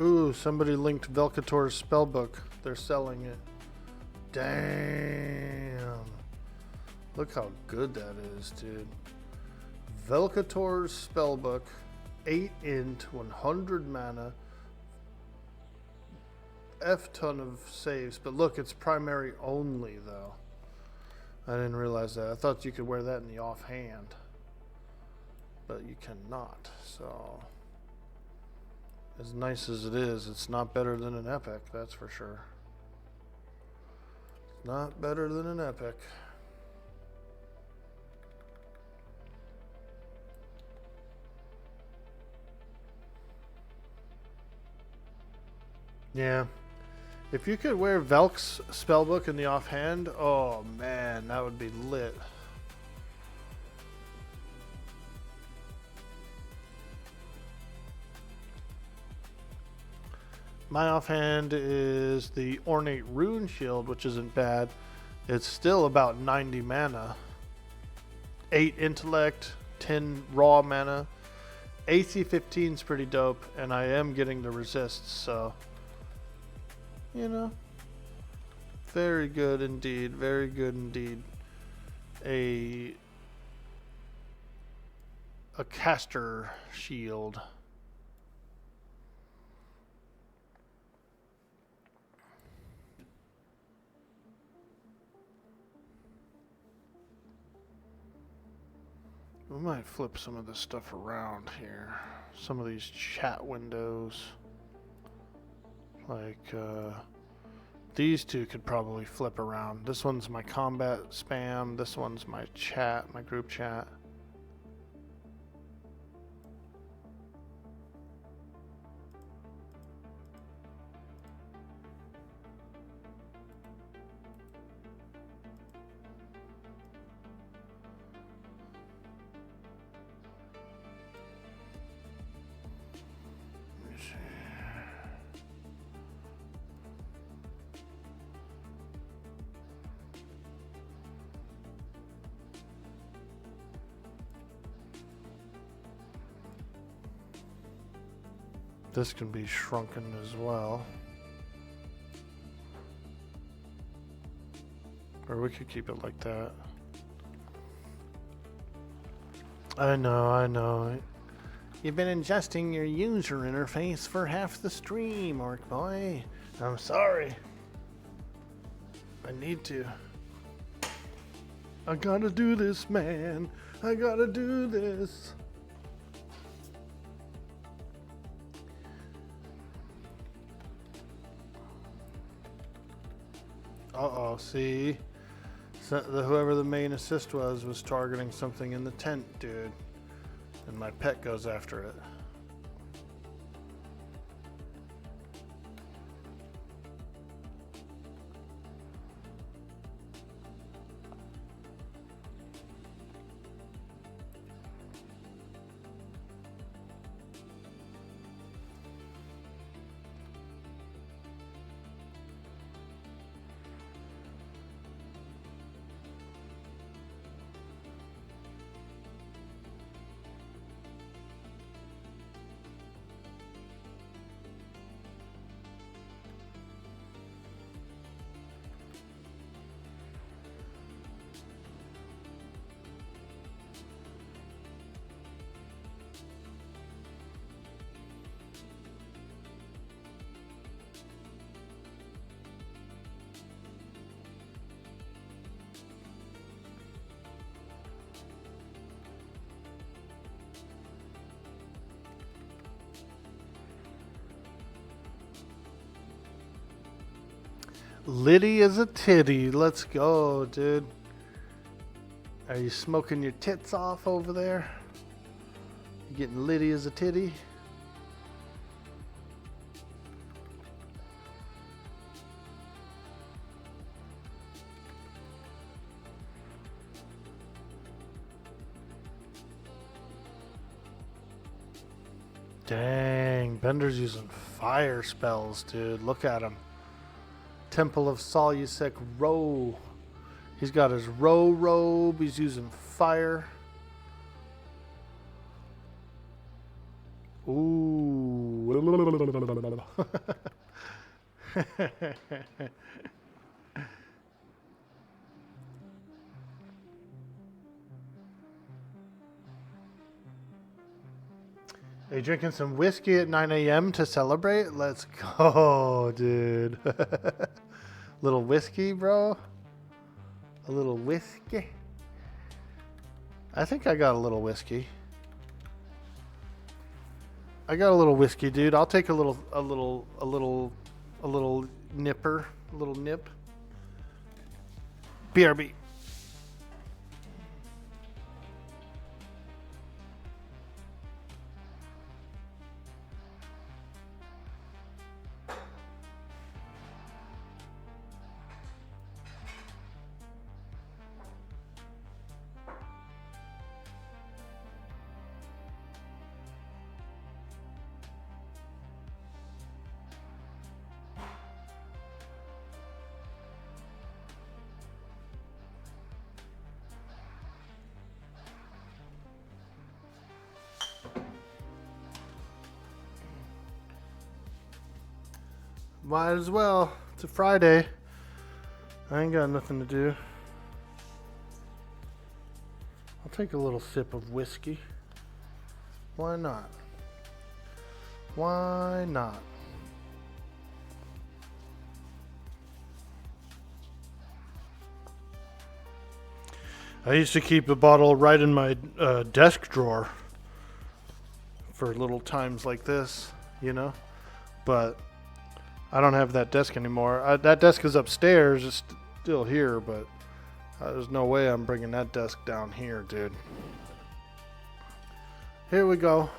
Speaker 1: Ooh, somebody linked Velketors spellbook. They're selling it. Damn. Look how good that is, dude. Velketors spellbook. 8 int, 100 mana. F-ton of saves. But look, it's primary only, though. I didn't realize that. I thought you could wear that in the offhand. But you cannot, so... As nice as it is, it's not better than an epic, that's for sure. Not better than an epic. Yeah. If you could wear Velk's spellbook in the offhand, oh man, that would be lit. My offhand is the Ornate Rune Shield, which isn't bad. It's still about 90 mana. 8 intellect, 10 raw mana. AC 15 is pretty dope, and I am getting the resist, so you know, very good indeed, very good indeed. A caster shield. We might flip some of this stuff around here. Some of these chat windows. Like, these two could probably flip around. This one's my combat spam. This one's my chat, my group chat. This can be shrunken as well. Or we could keep it like that. I know. You've been adjusting your user interface for half the stream, Orkboy. I'm sorry. I need to. I gotta do this, man. I gotta do this. Uh-oh, see? So whoever the main assist was targeting something in the tent, dude. And my pet goes after it. Liddy is a titty. Let's go, dude. Are you smoking your tits off over there? You getting Liddy as a titty? Dang, Bender's using fire spells, dude. Look at him. Temple of Solusek Row. He's got his row robe. He's using fire. Ooh. Are you drinking some whiskey at 9 a.m. to celebrate? Let's go, dude. Little whiskey, bro. A little whiskey. I think I got a little whiskey. I got a little whiskey, dude. I'll take a little nipper, a little nip. BRB. Might as well. It's a Friday. I ain't got nothing to do. I'll take a little sip of whiskey. Why not? Why not? I used to keep a bottle right in my desk drawer for little times like this, you know? But I don't have that desk anymore. That desk is upstairs. It's still here, but there's no way I'm bringing that desk down here, dude. Here we go.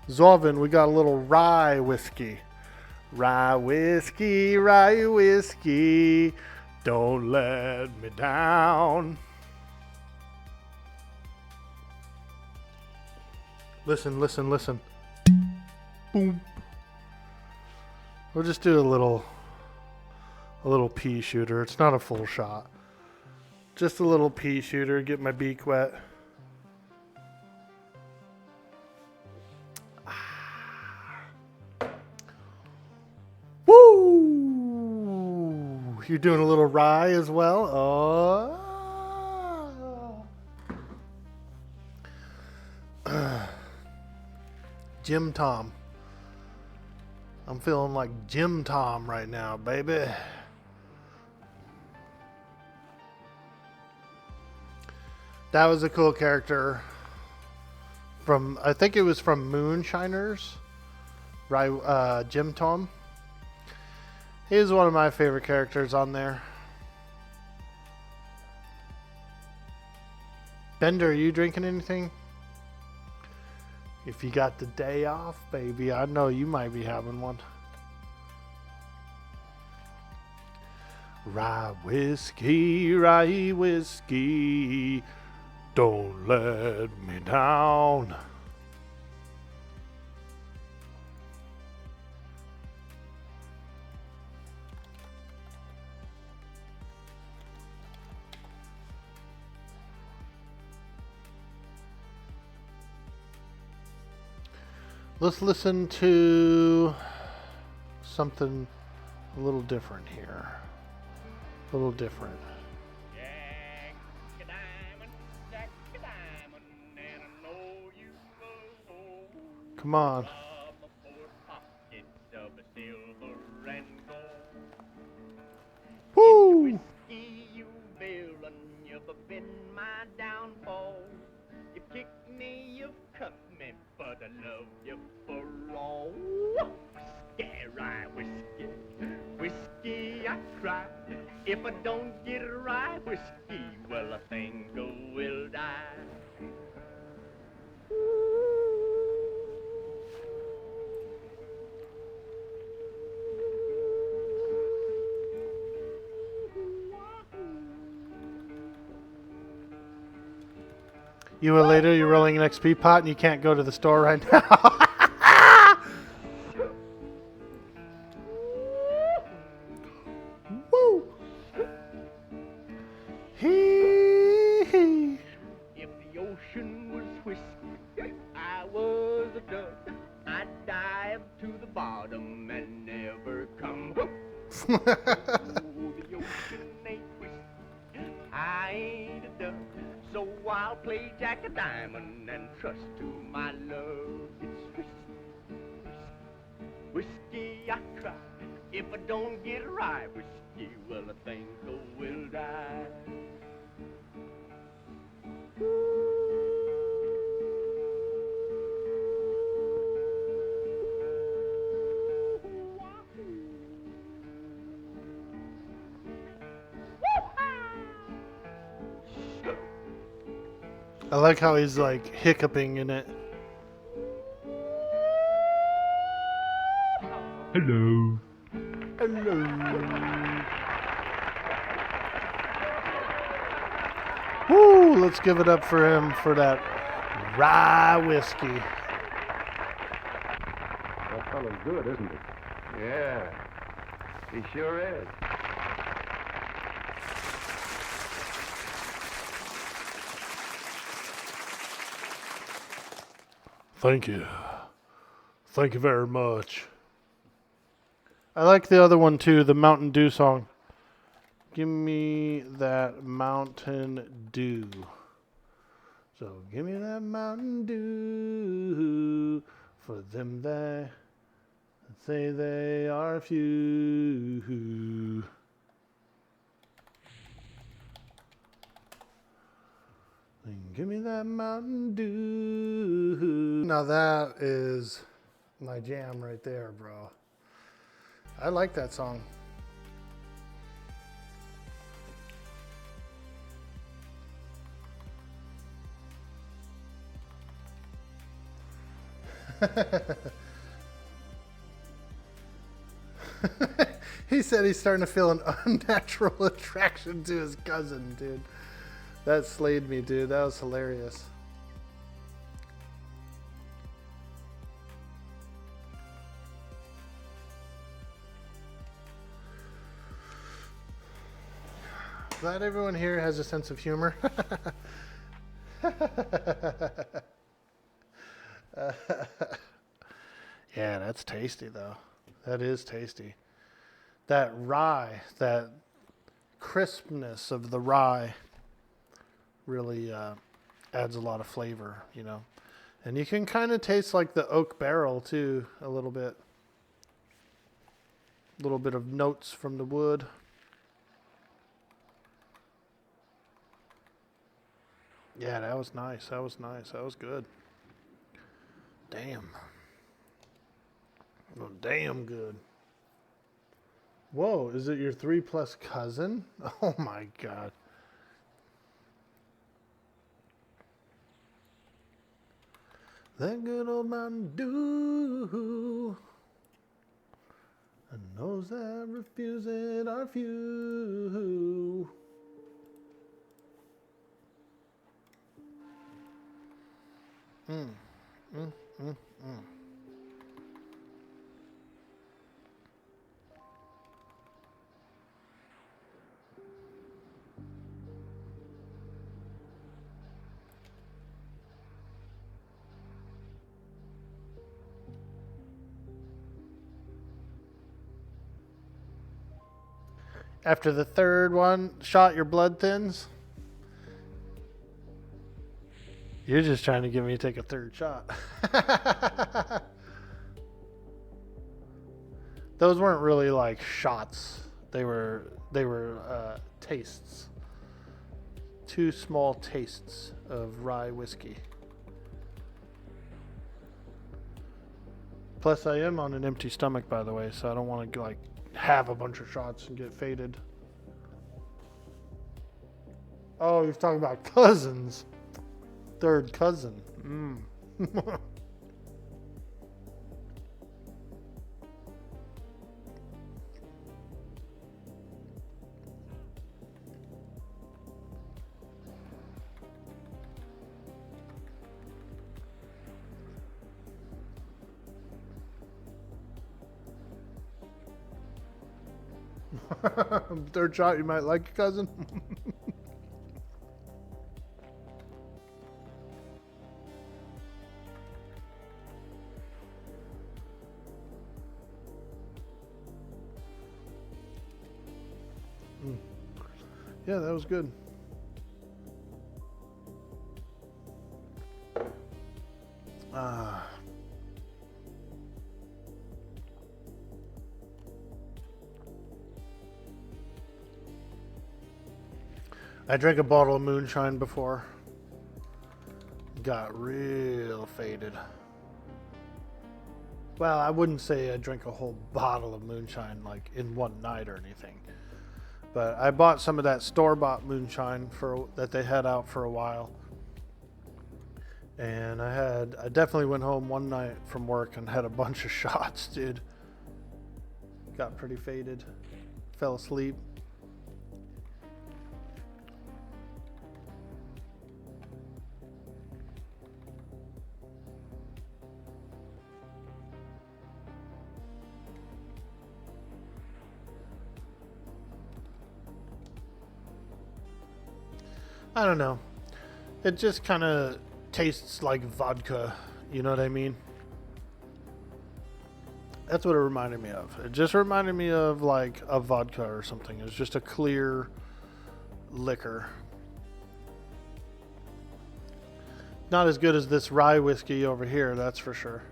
Speaker 1: Zolvin, we got a little rye whiskey. Rye whiskey, rye whiskey. Don't let me down. Listen, listen, listen. Boom. We'll just do a little pea shooter. It's not a full shot. Just a little pea shooter. Get my beak wet. Woo! You're doing a little rye as well. Oh. Jim Tom. I'm feeling like Jim Tom right now, baby. That was a cool character from, I think it was from Moonshiners, right? Jim Tom. He's one of my favorite characters on there. Bender, are you drinking anything? If you got the day off, baby, I know you might be having one. Rye whiskey, don't let me down. Let's listen to something a little different here. A little different. Come on. Woo!
Speaker 6: But I love you for all. Whiskey, rye whiskey, whiskey, I cry. If I don't get rye whiskey, well, I think I will die.
Speaker 1: You will later, you're rolling an XP pot and you can't go to the store right now. Woo! Hee.
Speaker 6: If the ocean was whiskey, I was a duck. I'd dive to the bottom and never come. Oh, the ocean ain't whiskey, I ain't a duck. So I'll play Jack a Diamond and trust to my love. It's whiskey, I cry. If I don't get rye whiskey, well, I think I will die.
Speaker 1: I like how he's like hiccuping in it.
Speaker 4: Hello.
Speaker 1: Woo! Let's give it up for him for that rye whiskey.
Speaker 2: That fellow's good, isn't it?
Speaker 3: Yeah, he sure is.
Speaker 1: Thank you. Thank you very much. I like the other one too, the Mountain Dew song. Give me that Mountain Dew. So give me that Mountain Dew for them that say they are few. Give me that Mountain Dew. Now that is my jam right there, bro. I like that song. He said he's starting to feel an unnatural attraction to his cousin, dude. That slayed me, dude. That was hilarious. Glad everyone here has a sense of humor. Yeah, that's tasty though. That is tasty. That rye, that crispness of the rye really adds a lot of flavor, you know. And you can kind of taste like the oak barrel too, a little bit. A little bit of notes from the wood. Yeah, that was nice. That was nice. That was good. Damn. Oh, damn good. Whoa, is it your 3+ cousin? Oh my God. That good old Mountain Dew. And those that refuse it are few. After the third one shot, your blood thins. You're just trying to get me to take a third shot. Those weren't really like shots. They were tastes. 2 small tastes of rye whiskey. Plus, I am on an empty stomach, by the way, so I don't want to like have a bunch of shots and get faded. Oh, you're talking about cousins. Third cousin. Third shot, you might like your cousin. Yeah, that was good. I drank a bottle of moonshine before. Got real faded. Well, I wouldn't say I drank a whole bottle of moonshine like in one night or anything. But I bought some of that store-bought moonshine that they had out for a while. And I definitely went home one night from work and had a bunch of shots, dude. Got pretty faded. Fell asleep. I don't know. It just kind of tastes like vodka. You know what I mean? That's what it reminded me of. It just reminded me of like a vodka or something. It's just a clear liquor. Not as good as this rye whiskey over here, that's for sure.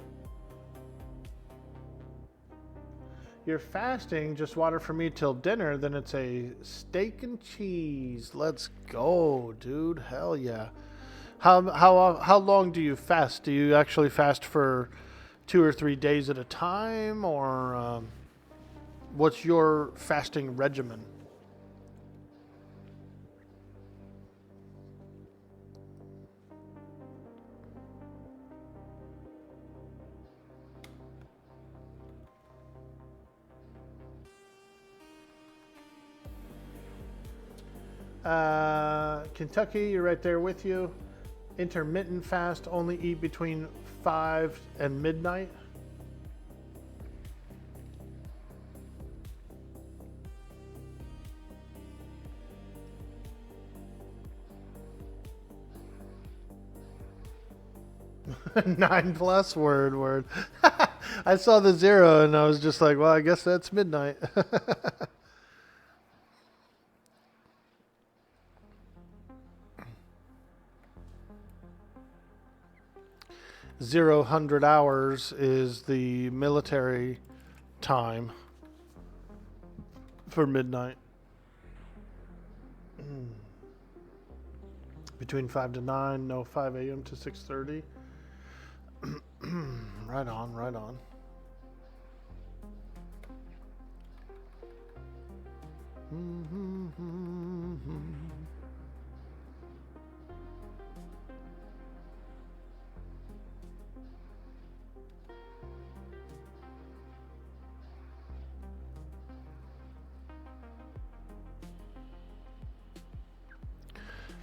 Speaker 1: You're fasting, just water for me till dinner, then it's a steak and cheese. Let's go, dude. Hell yeah. How long do you fast? Do you actually fast for 2 or 3 days at a time, or what's your fasting regimen? Kentucky, you're right there with you. Intermittent fast, only eat between 5 and midnight. Nine plus word. I saw the 0 and I was just like, well, I guess that's midnight. 0 hours is the military time for midnight. Between 5 to 9, no 5 a.m. to 6:30. Right on.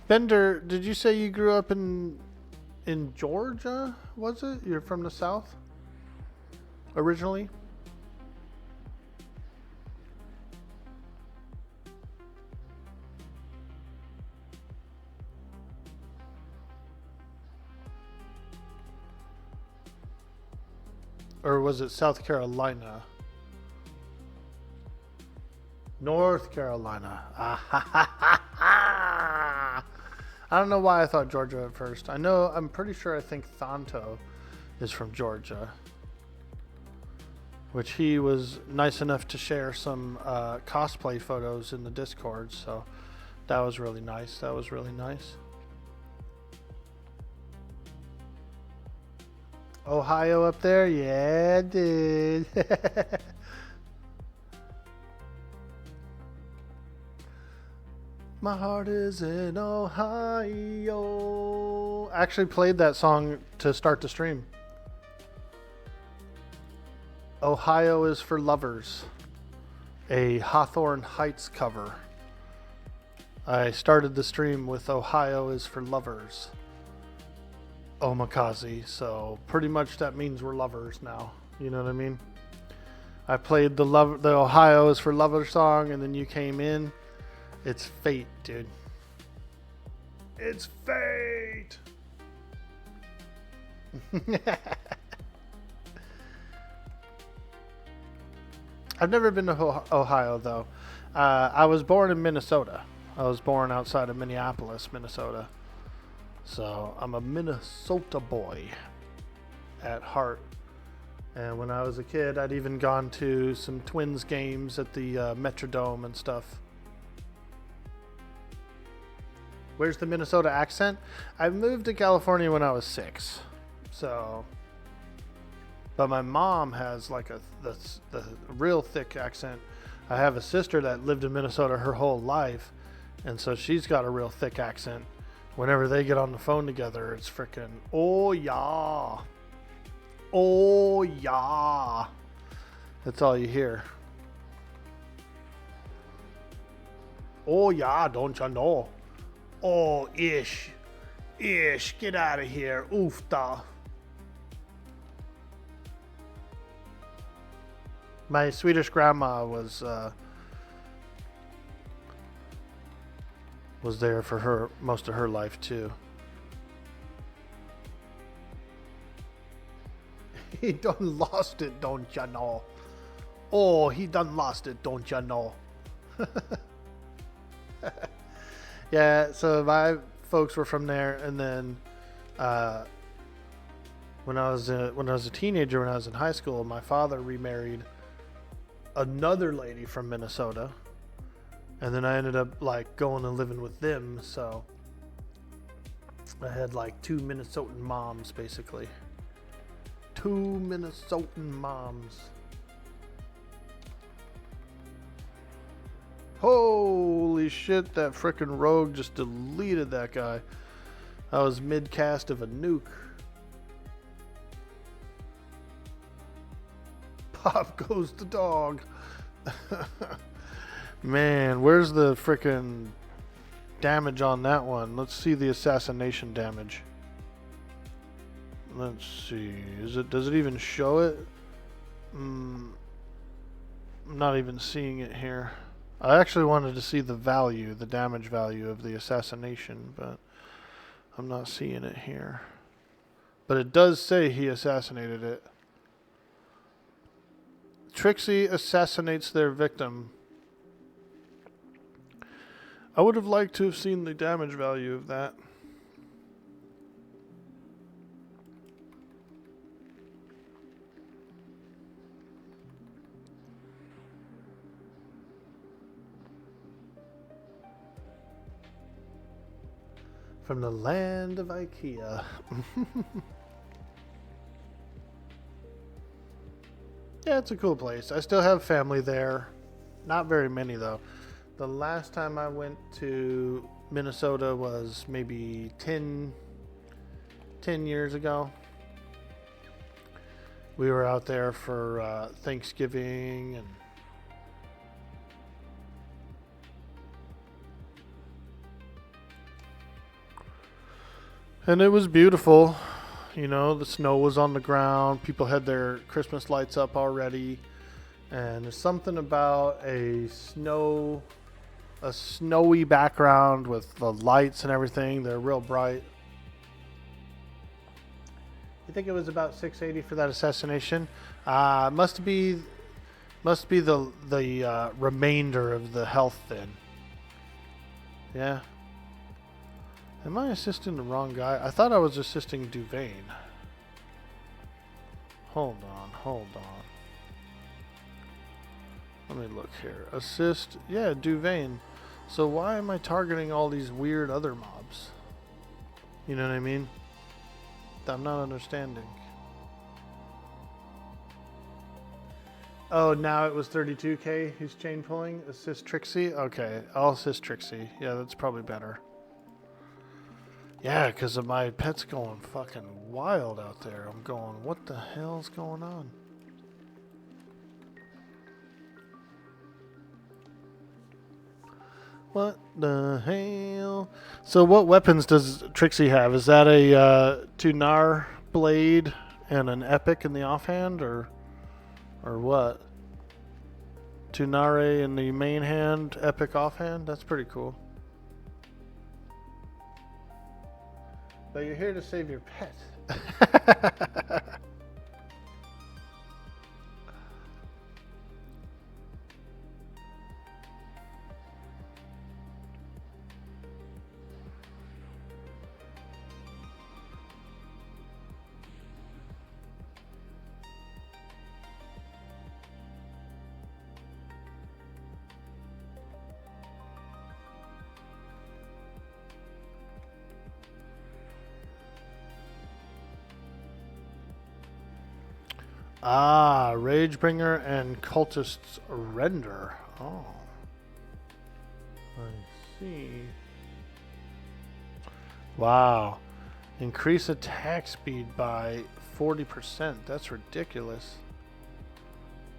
Speaker 1: Bender, did you say you grew up in Georgia? Was it? You're from the South originally? Or was it South Carolina? North Carolina. I don't know why I thought Georgia at first. I'm pretty sure I think Thonto is from Georgia. Which he was nice enough to share some cosplay photos in the Discord. So that was really nice. Ohio up there? Yeah, dude. My heart is in Ohio. I actually played that song to start the stream. Ohio is for Lovers, a Hawthorne Heights cover. I started the stream with Ohio is for Lovers, Omakase, so pretty much that means we're lovers now. You know what I mean? I played the Ohio is for Lovers song, and then you came in. It's fate, dude. It's fate. I've never been to Ohio, though. I was born in Minnesota. I was born outside of Minneapolis, Minnesota. So I'm a Minnesota boy at heart. And when I was a kid, I'd even gone to some Twins games at the Metrodome and stuff. Where's the Minnesota accent? I moved to California when I was 6. So, but my mom has like the real thick accent. I have a sister that lived in Minnesota her whole life, and so she's got a real thick accent. Whenever they get on the phone together, it's freaking, oh yeah. Oh yeah. That's all you hear. Oh yeah, don't you know? Oh, ish. Ish, get out of here. Oofta. My Swedish grandma was there for her most of her life too. He done lost it, don't ya know? Oh, he done lost it, don't ya know? Yeah, so my folks were from there, and then when I was a teenager, when I was in high school, my father remarried another lady from Minnesota, and then I ended up like going and living with them. So I had like 2 Minnesotan moms, basically. 2 Minnesotan moms. Holy shit, that frickin' rogue just deleted that guy. I was mid-cast of a nuke. Pop goes the dog. Man, where's the frickin' damage on that one? Let's see the assassination damage. Let's see. Does it even show it? I'm not even seeing it here. I actually wanted to see the value, the damage value of the assassination, but I'm not seeing it here. But it does say he assassinated it. Trixie assassinates their victim. I would have liked to have seen the damage value of that. From the land of IKEA. Yeah, it's a cool place. I still have family there. Not very many, though. The last time I went to Minnesota was maybe 10 years ago. We were out there for Thanksgiving, and it was beautiful. You know, the snow was on the ground. People had their Christmas lights up already. And there's something about a snowy background with the lights and everything. They're real bright. You think it was about 680 for that assassination? Must be the remainder of the health then. Yeah. Am I assisting the wrong guy? I thought I was assisting Duvain. Hold on. Let me look here. Assist. Yeah, Duvain. So why am I targeting all these weird other mobs? You know what I mean? I'm not understanding. Oh, now it was 32k who's chain pulling. Assist Trixie? Okay, I'll assist Trixie. Yeah, that's probably better. Yeah, because of my pet's going fucking wild out there. I'm going, what the hell's going on? What the hell? So what weapons does Trixie have? Is that a Tunar blade and an epic in the offhand, or what? Tunare in the main hand, epic offhand? That's pretty cool. But you're here to save your pet. Ah, Ragebringer and Cultist's Render. Oh. I see. Wow. Increase attack speed by 40%. That's ridiculous.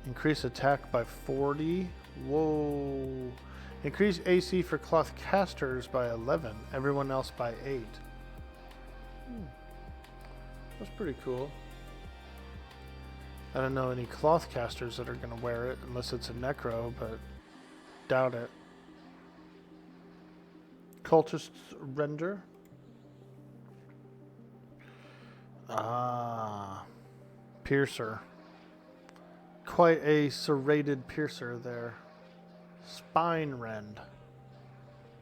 Speaker 1: Increase attack by 40. Whoa. Increase AC for cloth casters by 11. Everyone else by 8. That's pretty cool. I don't know any cloth casters that are going to wear it unless it's a necro, but doubt it. Cultist render. Ah. Piercer. Quite a serrated piercer there. Spine rend.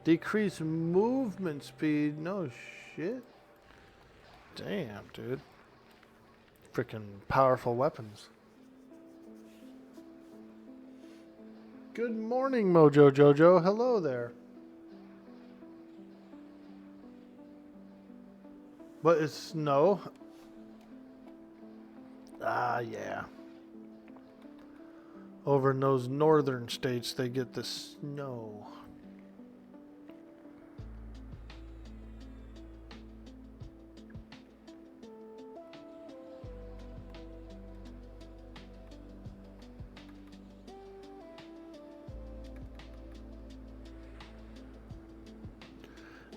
Speaker 1: Decrease movement speed. No shit. Damn, dude. Freaking powerful weapons. Good morning, Mojo Jojo. Hello there. But it's snow. Ah, yeah. Over in those northern states, they get the snow.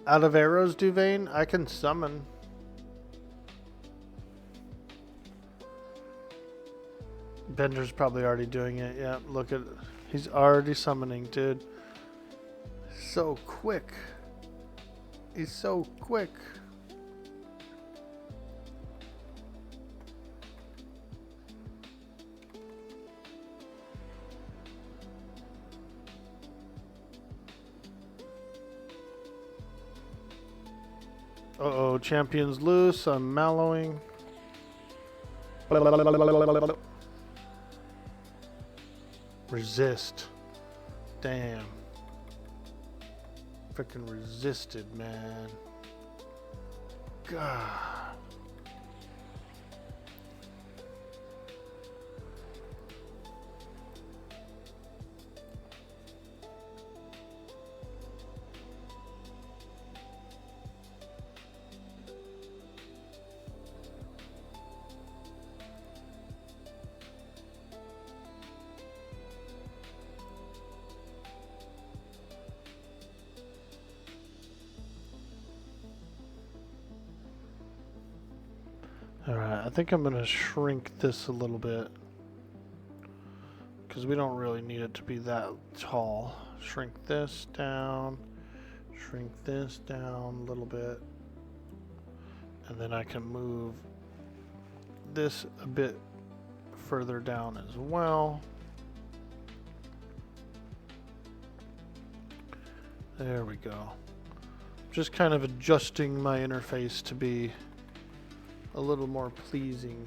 Speaker 1: Out of arrows, Duvain, I can summon. Bender's probably already doing it. Yeah, look at, he's already summoning, dude. So quick. He's so quick. Uh-oh, champions loose. I'm mallowing. Resist. Damn. Freaking resisted, man. God. Alright, I think I'm going to shrink this a little bit. Because we don't really need it to be that tall. Shrink this down. Shrink this down a little bit. And then I can move this a bit further down as well. There we go. Just kind of adjusting my interface to be a little more pleasing.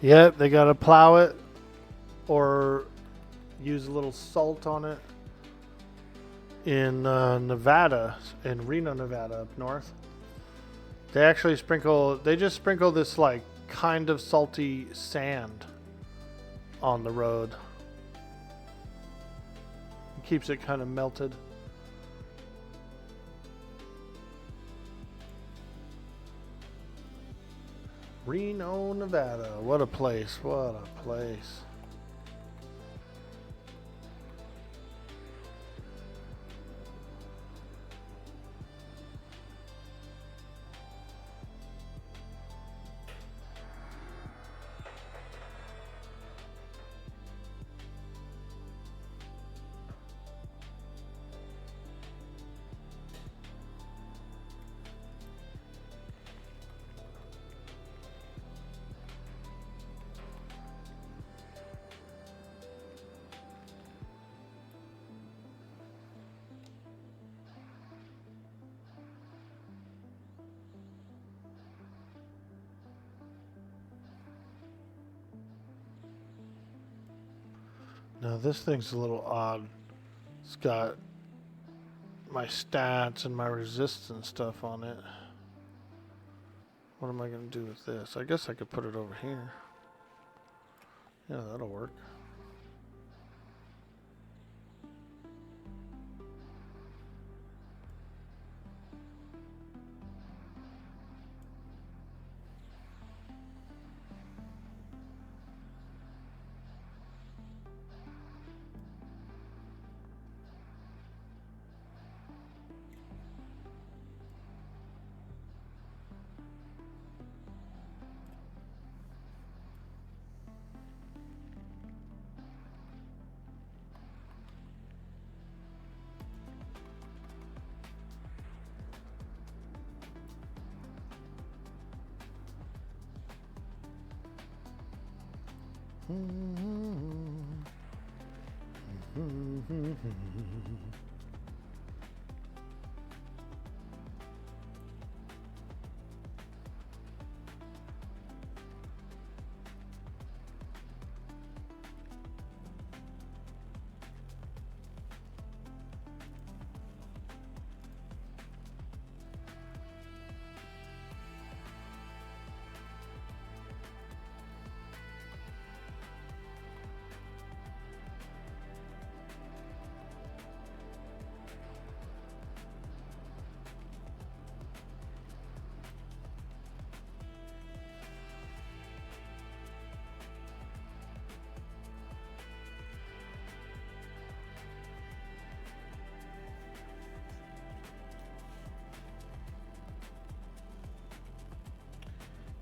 Speaker 1: Yep, they gotta plow it or use a little salt on it. In Nevada, in Reno, Nevada, up north, they actually just sprinkle this like kind of salty sand on the road. It keeps it kind of melted. Reno, Nevada. What a place. What a place. Now this thing's a little odd. It's got my stats and my resistance stuff on it. What am I going to do with this? I guess I could put it over here. Yeah, that'll work.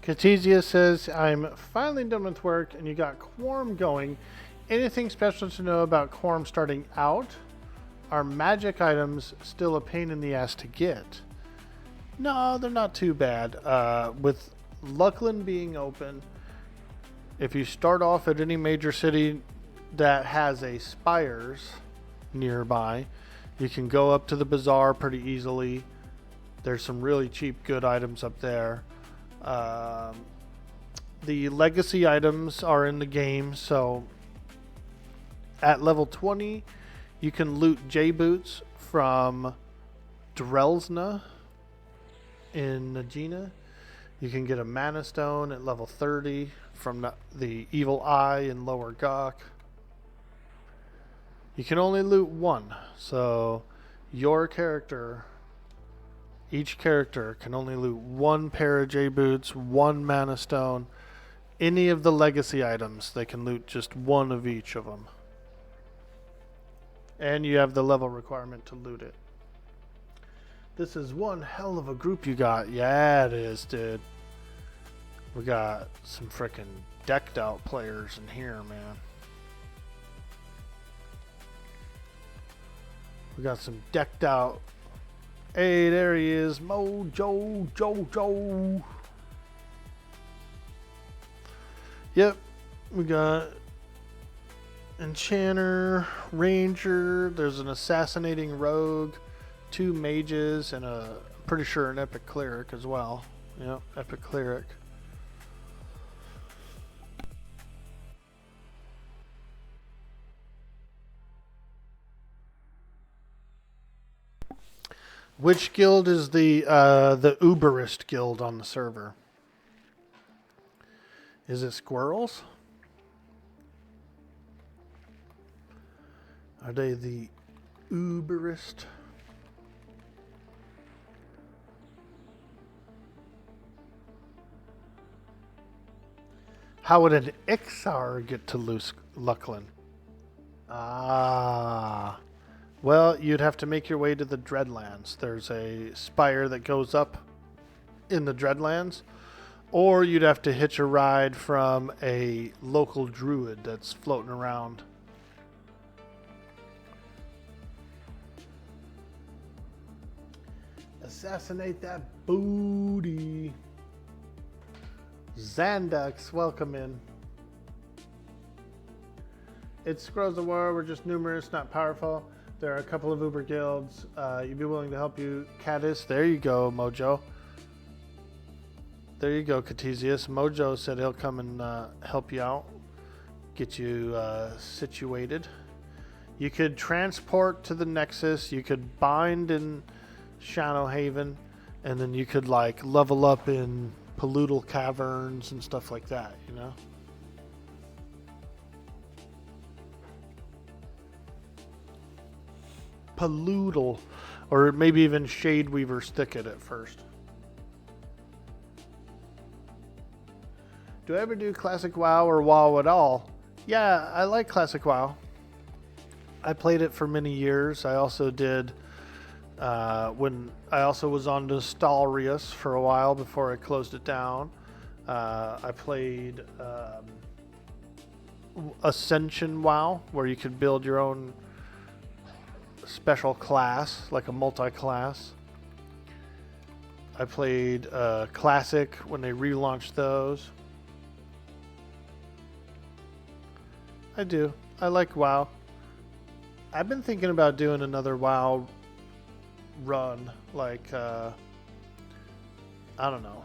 Speaker 1: Catizia says, I'm finally done with work and you got Quarm going. Anything special to know about Quarm starting out? Are magic items still a pain in the ass to get? No, they're not too bad. With Luckland being open, if you start off at any major city that has a Spires nearby, you can go up to the bazaar pretty easily. There's some really cheap, good items up there. The legacy items are in the game, so at level 20 you can loot J-Boots from Drelsna in Najina. You can get a Mana Stone at level 30 from the Evil Eye in Lower Gok. You can only loot one, so your character, each character can only loot one pair of J-Boots, one Mana Stone. Any of the legacy items, they can loot just one of each of them. And you have the level requirement to loot it. This is one hell of a group you got. Yeah, it is, dude. We got some freaking decked out players in here, man. We got some decked out. Hey, there he is. Joe. Yep. We got Enchanter, Ranger. There's an Assassinating Rogue, 2 mages, and pretty sure an Epic Cleric as well. Yep, Epic Cleric. Which guild is the Uberist guild on the server? Is it Squirrels? Are they the Uberist? How would an Ixar get to Luckland? Ah. Well, you'd have to make your way to the Dreadlands. There's a spire that goes up in the Dreadlands. Or you'd have to hitch a ride from a local druid that's floating around. Assassinate that booty. Xandux, welcome in. It's Scrolls of War. We're just numerous, not powerful. There are a couple of Uber guilds. You'd be willing to help you, Caddis. There you go, Mojo. There you go, Catesius. Mojo said he'll come and help you out, get you situated. You could transport to the Nexus. You could bind in Shadowhaven, and then you could like level up in pollutal caverns and stuff like that, you know? Pollutal, or maybe even Shadeweaver's Thicket at first. Do I ever do Classic WoW or WoW at all? Yeah, I like Classic WoW. I played it for many years. I also did when I also was on Nostalrius for a while before I closed it down. I played Ascension WoW, where you could build your own special class, like a multi-class. I played Classic when they relaunched those. I do. I like WoW. I've been thinking about doing another WoW run, like, I don't know,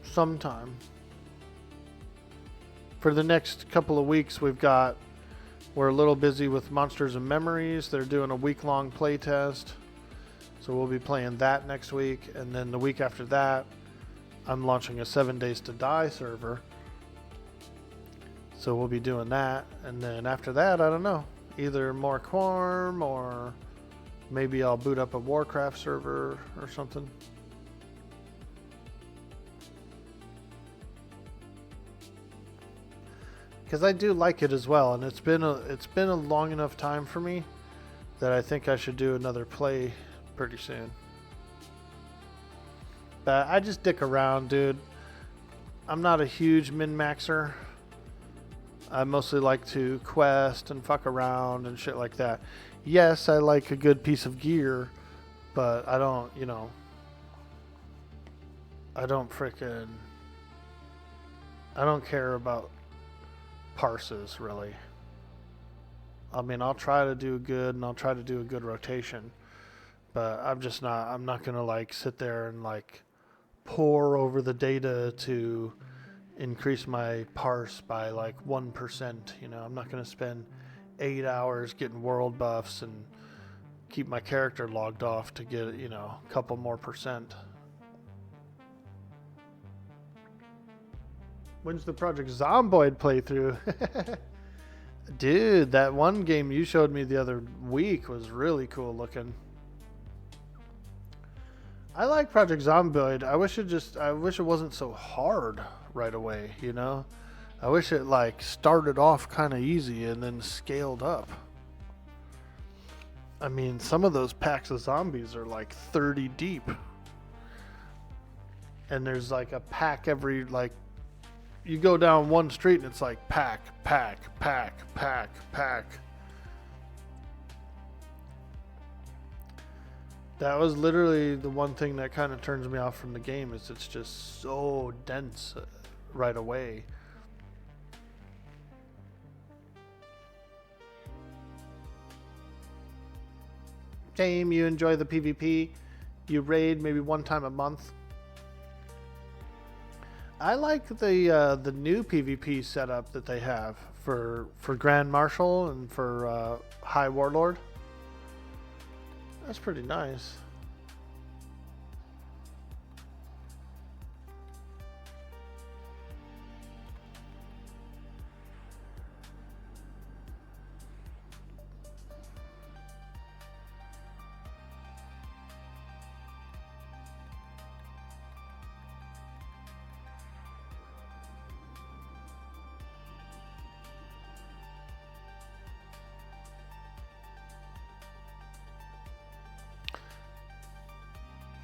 Speaker 1: sometime. For the next couple of weeks, we're a little busy with Monsters and Memories. They're doing a week-long playtest, so we'll be playing that next week. And then the week after that, I'm launching a 7 Days to Die server. So we'll be doing that, and then after that, I don't know, either more Quarm, or maybe I'll boot up a Warcraft server or something. Because I do like it as well, and it's been a long enough time for me that I think I should do another play pretty soon. But I just dick around, dude. I'm not a huge min-maxer. I mostly like to quest and fuck around and shit like that. Yes, I like a good piece of gear, but I don't, you know, I don't care about parses, really. I mean, I'll try to do good, and I'll try to do a good rotation, but I'm not gonna like sit there and like pore over the data to increase my parse by like 1%. You know, I'm not going to spend 8 hours getting world buffs and keep my character logged off to get, you know, a couple more percent. When's the Project Zomboid playthrough? Dude, that one game you showed me the other week was really cool looking. I like Project Zomboid. I wish it wasn't so hard right away, you know? I wish it like started off kind of easy and then scaled up. I mean, some of those packs of zombies are like 30 deep. And there's like a pack every, like, you go down one street and it's like pack, pack, pack, pack, pack. That was literally the one thing that kind of turns me off from the game, is it's just so dense right away. Same, you enjoy the PvP? You raid maybe one time a month? I like the new PvP setup that they have for Grand Marshal and for High Warlord. That's pretty nice.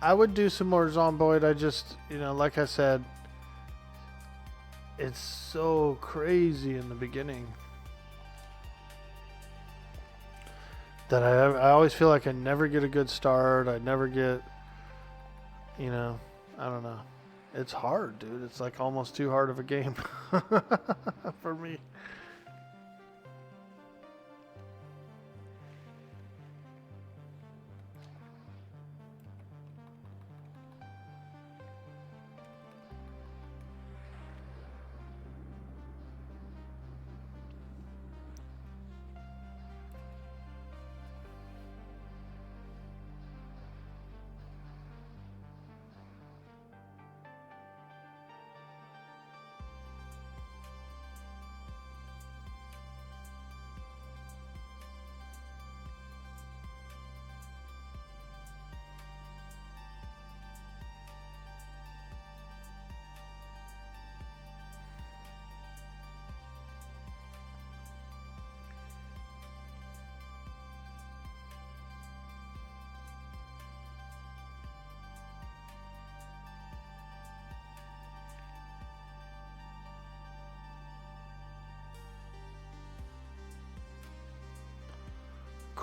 Speaker 1: I would do some more Zomboid. I just, you know, like I said, it's so crazy in the beginning that I always feel like I never get a good start. I never get, you know, I don't know. It's hard, dude. It's like almost too hard of a game for me.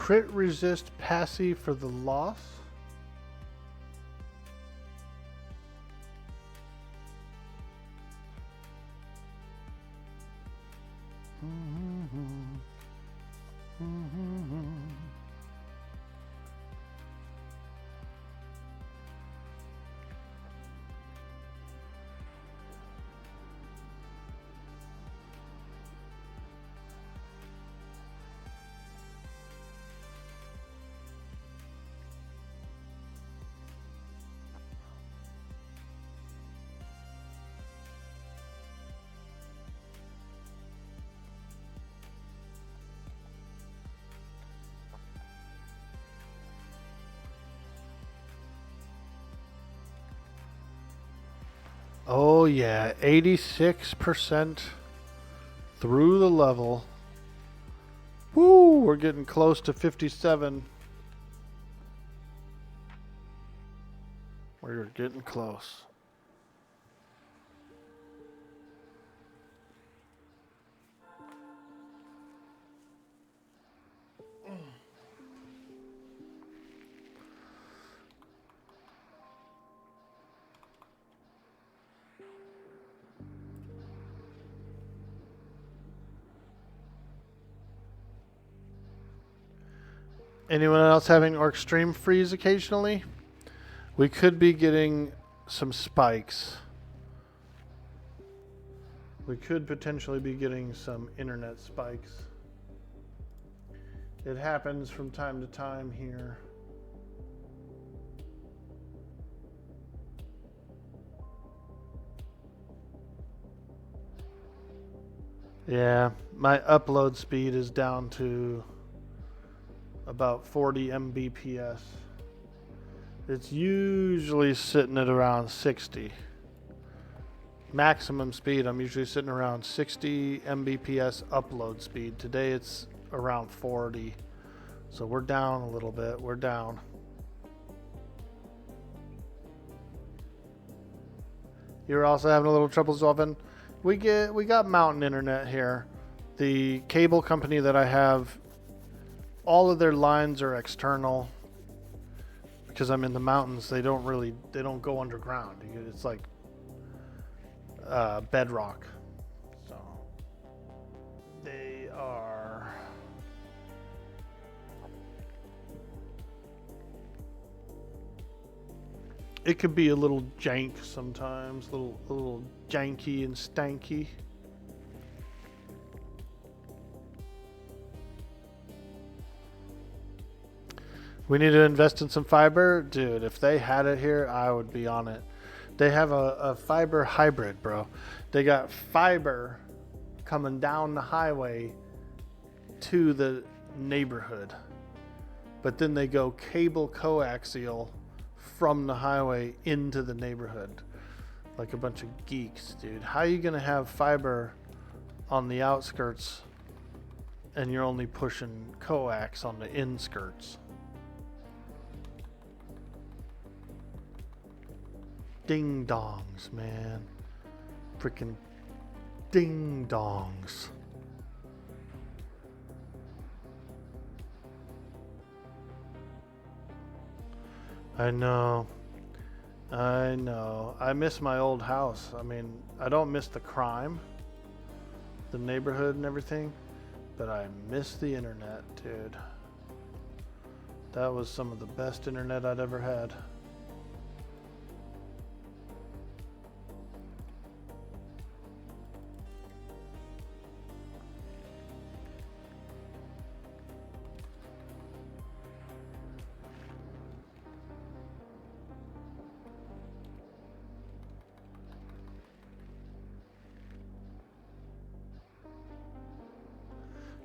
Speaker 1: Crit resist passive for the loss. Oh yeah, 86% through the level. Woo, we're getting close to 57. We're getting close. Anyone else having Orc stream freeze occasionally? We could be getting some spikes. We could potentially be getting some internet spikes. It happens from time to time here. Yeah, my upload speed is down to about 40 Mbps. It's usually sitting at around 60. Maximum speed, I'm usually sitting around 60 Mbps upload speed. Today it's around 40. So we're down a little bit. We're down. You're also having a little trouble, Zolvin? We got mountain internet here. The cable company that I have, all of their lines are external. Because I'm in the mountains, they don't go underground. It's like bedrock. So they are. It could be a little jank sometimes, a little janky and stanky. We need to invest in some fiber. Dude, if they had it here, I would be on it. They have a fiber hybrid, bro. They got fiber coming down the highway to the neighborhood. But then they go cable coaxial from the highway into the neighborhood. Like a bunch of geeks, dude. How are you going to have fiber on the outskirts and you're only pushing coax on the inskirts? Ding dongs, man. Freaking ding dongs. I know. I miss my old house. I mean, I don't miss the crime, the neighborhood and everything, but I miss the internet, dude. That was some of the best internet I'd ever had.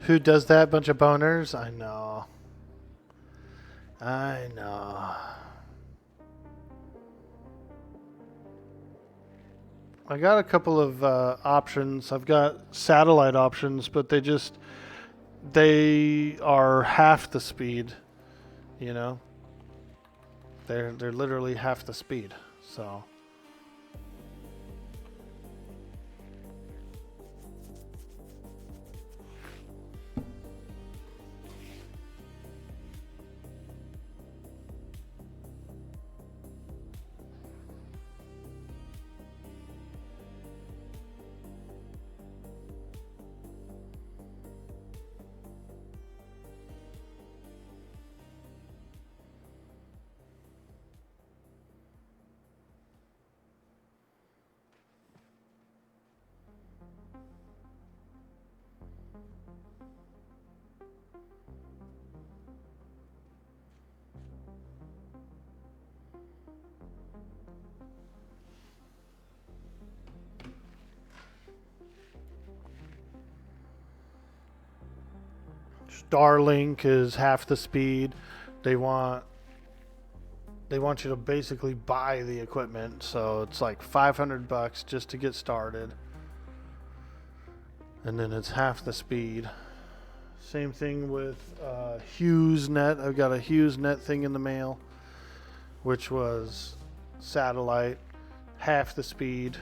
Speaker 1: Who does that? Bunch of boners? I know. I know. I got a couple of options. I've got satellite options, but they are half the speed, you know? They're literally half the speed, so. Starlink is half the speed. They want you to basically buy the equipment, so it's like $500 just to get started, and then it's half the speed. Same thing with HughesNet. I've got a HughesNet thing in the mail, which was satellite, half the speed.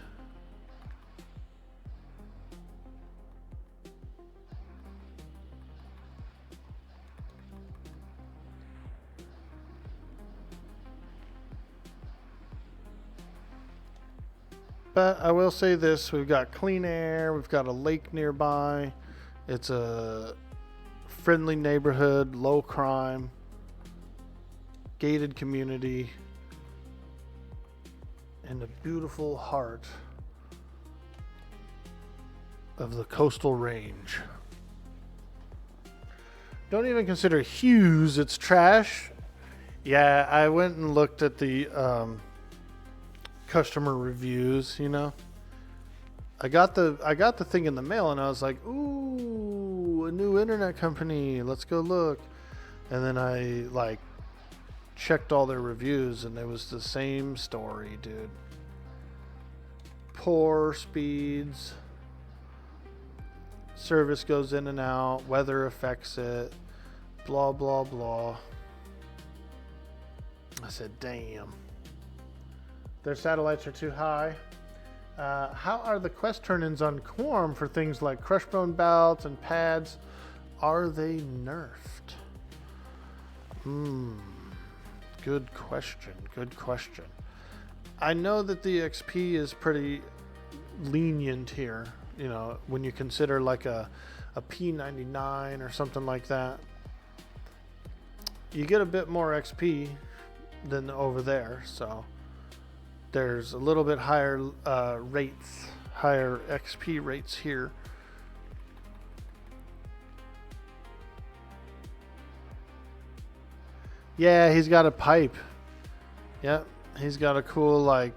Speaker 1: But I will say this, we've got clean air, we've got a lake nearby, it's a friendly neighborhood, low crime, gated community, in the beautiful heart of the coastal range. Don't even consider Hughes, it's trash. Yeah, I went and looked at the customer reviews, you know. I got the thing in the mail and I was like, ooh, a new internet company, let's go look. And then I like checked all their reviews and it was the same story, dude. Poor speeds, service goes in and out, weather affects it, blah blah blah. I said, damn. Their satellites are too high. How are the quest turn-ins on Quarm for things like Crushbone belts and pads? Are they nerfed? Good question. Good question. I know that the XP is pretty lenient here. You know, when you consider like a P99 or something like that, you get a bit more XP than over there. So there's a little bit higher rates, higher XP rates here. Yeah, he's got a pipe. Yep, he's got a cool like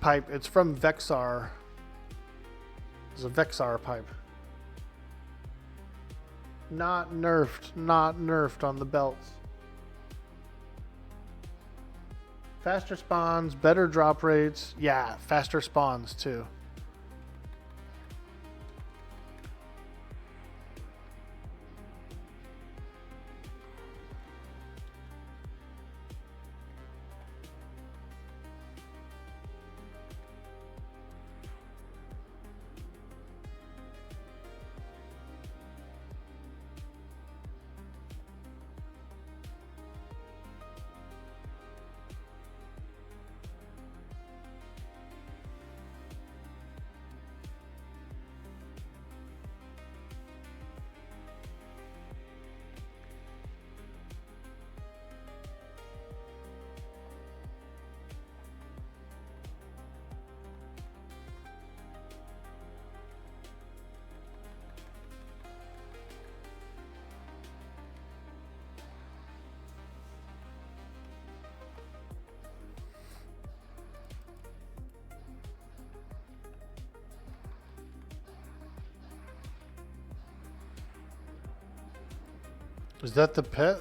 Speaker 1: pipe. It's from Vexar. It's a Vexar pipe. Not nerfed on the belts. Faster spawns, better drop rates. Yeah, faster spawns too. Is that the pet?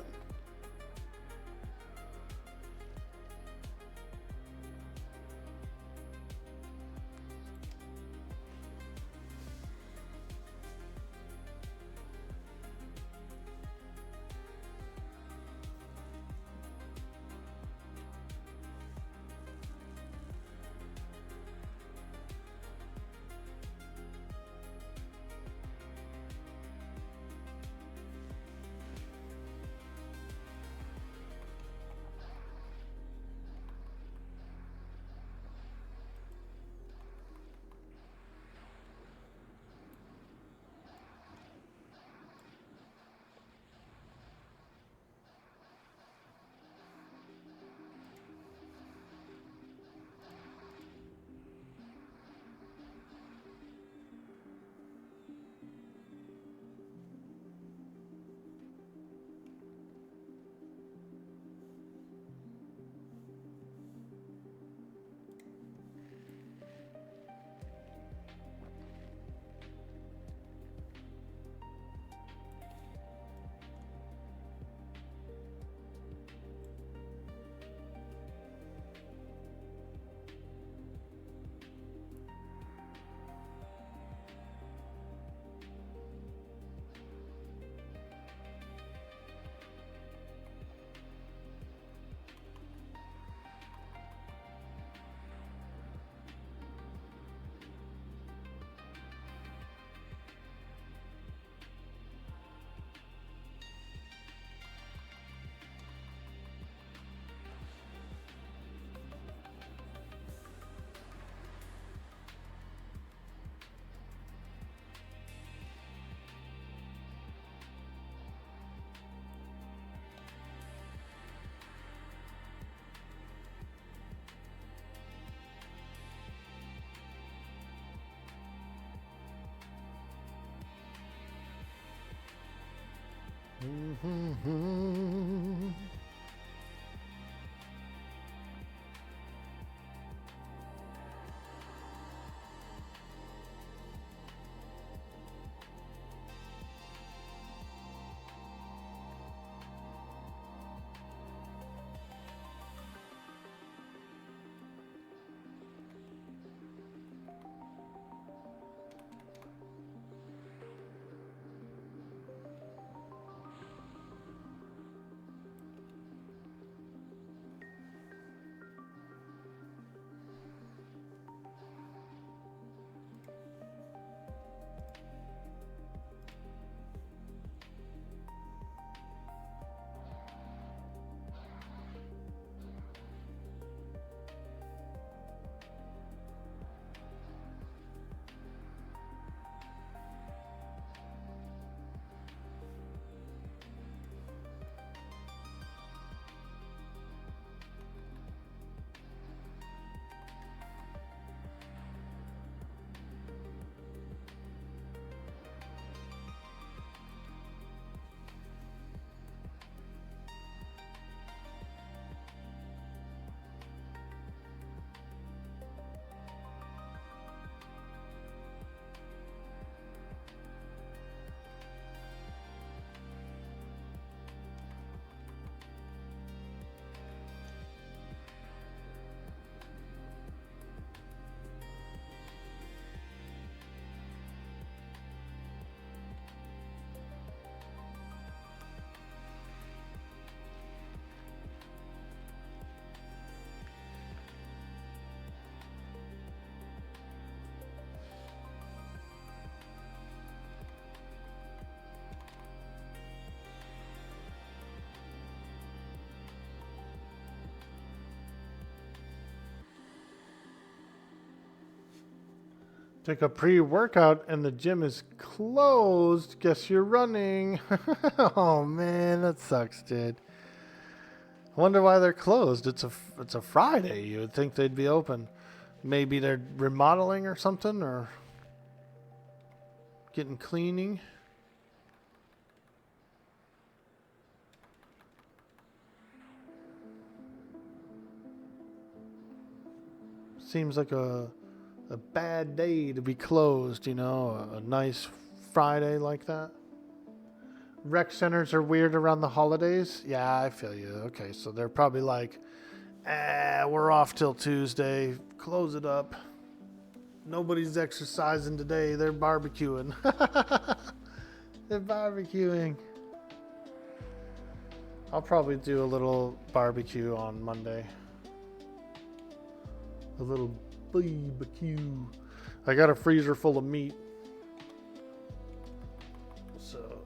Speaker 1: Take a pre-workout and the gym is closed. Guess you're running. Oh man, that sucks, dude. I wonder why they're closed. It's a Friday. You would think they'd be open. Maybe they're remodeling or something, or getting cleaning. Seems like a bad day to be closed, you know, a nice Friday like that. Rec centers are weird around the holidays. Yeah, I feel you. Okay, so they're probably like, we're off till Tuesday. Close it up. Nobody's exercising today. They're barbecuing. They're barbecuing. I'll probably do a little barbecue on Monday. A little barbecue. I got a freezer full of meat, so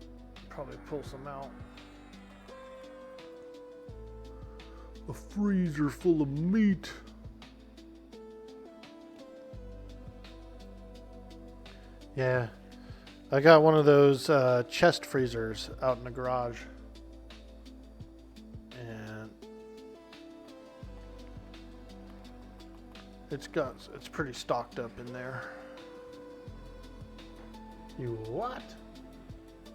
Speaker 1: probably pull some out. A freezer full of meat. Yeah, I got one of those chest freezers out in the garage, and it's pretty stocked up in there. You what?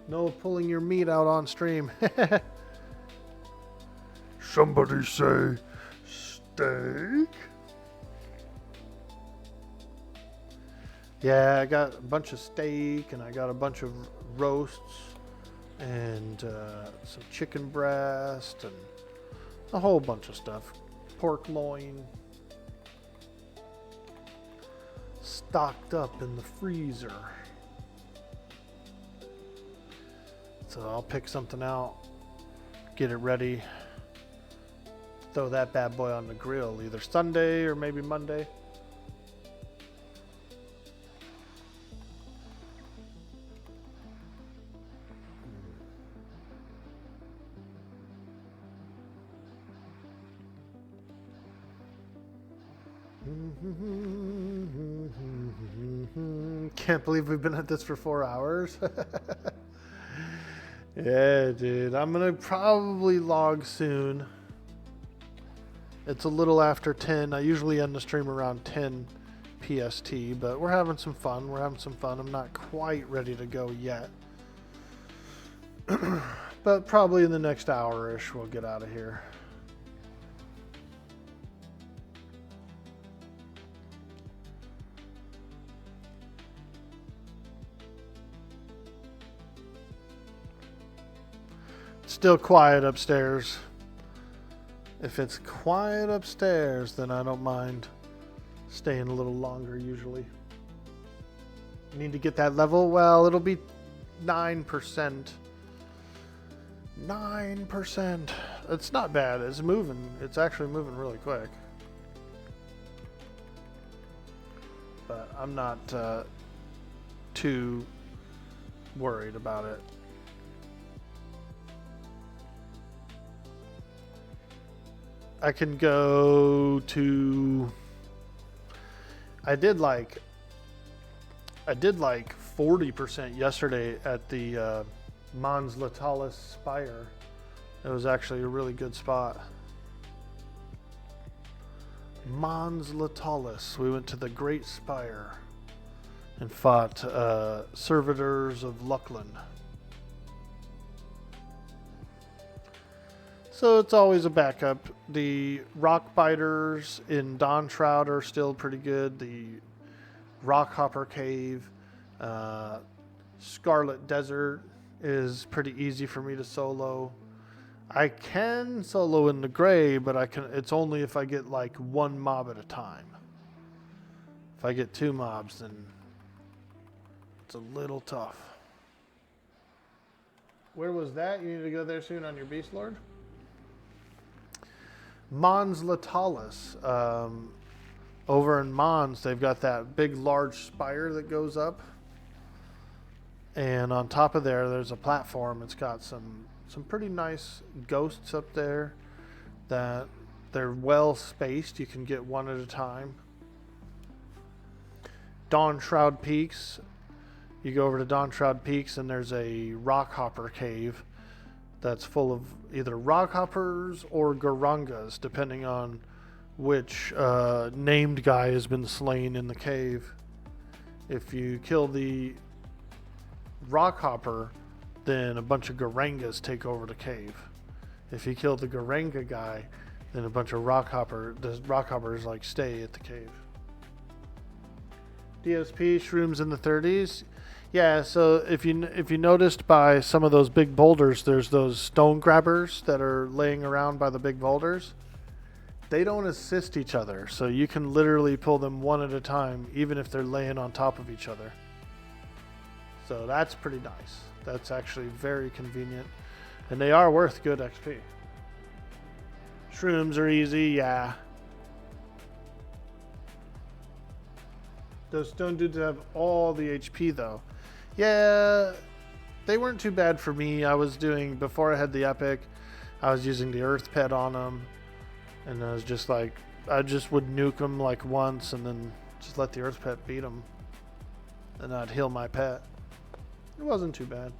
Speaker 1: No pulling your meat out on stream. Somebody say steak? Yeah, I got a bunch of steak and I got a bunch of roasts and some chicken breast and a whole bunch of stuff. Pork loin. Stocked up in the freezer. So I'll pick something out, get it ready, throw that bad boy on the grill either Sunday or maybe Monday. Can't believe we've been at this for 4 hours. Yeah, dude. I'm going to probably log soon. It's a little after 10. I usually end the stream around 10 PST, but we're having some fun. But probably in the next hour-ish we'll get out of here. Still quiet upstairs. If it's quiet upstairs, then I don't mind staying a little longer usually. Need to get that level? Well, it'll be 9%. 9%. It's not bad. It's moving. It's actually moving really quick. But I'm not too worried about it. I can go to... I did like 40% yesterday at the Mons Latalis Spire. It was actually a really good spot. Mons Latalis. We went to the Great Spire and fought servitors of Lucklin. So it's always a backup. The rock biters in Dawnshroud are still pretty good. The Rockhopper Cave, Scarlet Desert is pretty easy for me to solo. I can solo in the gray, but it's only if I get like one mob at a time. If I get two mobs, then it's a little tough. Where was that? You need to go there soon on your Beast Lord? Mons Latalis. Over in Mons, they've got that big, large spire that goes up. And on top of there's a platform. It's got some pretty nice ghosts up there that they're well spaced. You can get one at a time. Dawnshroud Peaks. You go over to Dawnshroud Peaks and there's a Rockhopper Cave that's full of either Rockhoppers or Garangas, depending on which named guy has been slain in the cave. If you kill the Rockhopper, then a bunch of Garangas take over the cave. If you kill the Garanga guy, then a bunch of Rockhoppers like stay at the cave. DSP shrooms in the 30s. Yeah, so if you noticed by some of those big boulders, there's those stone grabbers that are laying around by the big boulders. They don't assist each other, so you can literally pull them one at a time, even if they're laying on top of each other. So that's pretty nice. That's actually very convenient, and they are worth good XP. Shrooms are easy, yeah. Those stone dudes have all the HP though. Yeah, they weren't too bad for me. I was doing, before I had the epic, I was using the earth pet on them. And I was just like, I just would nuke them like once and then just let the earth pet beat them. And I'd heal my pet. It wasn't too bad.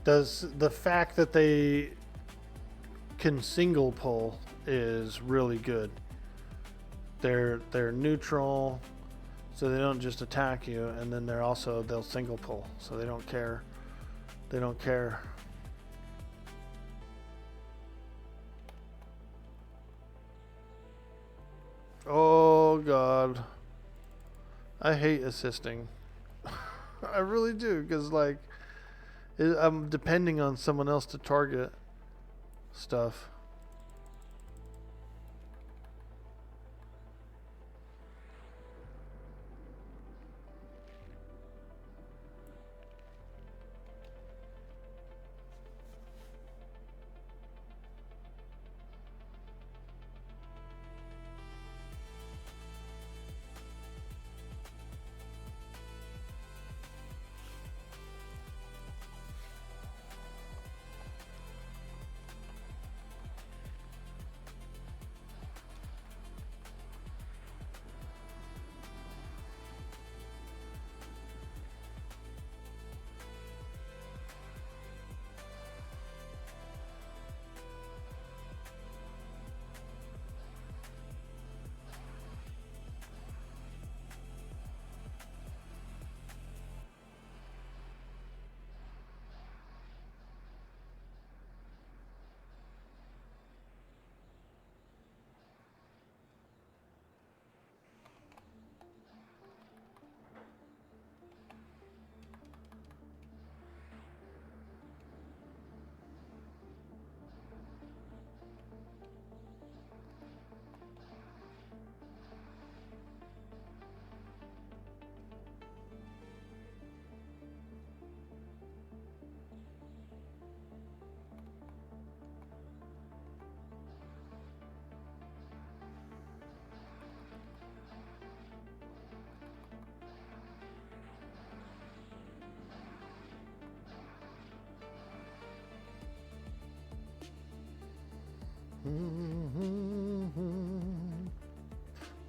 Speaker 1: Does the fact that they can single pull is really good. They're neutral, so they don't just attack you, and then they'll single pull, so they don't care. They don't care. Oh God, I hate assisting. I really do, because like, I'm depending on someone else to target stuff.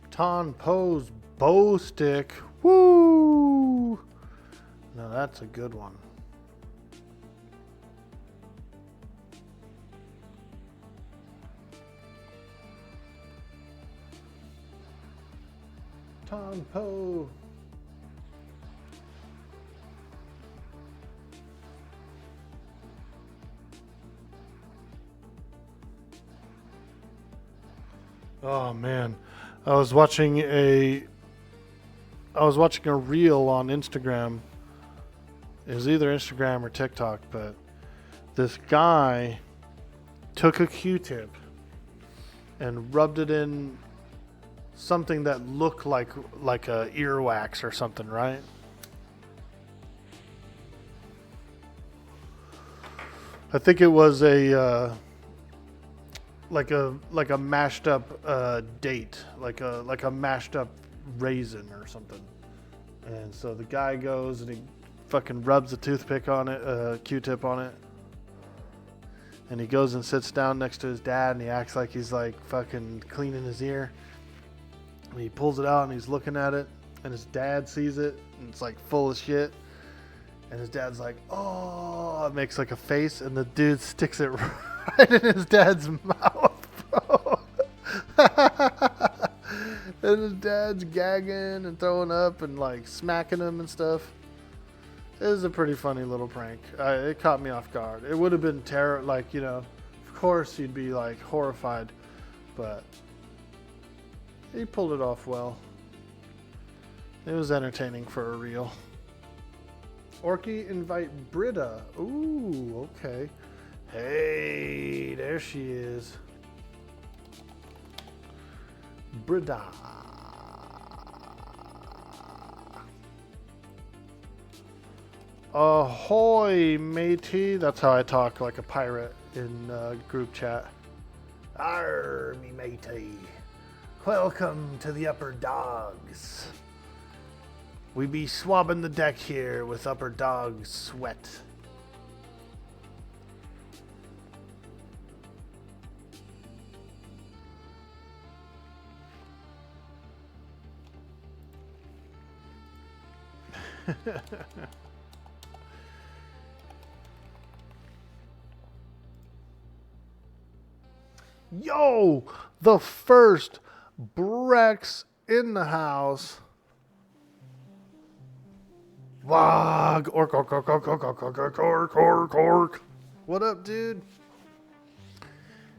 Speaker 1: Ton Po's bow stick. Woo! Now that's a good one. Ton Po. Oh man, I was watching a reel on Instagram. It was either Instagram or TikTok, but this guy took a Q-tip and rubbed it in something that looked like a earwax or something, right? I think it was a like a mashed up date, like a mashed up raisin or something. And so the guy goes and he fucking rubs a toothpick on it, Q-tip on it. And he goes and sits down next to his dad and he acts like he's like fucking cleaning his ear. And he pulls it out and he's looking at it and his dad sees it and it's like full of shit. And his dad's like, oh, it makes like a face and the dude sticks it right in his dad's mouth, bro. And his dad's gagging and throwing up and like smacking him and stuff. It was a pretty funny little prank. It caught me off guard. It would have been terror, like, you know, of course you'd be like horrified, but he pulled it off well. It was entertaining for a reel. Orky, invite Britta. Ooh, okay. Hey, there she is. Britta. Ahoy, matey. That's how I talk like a pirate in group chat. Arr, me matey. Welcome to the Upper Dogs. We be swabbing the deck here with Upper Dog sweat. Yo, the first Brex in the house. Wog, ork, ork, ork, ork, ork, ork, ork, ork, ork, ork, ork. What up, dude?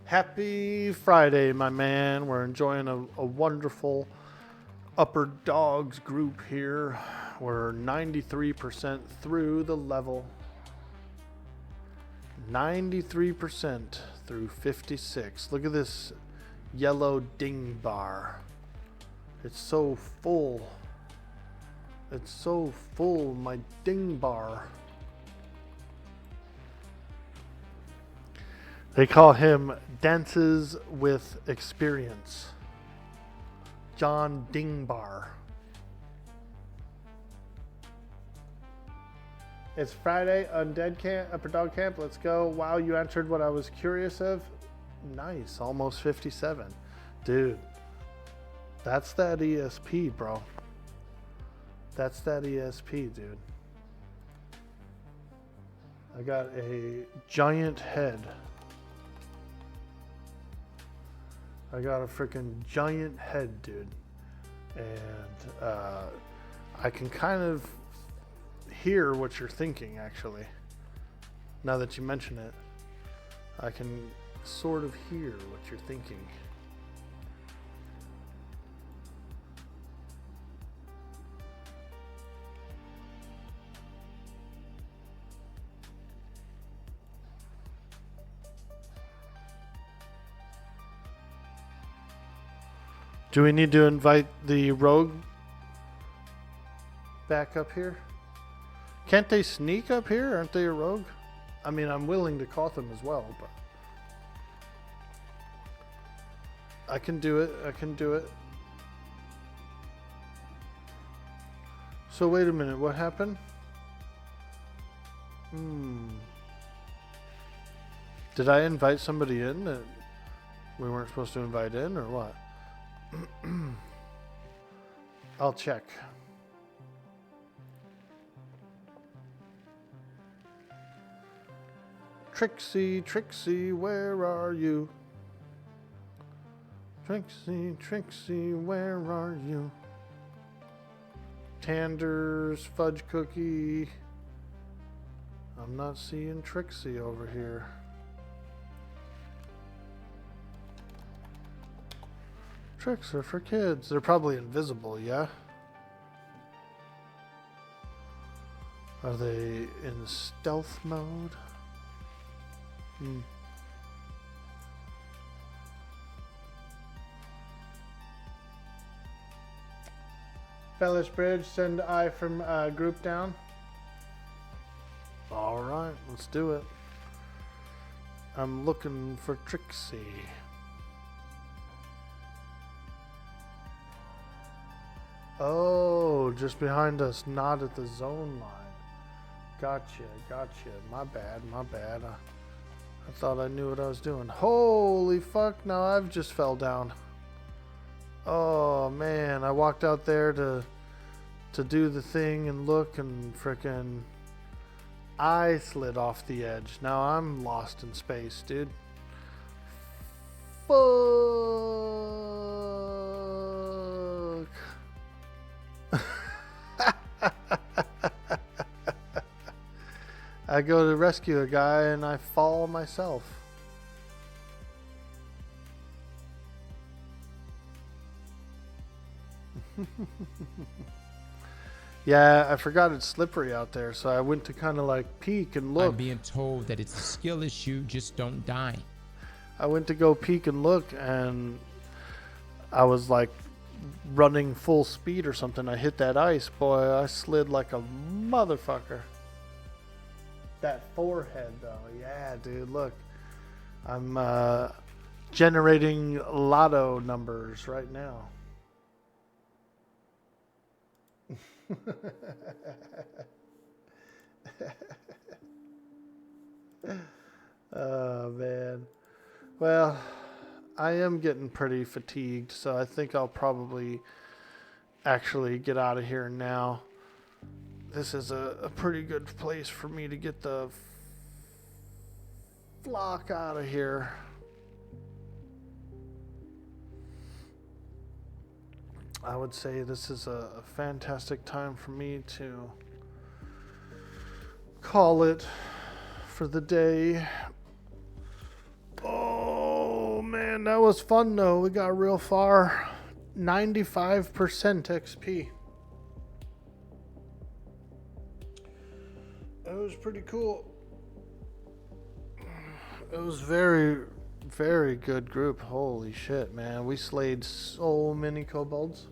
Speaker 1: Happy Friday, my man. We're enjoying a wonderful Upper Dogs group here. We're 93% through the level. 93% through 56. Look at this yellow ding bar. It's so full. It's so full, my ding bar. They call him Dances with Experience. John Dingbar. It's Friday, Undead Camp, Upper Dog Camp. Let's go. Wow, you answered what I was curious of. Nice, almost 57. Dude, that's that ESP, bro. That's that ESP, dude. I got a giant head. I got a freaking giant head, dude. And I can kind of hear what you're thinking, actually. Now that you mention it, I can sort of hear what you're thinking. Do we need to invite the rogue back up here? Can't they sneak up here? Aren't they a rogue? I mean, I'm willing to call them as well, but I can do it. I can do it. So wait a minute. What happened? Did I invite somebody in that We weren't supposed to invite in or what? I'll check. Trixie, Trixie, where are you? Trixie, Trixie, where are you? Tander's fudge cookie. I'm not seeing Trixie over here. Tricks are for kids. They're probably invisible, yeah? Are they in stealth mode? Fellish Bridge, send I from group down. Alright, let's do it. I'm looking for Trixie. Oh, just behind us, not at the zone line. Gotcha, gotcha. My bad, my bad. I thought I knew what I was doing. Holy fuck, now I've just fell down. Oh man, I walked out there to do the thing and look, and frickin' I slid off the edge. Now I'm lost in space, dude. Fuck. I go to rescue a guy and I fall myself. Yeah, I forgot it's slippery out there, so I went to kind of like peek and look.
Speaker 4: I'm being told that it's a skill issue, just don't die.
Speaker 1: I went to go peek and look, and I was like running full speed or something. I hit that ice, boy. I slid like a motherfucker. That forehead, though. Yeah, dude, look. I'm generating lotto numbers right now. Oh, man. Well, I am getting pretty fatigued, so I think I'll probably actually get out of here now. This is a pretty good place for me to get the flock out of here. I would say this is a fantastic time for me to call it for the day. Oh man, that was fun though. We got real far. 95% XP. It was pretty cool. It was very, very good group. Holy shit, man. We slayed so many kobolds.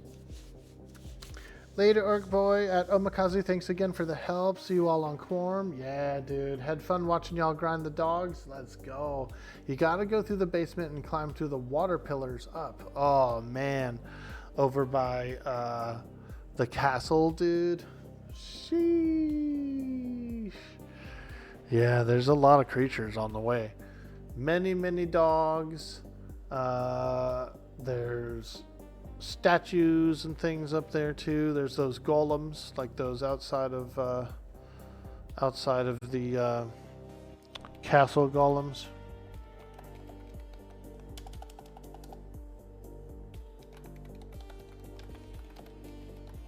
Speaker 1: Later, Orkboy at Omikaze, thanks again for the help. See you all on Quarm. Yeah, dude. Had fun watching y'all grind the dogs. Let's go. You gotta go through the basement and climb through the water pillars up. Oh, man. Over by the castle, dude. Sheesh. Yeah, there's a lot of creatures on the way. Many, many dogs. There's statues and things up there too. There's those golems, like those outside of the castle golems.